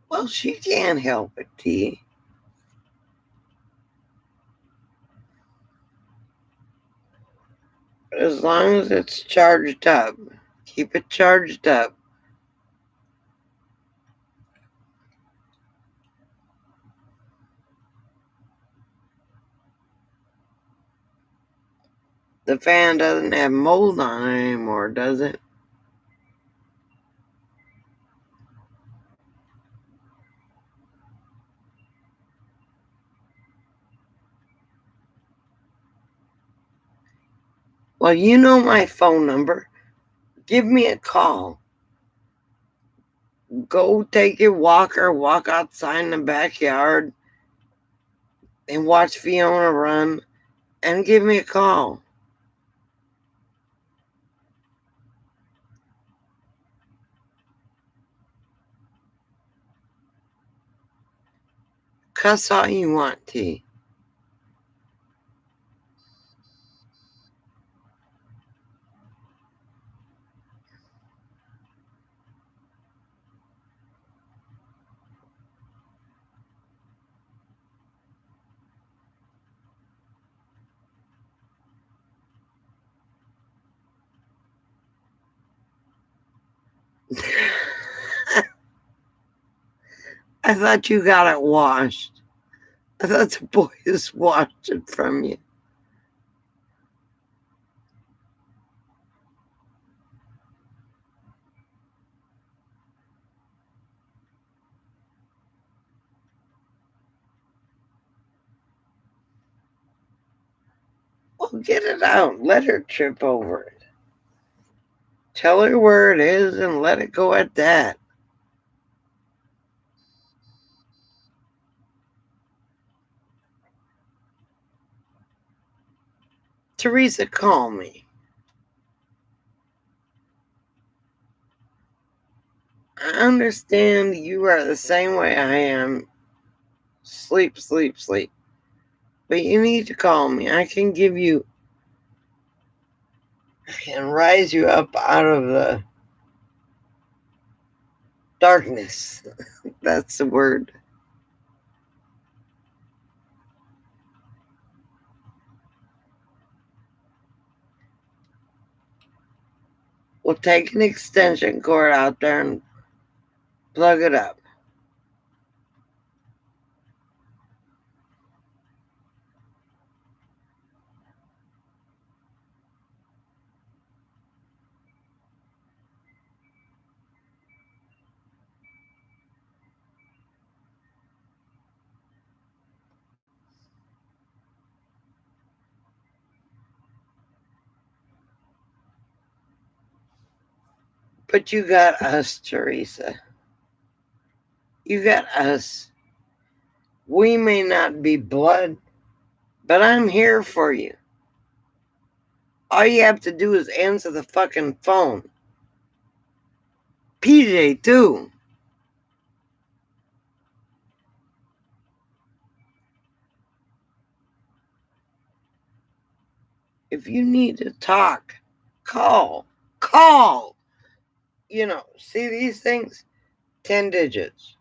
Well, she can't help it, T. As long as it's charged up, keep it charged up. The fan doesn't have mold on it anymore, does it? Well, you know my phone number. Give me a call. go take your walk or walk outside in the backyard and watch Fiona run and give me a call. Cuss all you want, T. I thought you got it washed. I thought the boys washed it from you. Well, get it out. Let her trip over it. Tell her where it is and let it go at that. Teresa, call me. I understand you are the same way I am. Sleep, sleep, sleep. But you need to call me. I can rise you up out of the darkness. That's the word. We'll take an extension cord out there and plug it up. But you got us, Teresa. You got us. We may not be blood, but I'm here for you. All you have to do is answer the fucking phone. PJ, too. If you need to talk, call. Call. See these things? 10 digits.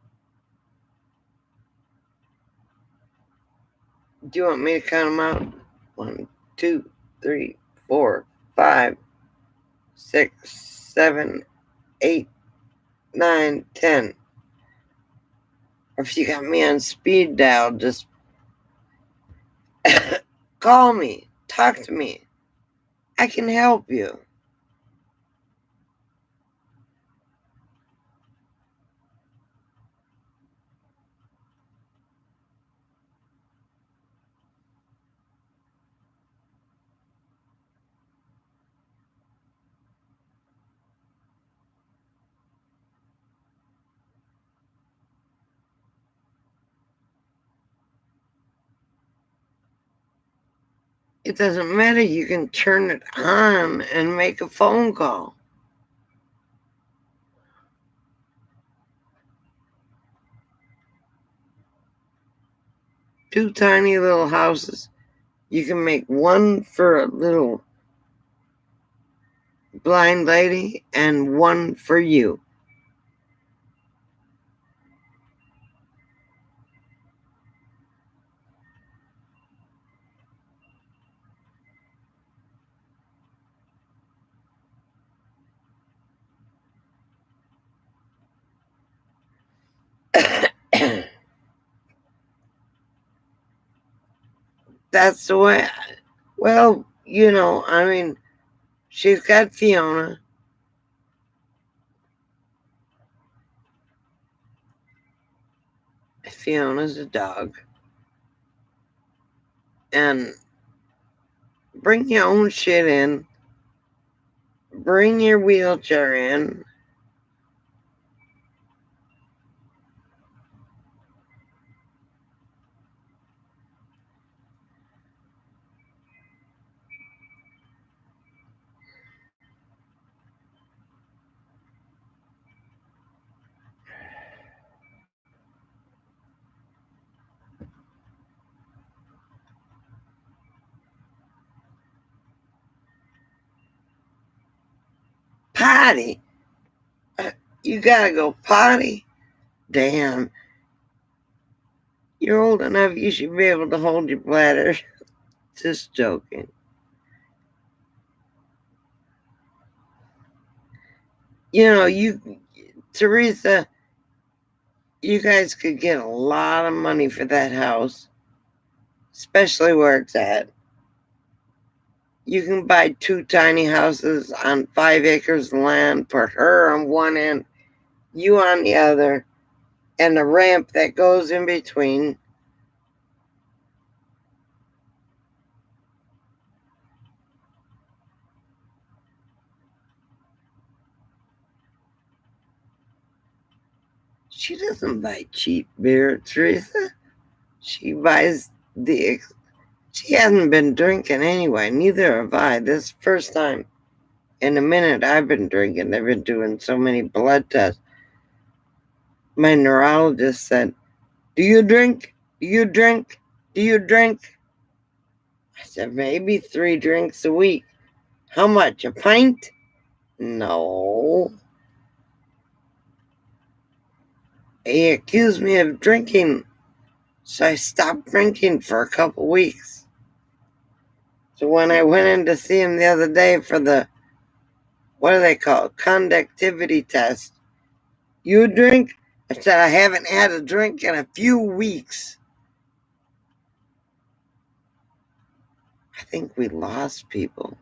Do you want me to count them out? 1, 2, 3, 4, 5, 6, 7, 8, 9, 10. Or if you got me on speed dial, just call me. Talk to me. I can help you. It doesn't matter. You can turn it on and make a phone call. Two tiny little houses. You can make one for a little blind lady and one for you. That's the way. Well, she's got Fiona. Fiona's a dog. And bring your own shit in. Bring your wheelchair in. Potty? You gotta go potty? Damn. You're old enough, you should be able to hold your bladder. Just joking. Teresa, you guys could get a lot of money for that house, especially where it's at. You can buy 2 tiny houses on 5 acres of land, put her on one end, you on the other, and a ramp that goes in between. She doesn't buy cheap beer, Teresa. She buys she hasn't been drinking anyway. Neither have I. This is the first time in a minute I've been drinking. They've been doing so many blood tests. My neurologist said, "Do you drink? Do you drink? Do you drink?" I said, "Maybe 3 drinks a week." "How much? A pint?" "No." He accused me of drinking, so I stopped drinking for a couple weeks. So when I went in to see him the other day for the, what do they call it, conductivity test, "You drink?" I said, "I haven't had a drink in a few weeks." I think we lost people.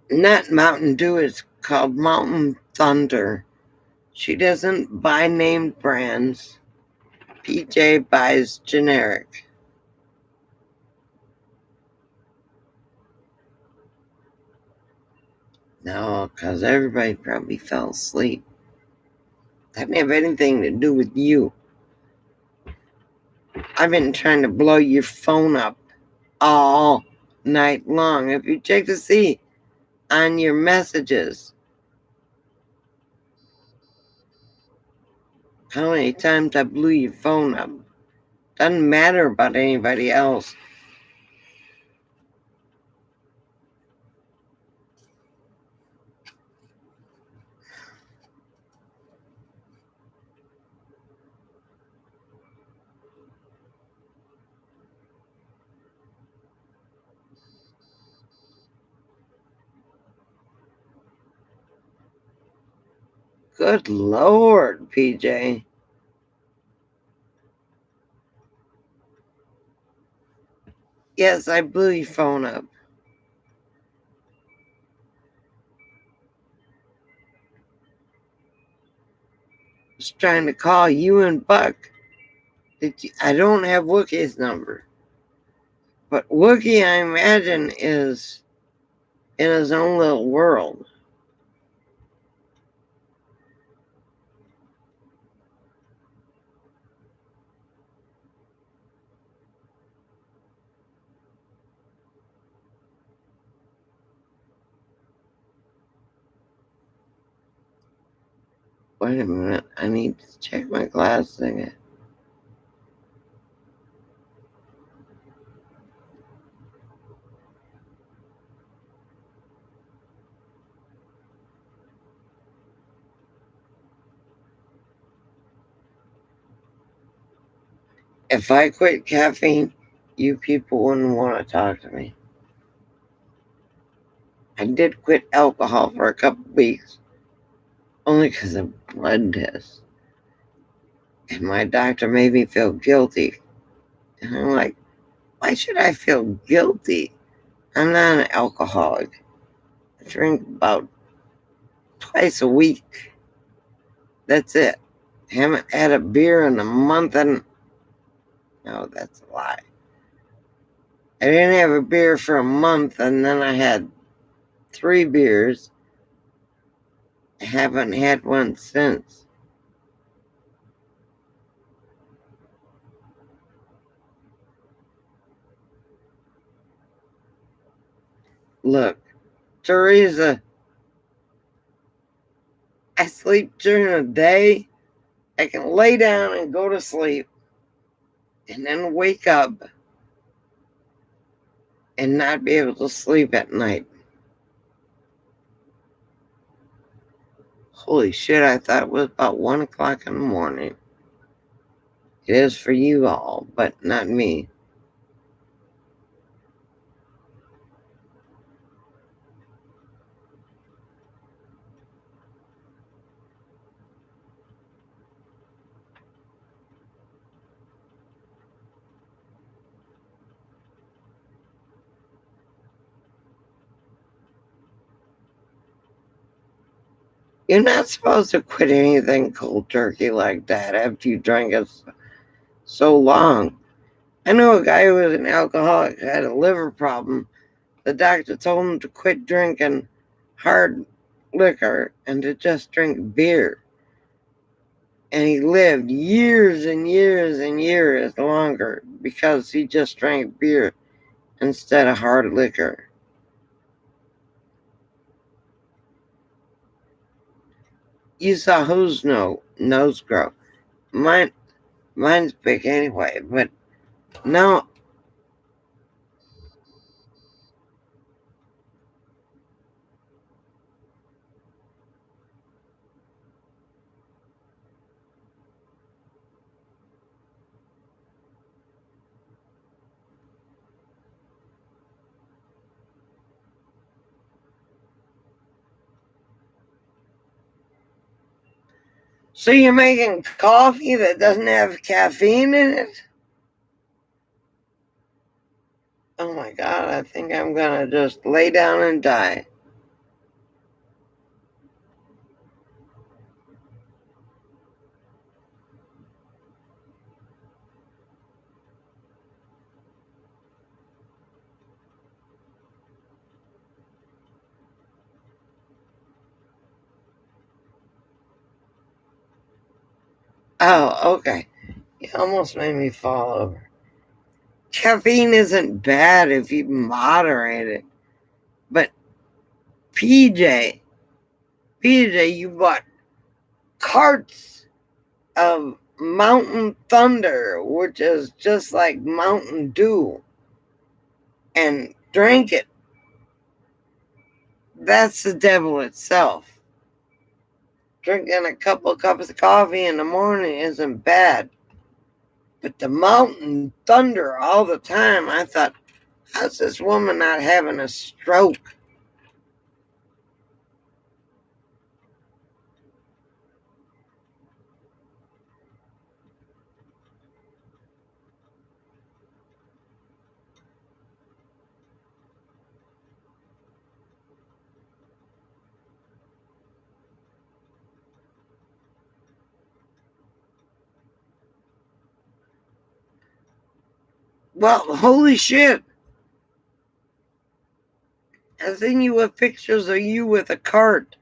Not Mountain Dew, it's called Mountain Thunder. She doesn't buy named brands. PJ buys generic. No, because everybody probably fell asleep. That didn't have anything to do with you. I've been trying to blow your phone up all night long. If you check to see on your messages how many times I blew your phone up. Doesn't matter about anybody else. Good Lord, PJ. Yes, I blew your phone up. I was trying to call you and Buck. I don't have Wookie's number. But Wookie, I imagine, is in his own little world. Wait a minute. I need to check my glass thing. If I quit caffeine, you people wouldn't want to talk to me. I did quit alcohol for a couple weeks, only because of blood tests. And my doctor made me feel guilty. And I'm like, why should I feel guilty? I'm not an alcoholic. I drink about twice a week. That's it. Haven't had a beer in a month and... No, that's a lie. I didn't have a beer for a month, and then I had 3 beers. I haven't had one since. Look, Teresa, I sleep during the day. I can lay down and go to sleep and then wake up and not be able to sleep at night. Holy shit, I thought it was about 1 o'clock in the morning. It is for you all, but not me. You're not supposed to quit anything cold turkey like that after you drank it so long. I know a guy who was an alcoholic who had a liver problem. The doctor told him to quit drinking hard liquor and to just drink beer. And he lived years and years and years longer because he just drank beer instead of hard liquor. You saw whose nose grow. Mine's big anyway, but no. So you're making coffee that doesn't have caffeine in it? Oh my God, I think I'm gonna just lay down and die. Oh, okay. You almost made me fall over. Caffeine isn't bad if you moderate it. But PJ, you bought carts of Mountain Thunder, which is just like Mountain Dew, and drank it. That's the devil itself. Drinking a couple of cups of coffee in the morning isn't bad. But the Mountain Thunder all the time, I thought, how's this woman not having a stroke? Well, holy shit. I seen you with pictures of you with a cart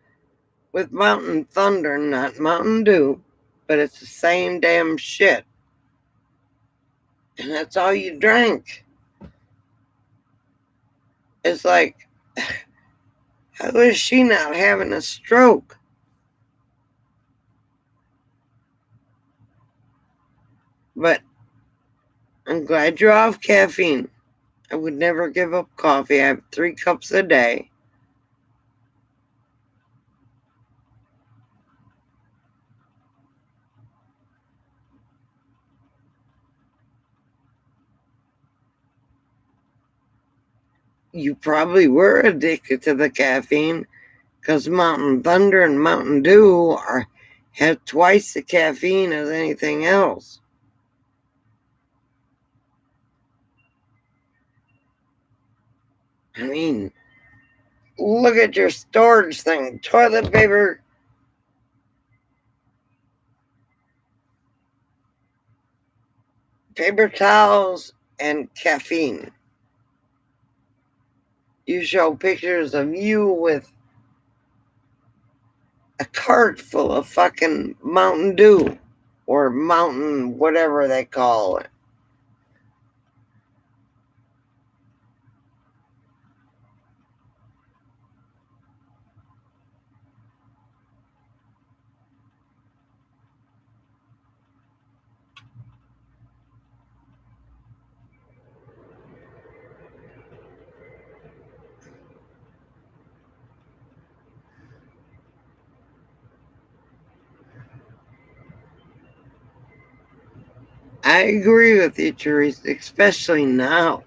with Mountain Thunder, not Mountain Dew, but it's the same damn shit. And that's all you drank. It's like, how is she not having a stroke? But I'm glad you're off caffeine. I would never give up coffee. I have 3 cups a day. You probably were addicted to the caffeine because Mountain Thunder and Mountain Dew have twice the caffeine as anything else. I mean, look at your storage thing. Toilet paper, paper towels, and caffeine. You show pictures of you with a cart full of fucking Mountain Dew or Mountain whatever they call it. I agree with you, Teresa, especially now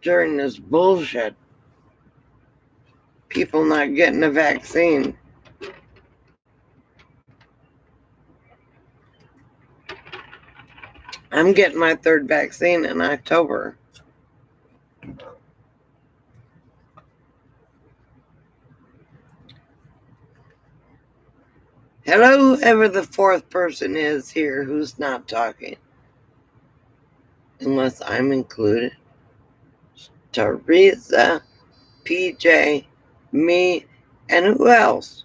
during this bullshit. People not getting a vaccine. I'm getting my third vaccine in October. Hello, whoever the fourth person is here who's not talking. Unless I'm included. Teresa, PJ, me, and who else?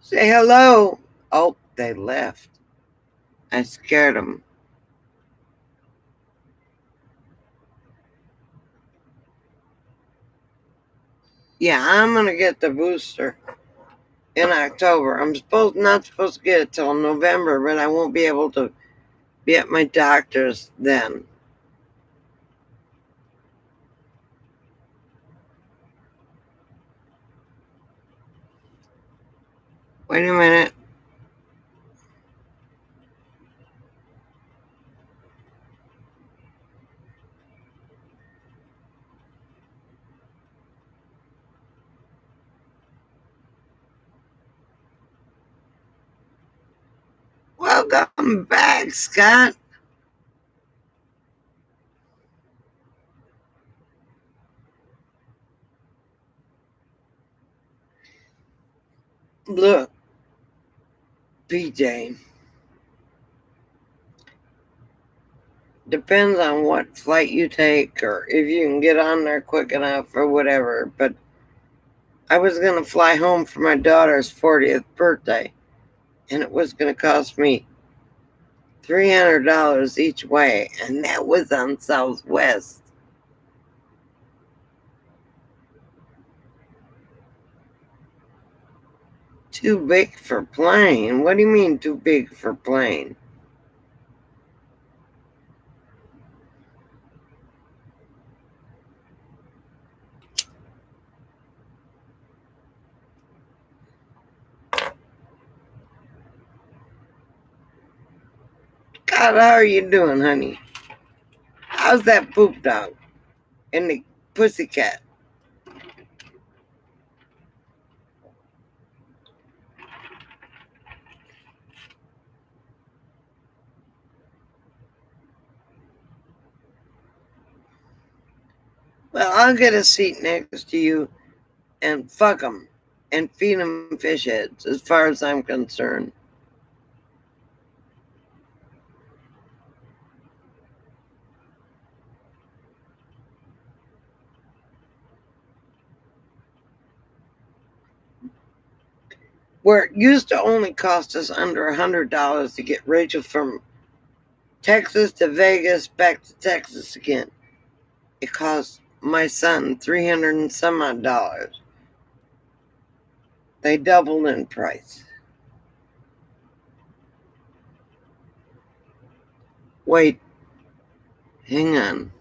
Say hello. Oh, they left. I scared them. Yeah, I'm gonna get the booster in October. I'm not supposed to get it till November, but I won't be able to be at my doctor's then. Wait a minute. Welcome back, Scott. Look, PJ, depends on what flight you take or if you can get on there quick enough or whatever. But I was going to fly home for my daughter's 40th birthday, and it was going to cost me $300 each way, and that was on Southwest. Too big for plane? What do you mean too big for plane? God, how are you doing, honey? How's that poop dog and the pussycat? Well, I'll get a seat next to you and fuck them and feed them fish heads, as far as I'm concerned. Where it used to only cost us under $100 to get Rachel from Texas to Vegas, back to Texas again, it cost my son 300 and some odd dollars. They doubled in price. Wait, hang on.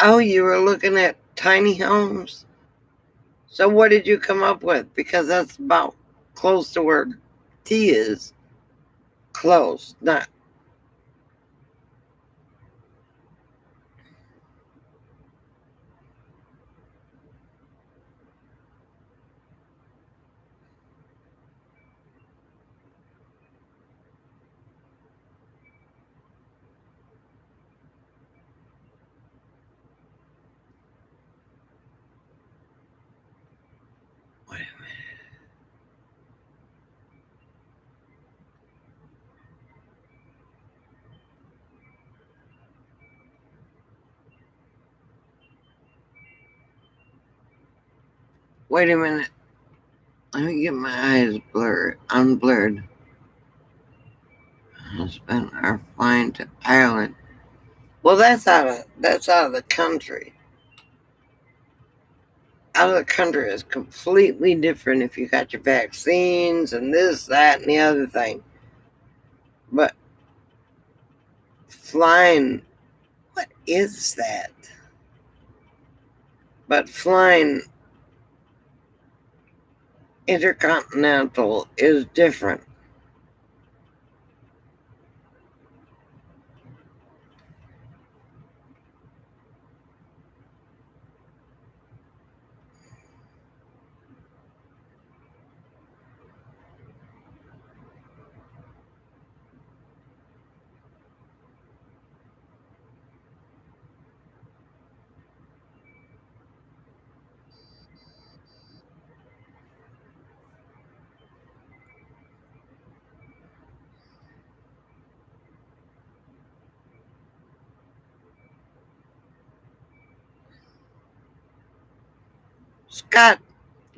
Oh, you were looking at tiny homes? So what did you come up with? Because that's about close to where T is. Close, not. Wait a minute. Wait a minute. Let me get my eyes unblurred. Husband are flying to Ireland. Well, that's out of the country. out of the country is completely different if you got your vaccines and this, that, and the other thing. But flying, what is that? But flying intercontinental is different. Scott,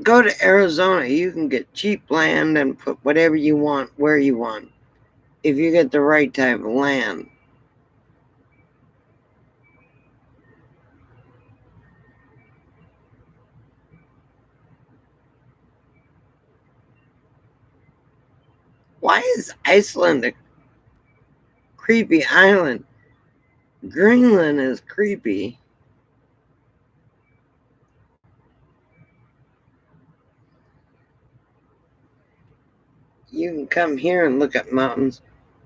go to Arizona. You can get cheap land and put whatever you want where you want if you get the right type of land. Why is Iceland a creepy island? Greenland is creepy. You can come here and look at mountains.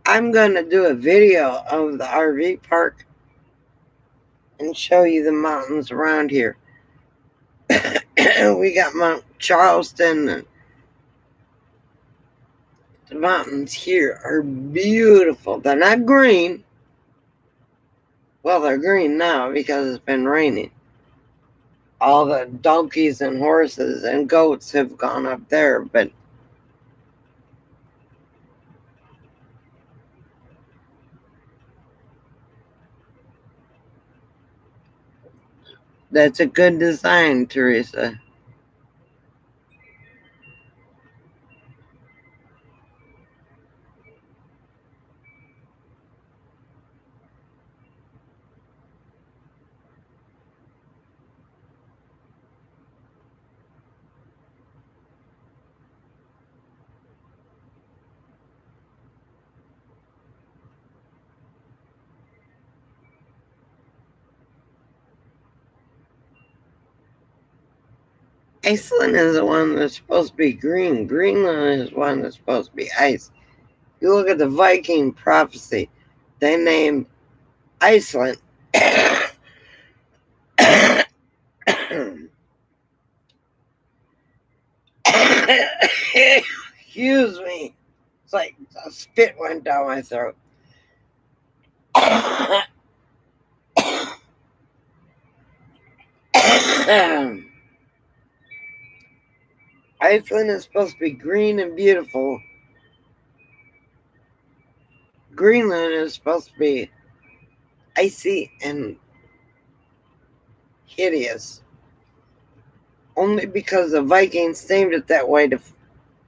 I'm going to do a video of the RV park and show you the mountains around here. We got Mount Charleston, and the mountains here are beautiful. They're not green. Well, they're green now because it's been raining. All the donkeys and horses and goats have gone up there, but that's a good design, Teresa. Iceland is the one that's supposed to be green. Greenland is one that's supposed to be ice. You look at the Viking prophecy, they named Iceland. Excuse me. It's like a spit went down my throat. Iceland is supposed to be green and beautiful. Greenland is supposed to be icy and hideous. Only because the Vikings named it that way to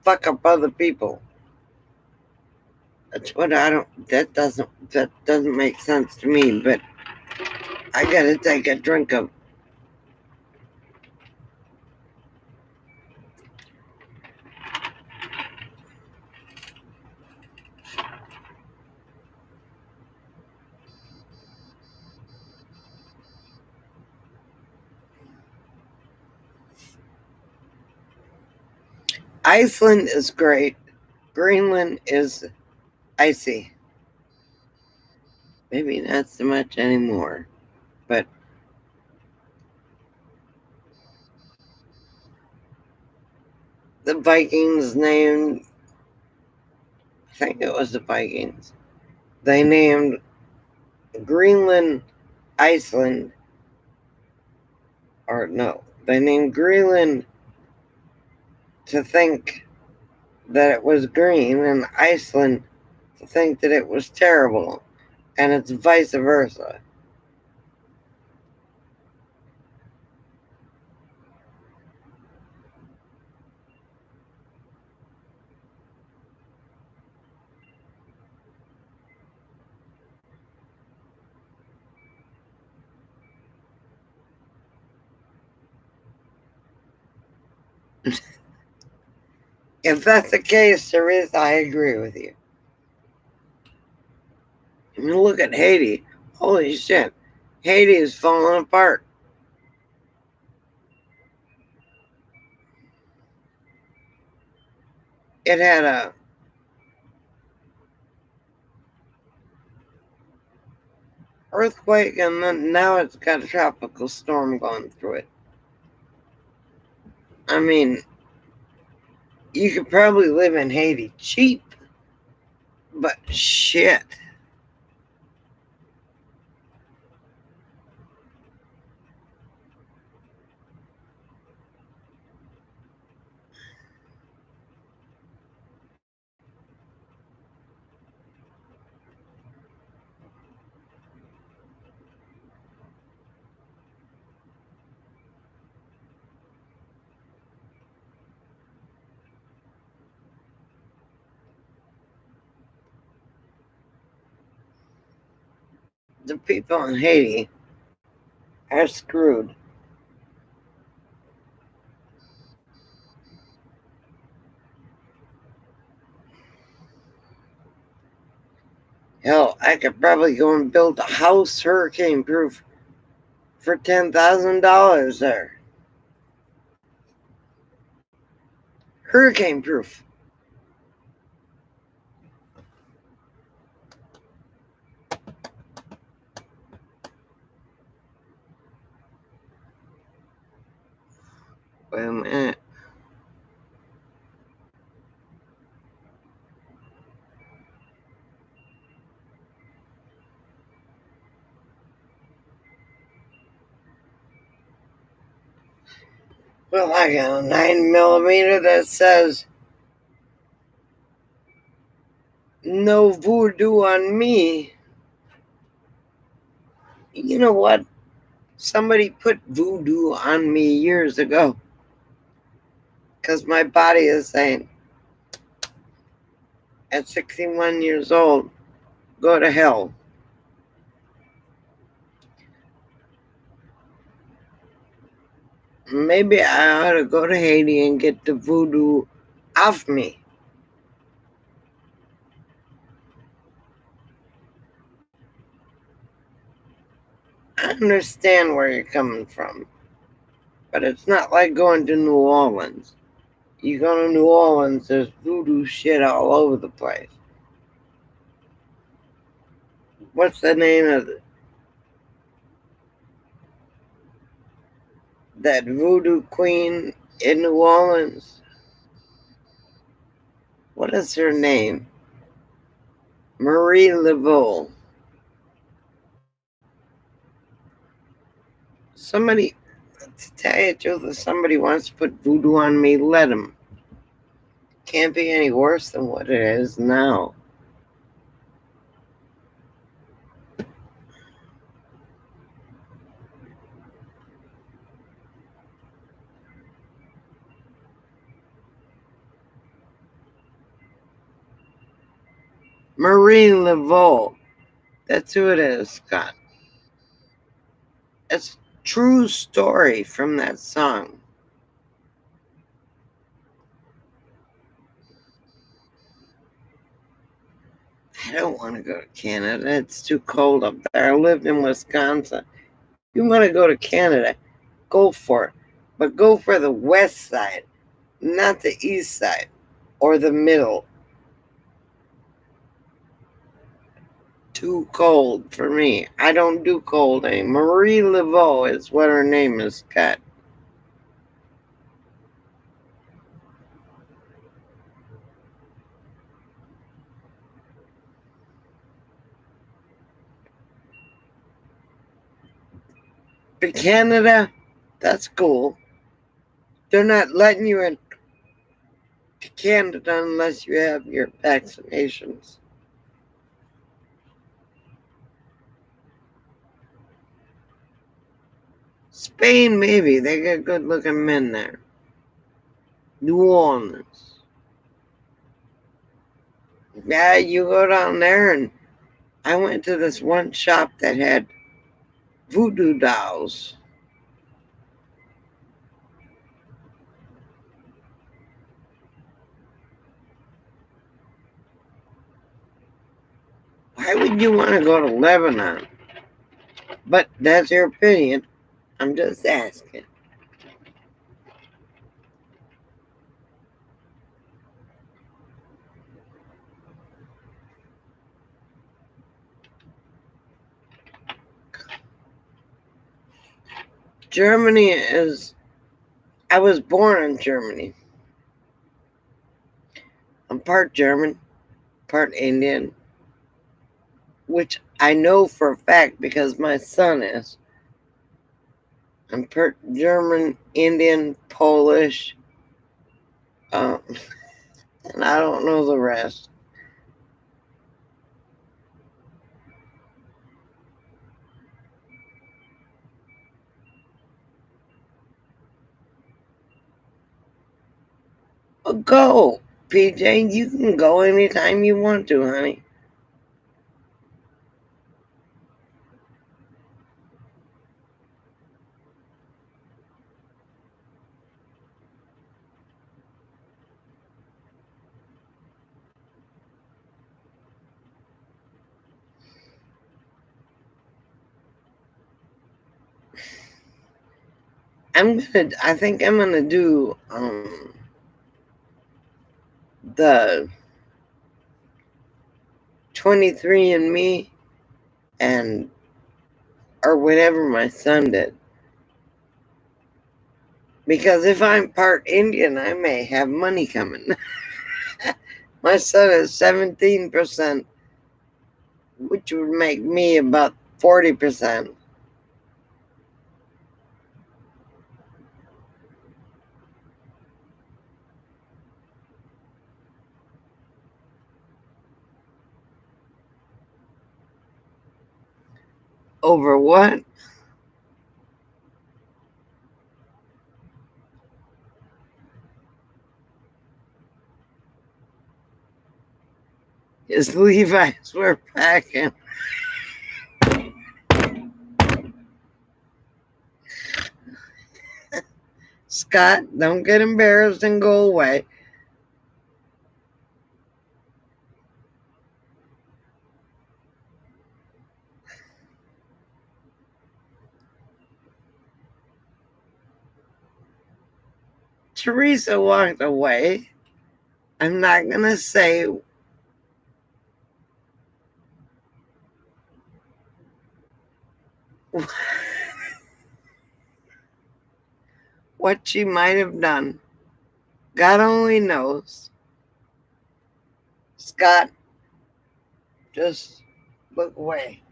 fuck up other people. That's what I don't. That doesn't make sense to me. But I gotta take a drink of. Iceland is great. Greenland is icy. Maybe not so much anymore. But the Vikings named. I think it was the Vikings. They named Greenland Iceland. Or no, they named Greenland to think that it was green, and Iceland to think that it was terrible. And it's vice versa. If that's the case, Teresa, I agree with you. I mean, look at Haiti. Holy shit. Haiti is falling apart. It had a earthquake, and then now it's got a tropical storm going through it. I mean, you could probably live in Haiti cheap, but shit. The people in Haiti are screwed. Hell, I could probably go and build a house hurricane proof for $10,000 there. Hurricane proof. Wait a minute. Well, I got a 9mm that says no voodoo on me. You know what? Somebody put voodoo on me years ago because my body is saying, at 61 years old, go to hell. Maybe I ought to go to Haiti and get the voodoo off me. I understand where you're coming from, but it's not like going to New Orleans. You go to New Orleans, there's voodoo shit all over the place. What's the name of that voodoo queen in New Orleans? What is her name? Marie Laveau. Somebody, to tell you the truth, if somebody wants to put voodoo on me, let them. Can't be any worse than what it is now. Marie Laveau. That's who it is, Scott. It's a true story from that song. I don't want to go to Canada. It's too cold up there. I lived in Wisconsin. You want to go to Canada, go for it. But go for the west side, not the east side or the middle. Too cold for me. I don't do cold anymore. Marie Laveau is what her name is, Scott. But Canada, that's cool. They're not letting you in to Canada unless you have your vaccinations. Spain, maybe. They got good looking men there. New Orleans. Yeah, you go down there, and I went to this one shop that had voodoo dolls. Why would you want to go to Lebanon? But that's your opinion. I'm just asking. Germany is. I was born in Germany. I'm part German, part Indian, which I know for a fact because my son is. I'm part German, Indian, Polish, and I don't know the rest. But go, PJ. You can go anytime you want to, honey. I think I'm gonna do the 23andMe and or whatever my son did. Because if I'm part Indian, I may have money coming. My son is 17%, which would make me about 40%. Over what? His Levi's were packing. Scott, don't get embarrassed and go away. Teresa walked away. I'm not going to say what she might have done. God only knows. Scott, just look away.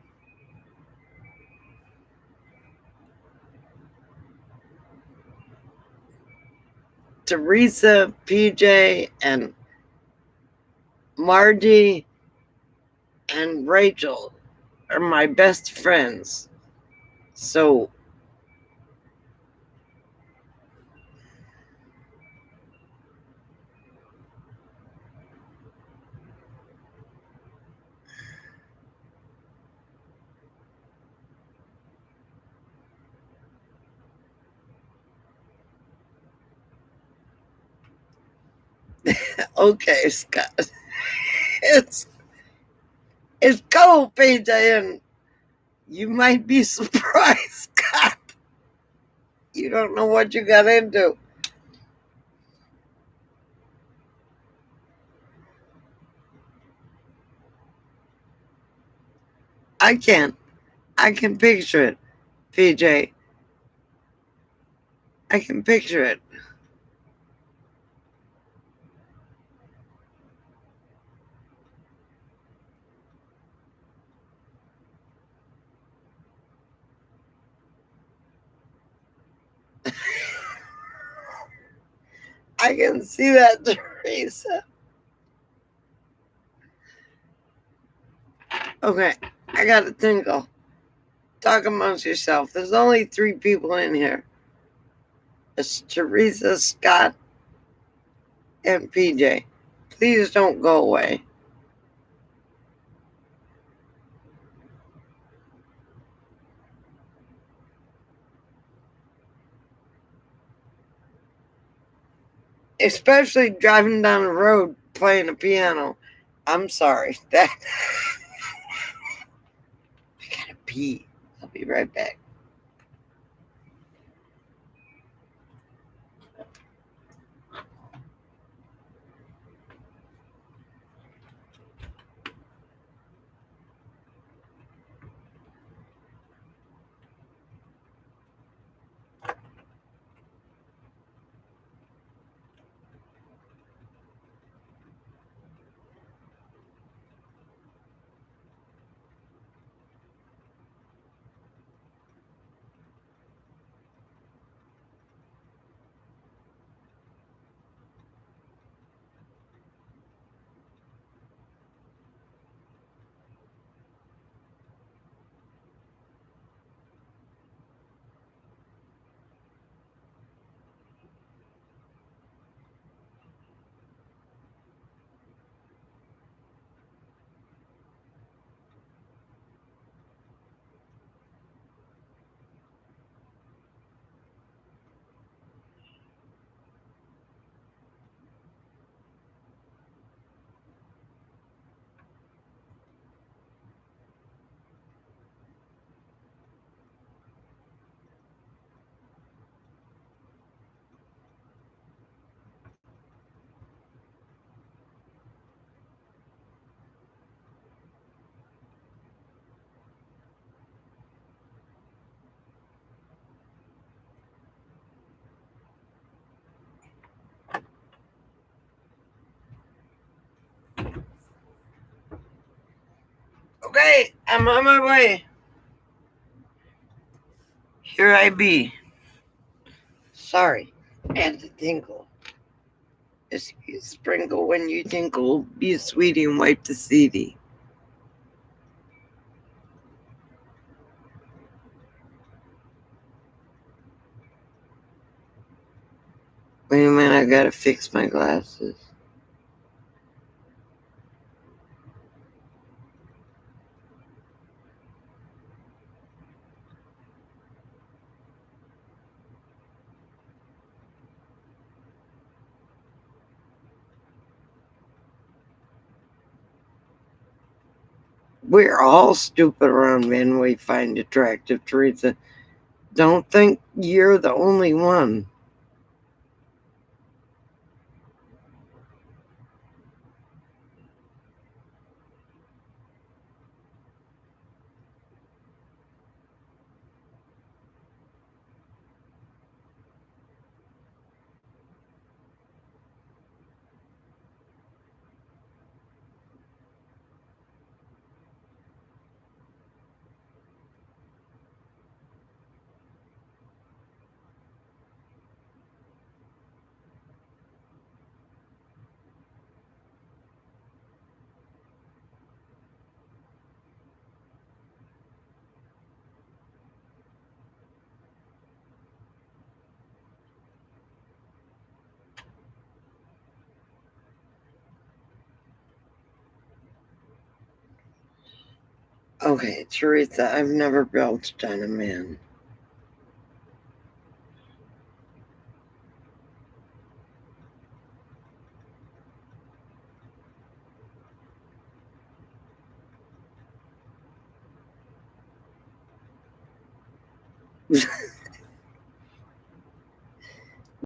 Teresa, PJ, and Margie and Rachel are my best friends. So okay, Scott. It's cold, PJ, and you might be surprised, Scott. You don't know what you got into. I can. I can picture it, PJ. I can picture it. I can see that, Teresa. Okay, I got a tinkle. Talk amongst yourself. There's only 3 people in here. It's Teresa, Scott, and PJ. Please don't go away. Especially driving down the road playing the piano. I'm sorry. pee. I'll be right back. Okay, I'm on my way. Here I be. Sorry, and the tinkle. As you sprinkle when you tinkle, be a sweetie and wipe the seedy. Wait a minute, I gotta fix my glasses. We're all stupid around men we find attractive, Teresa. Don't think you're the only one. Okay, Teresa, I've never belched on a man.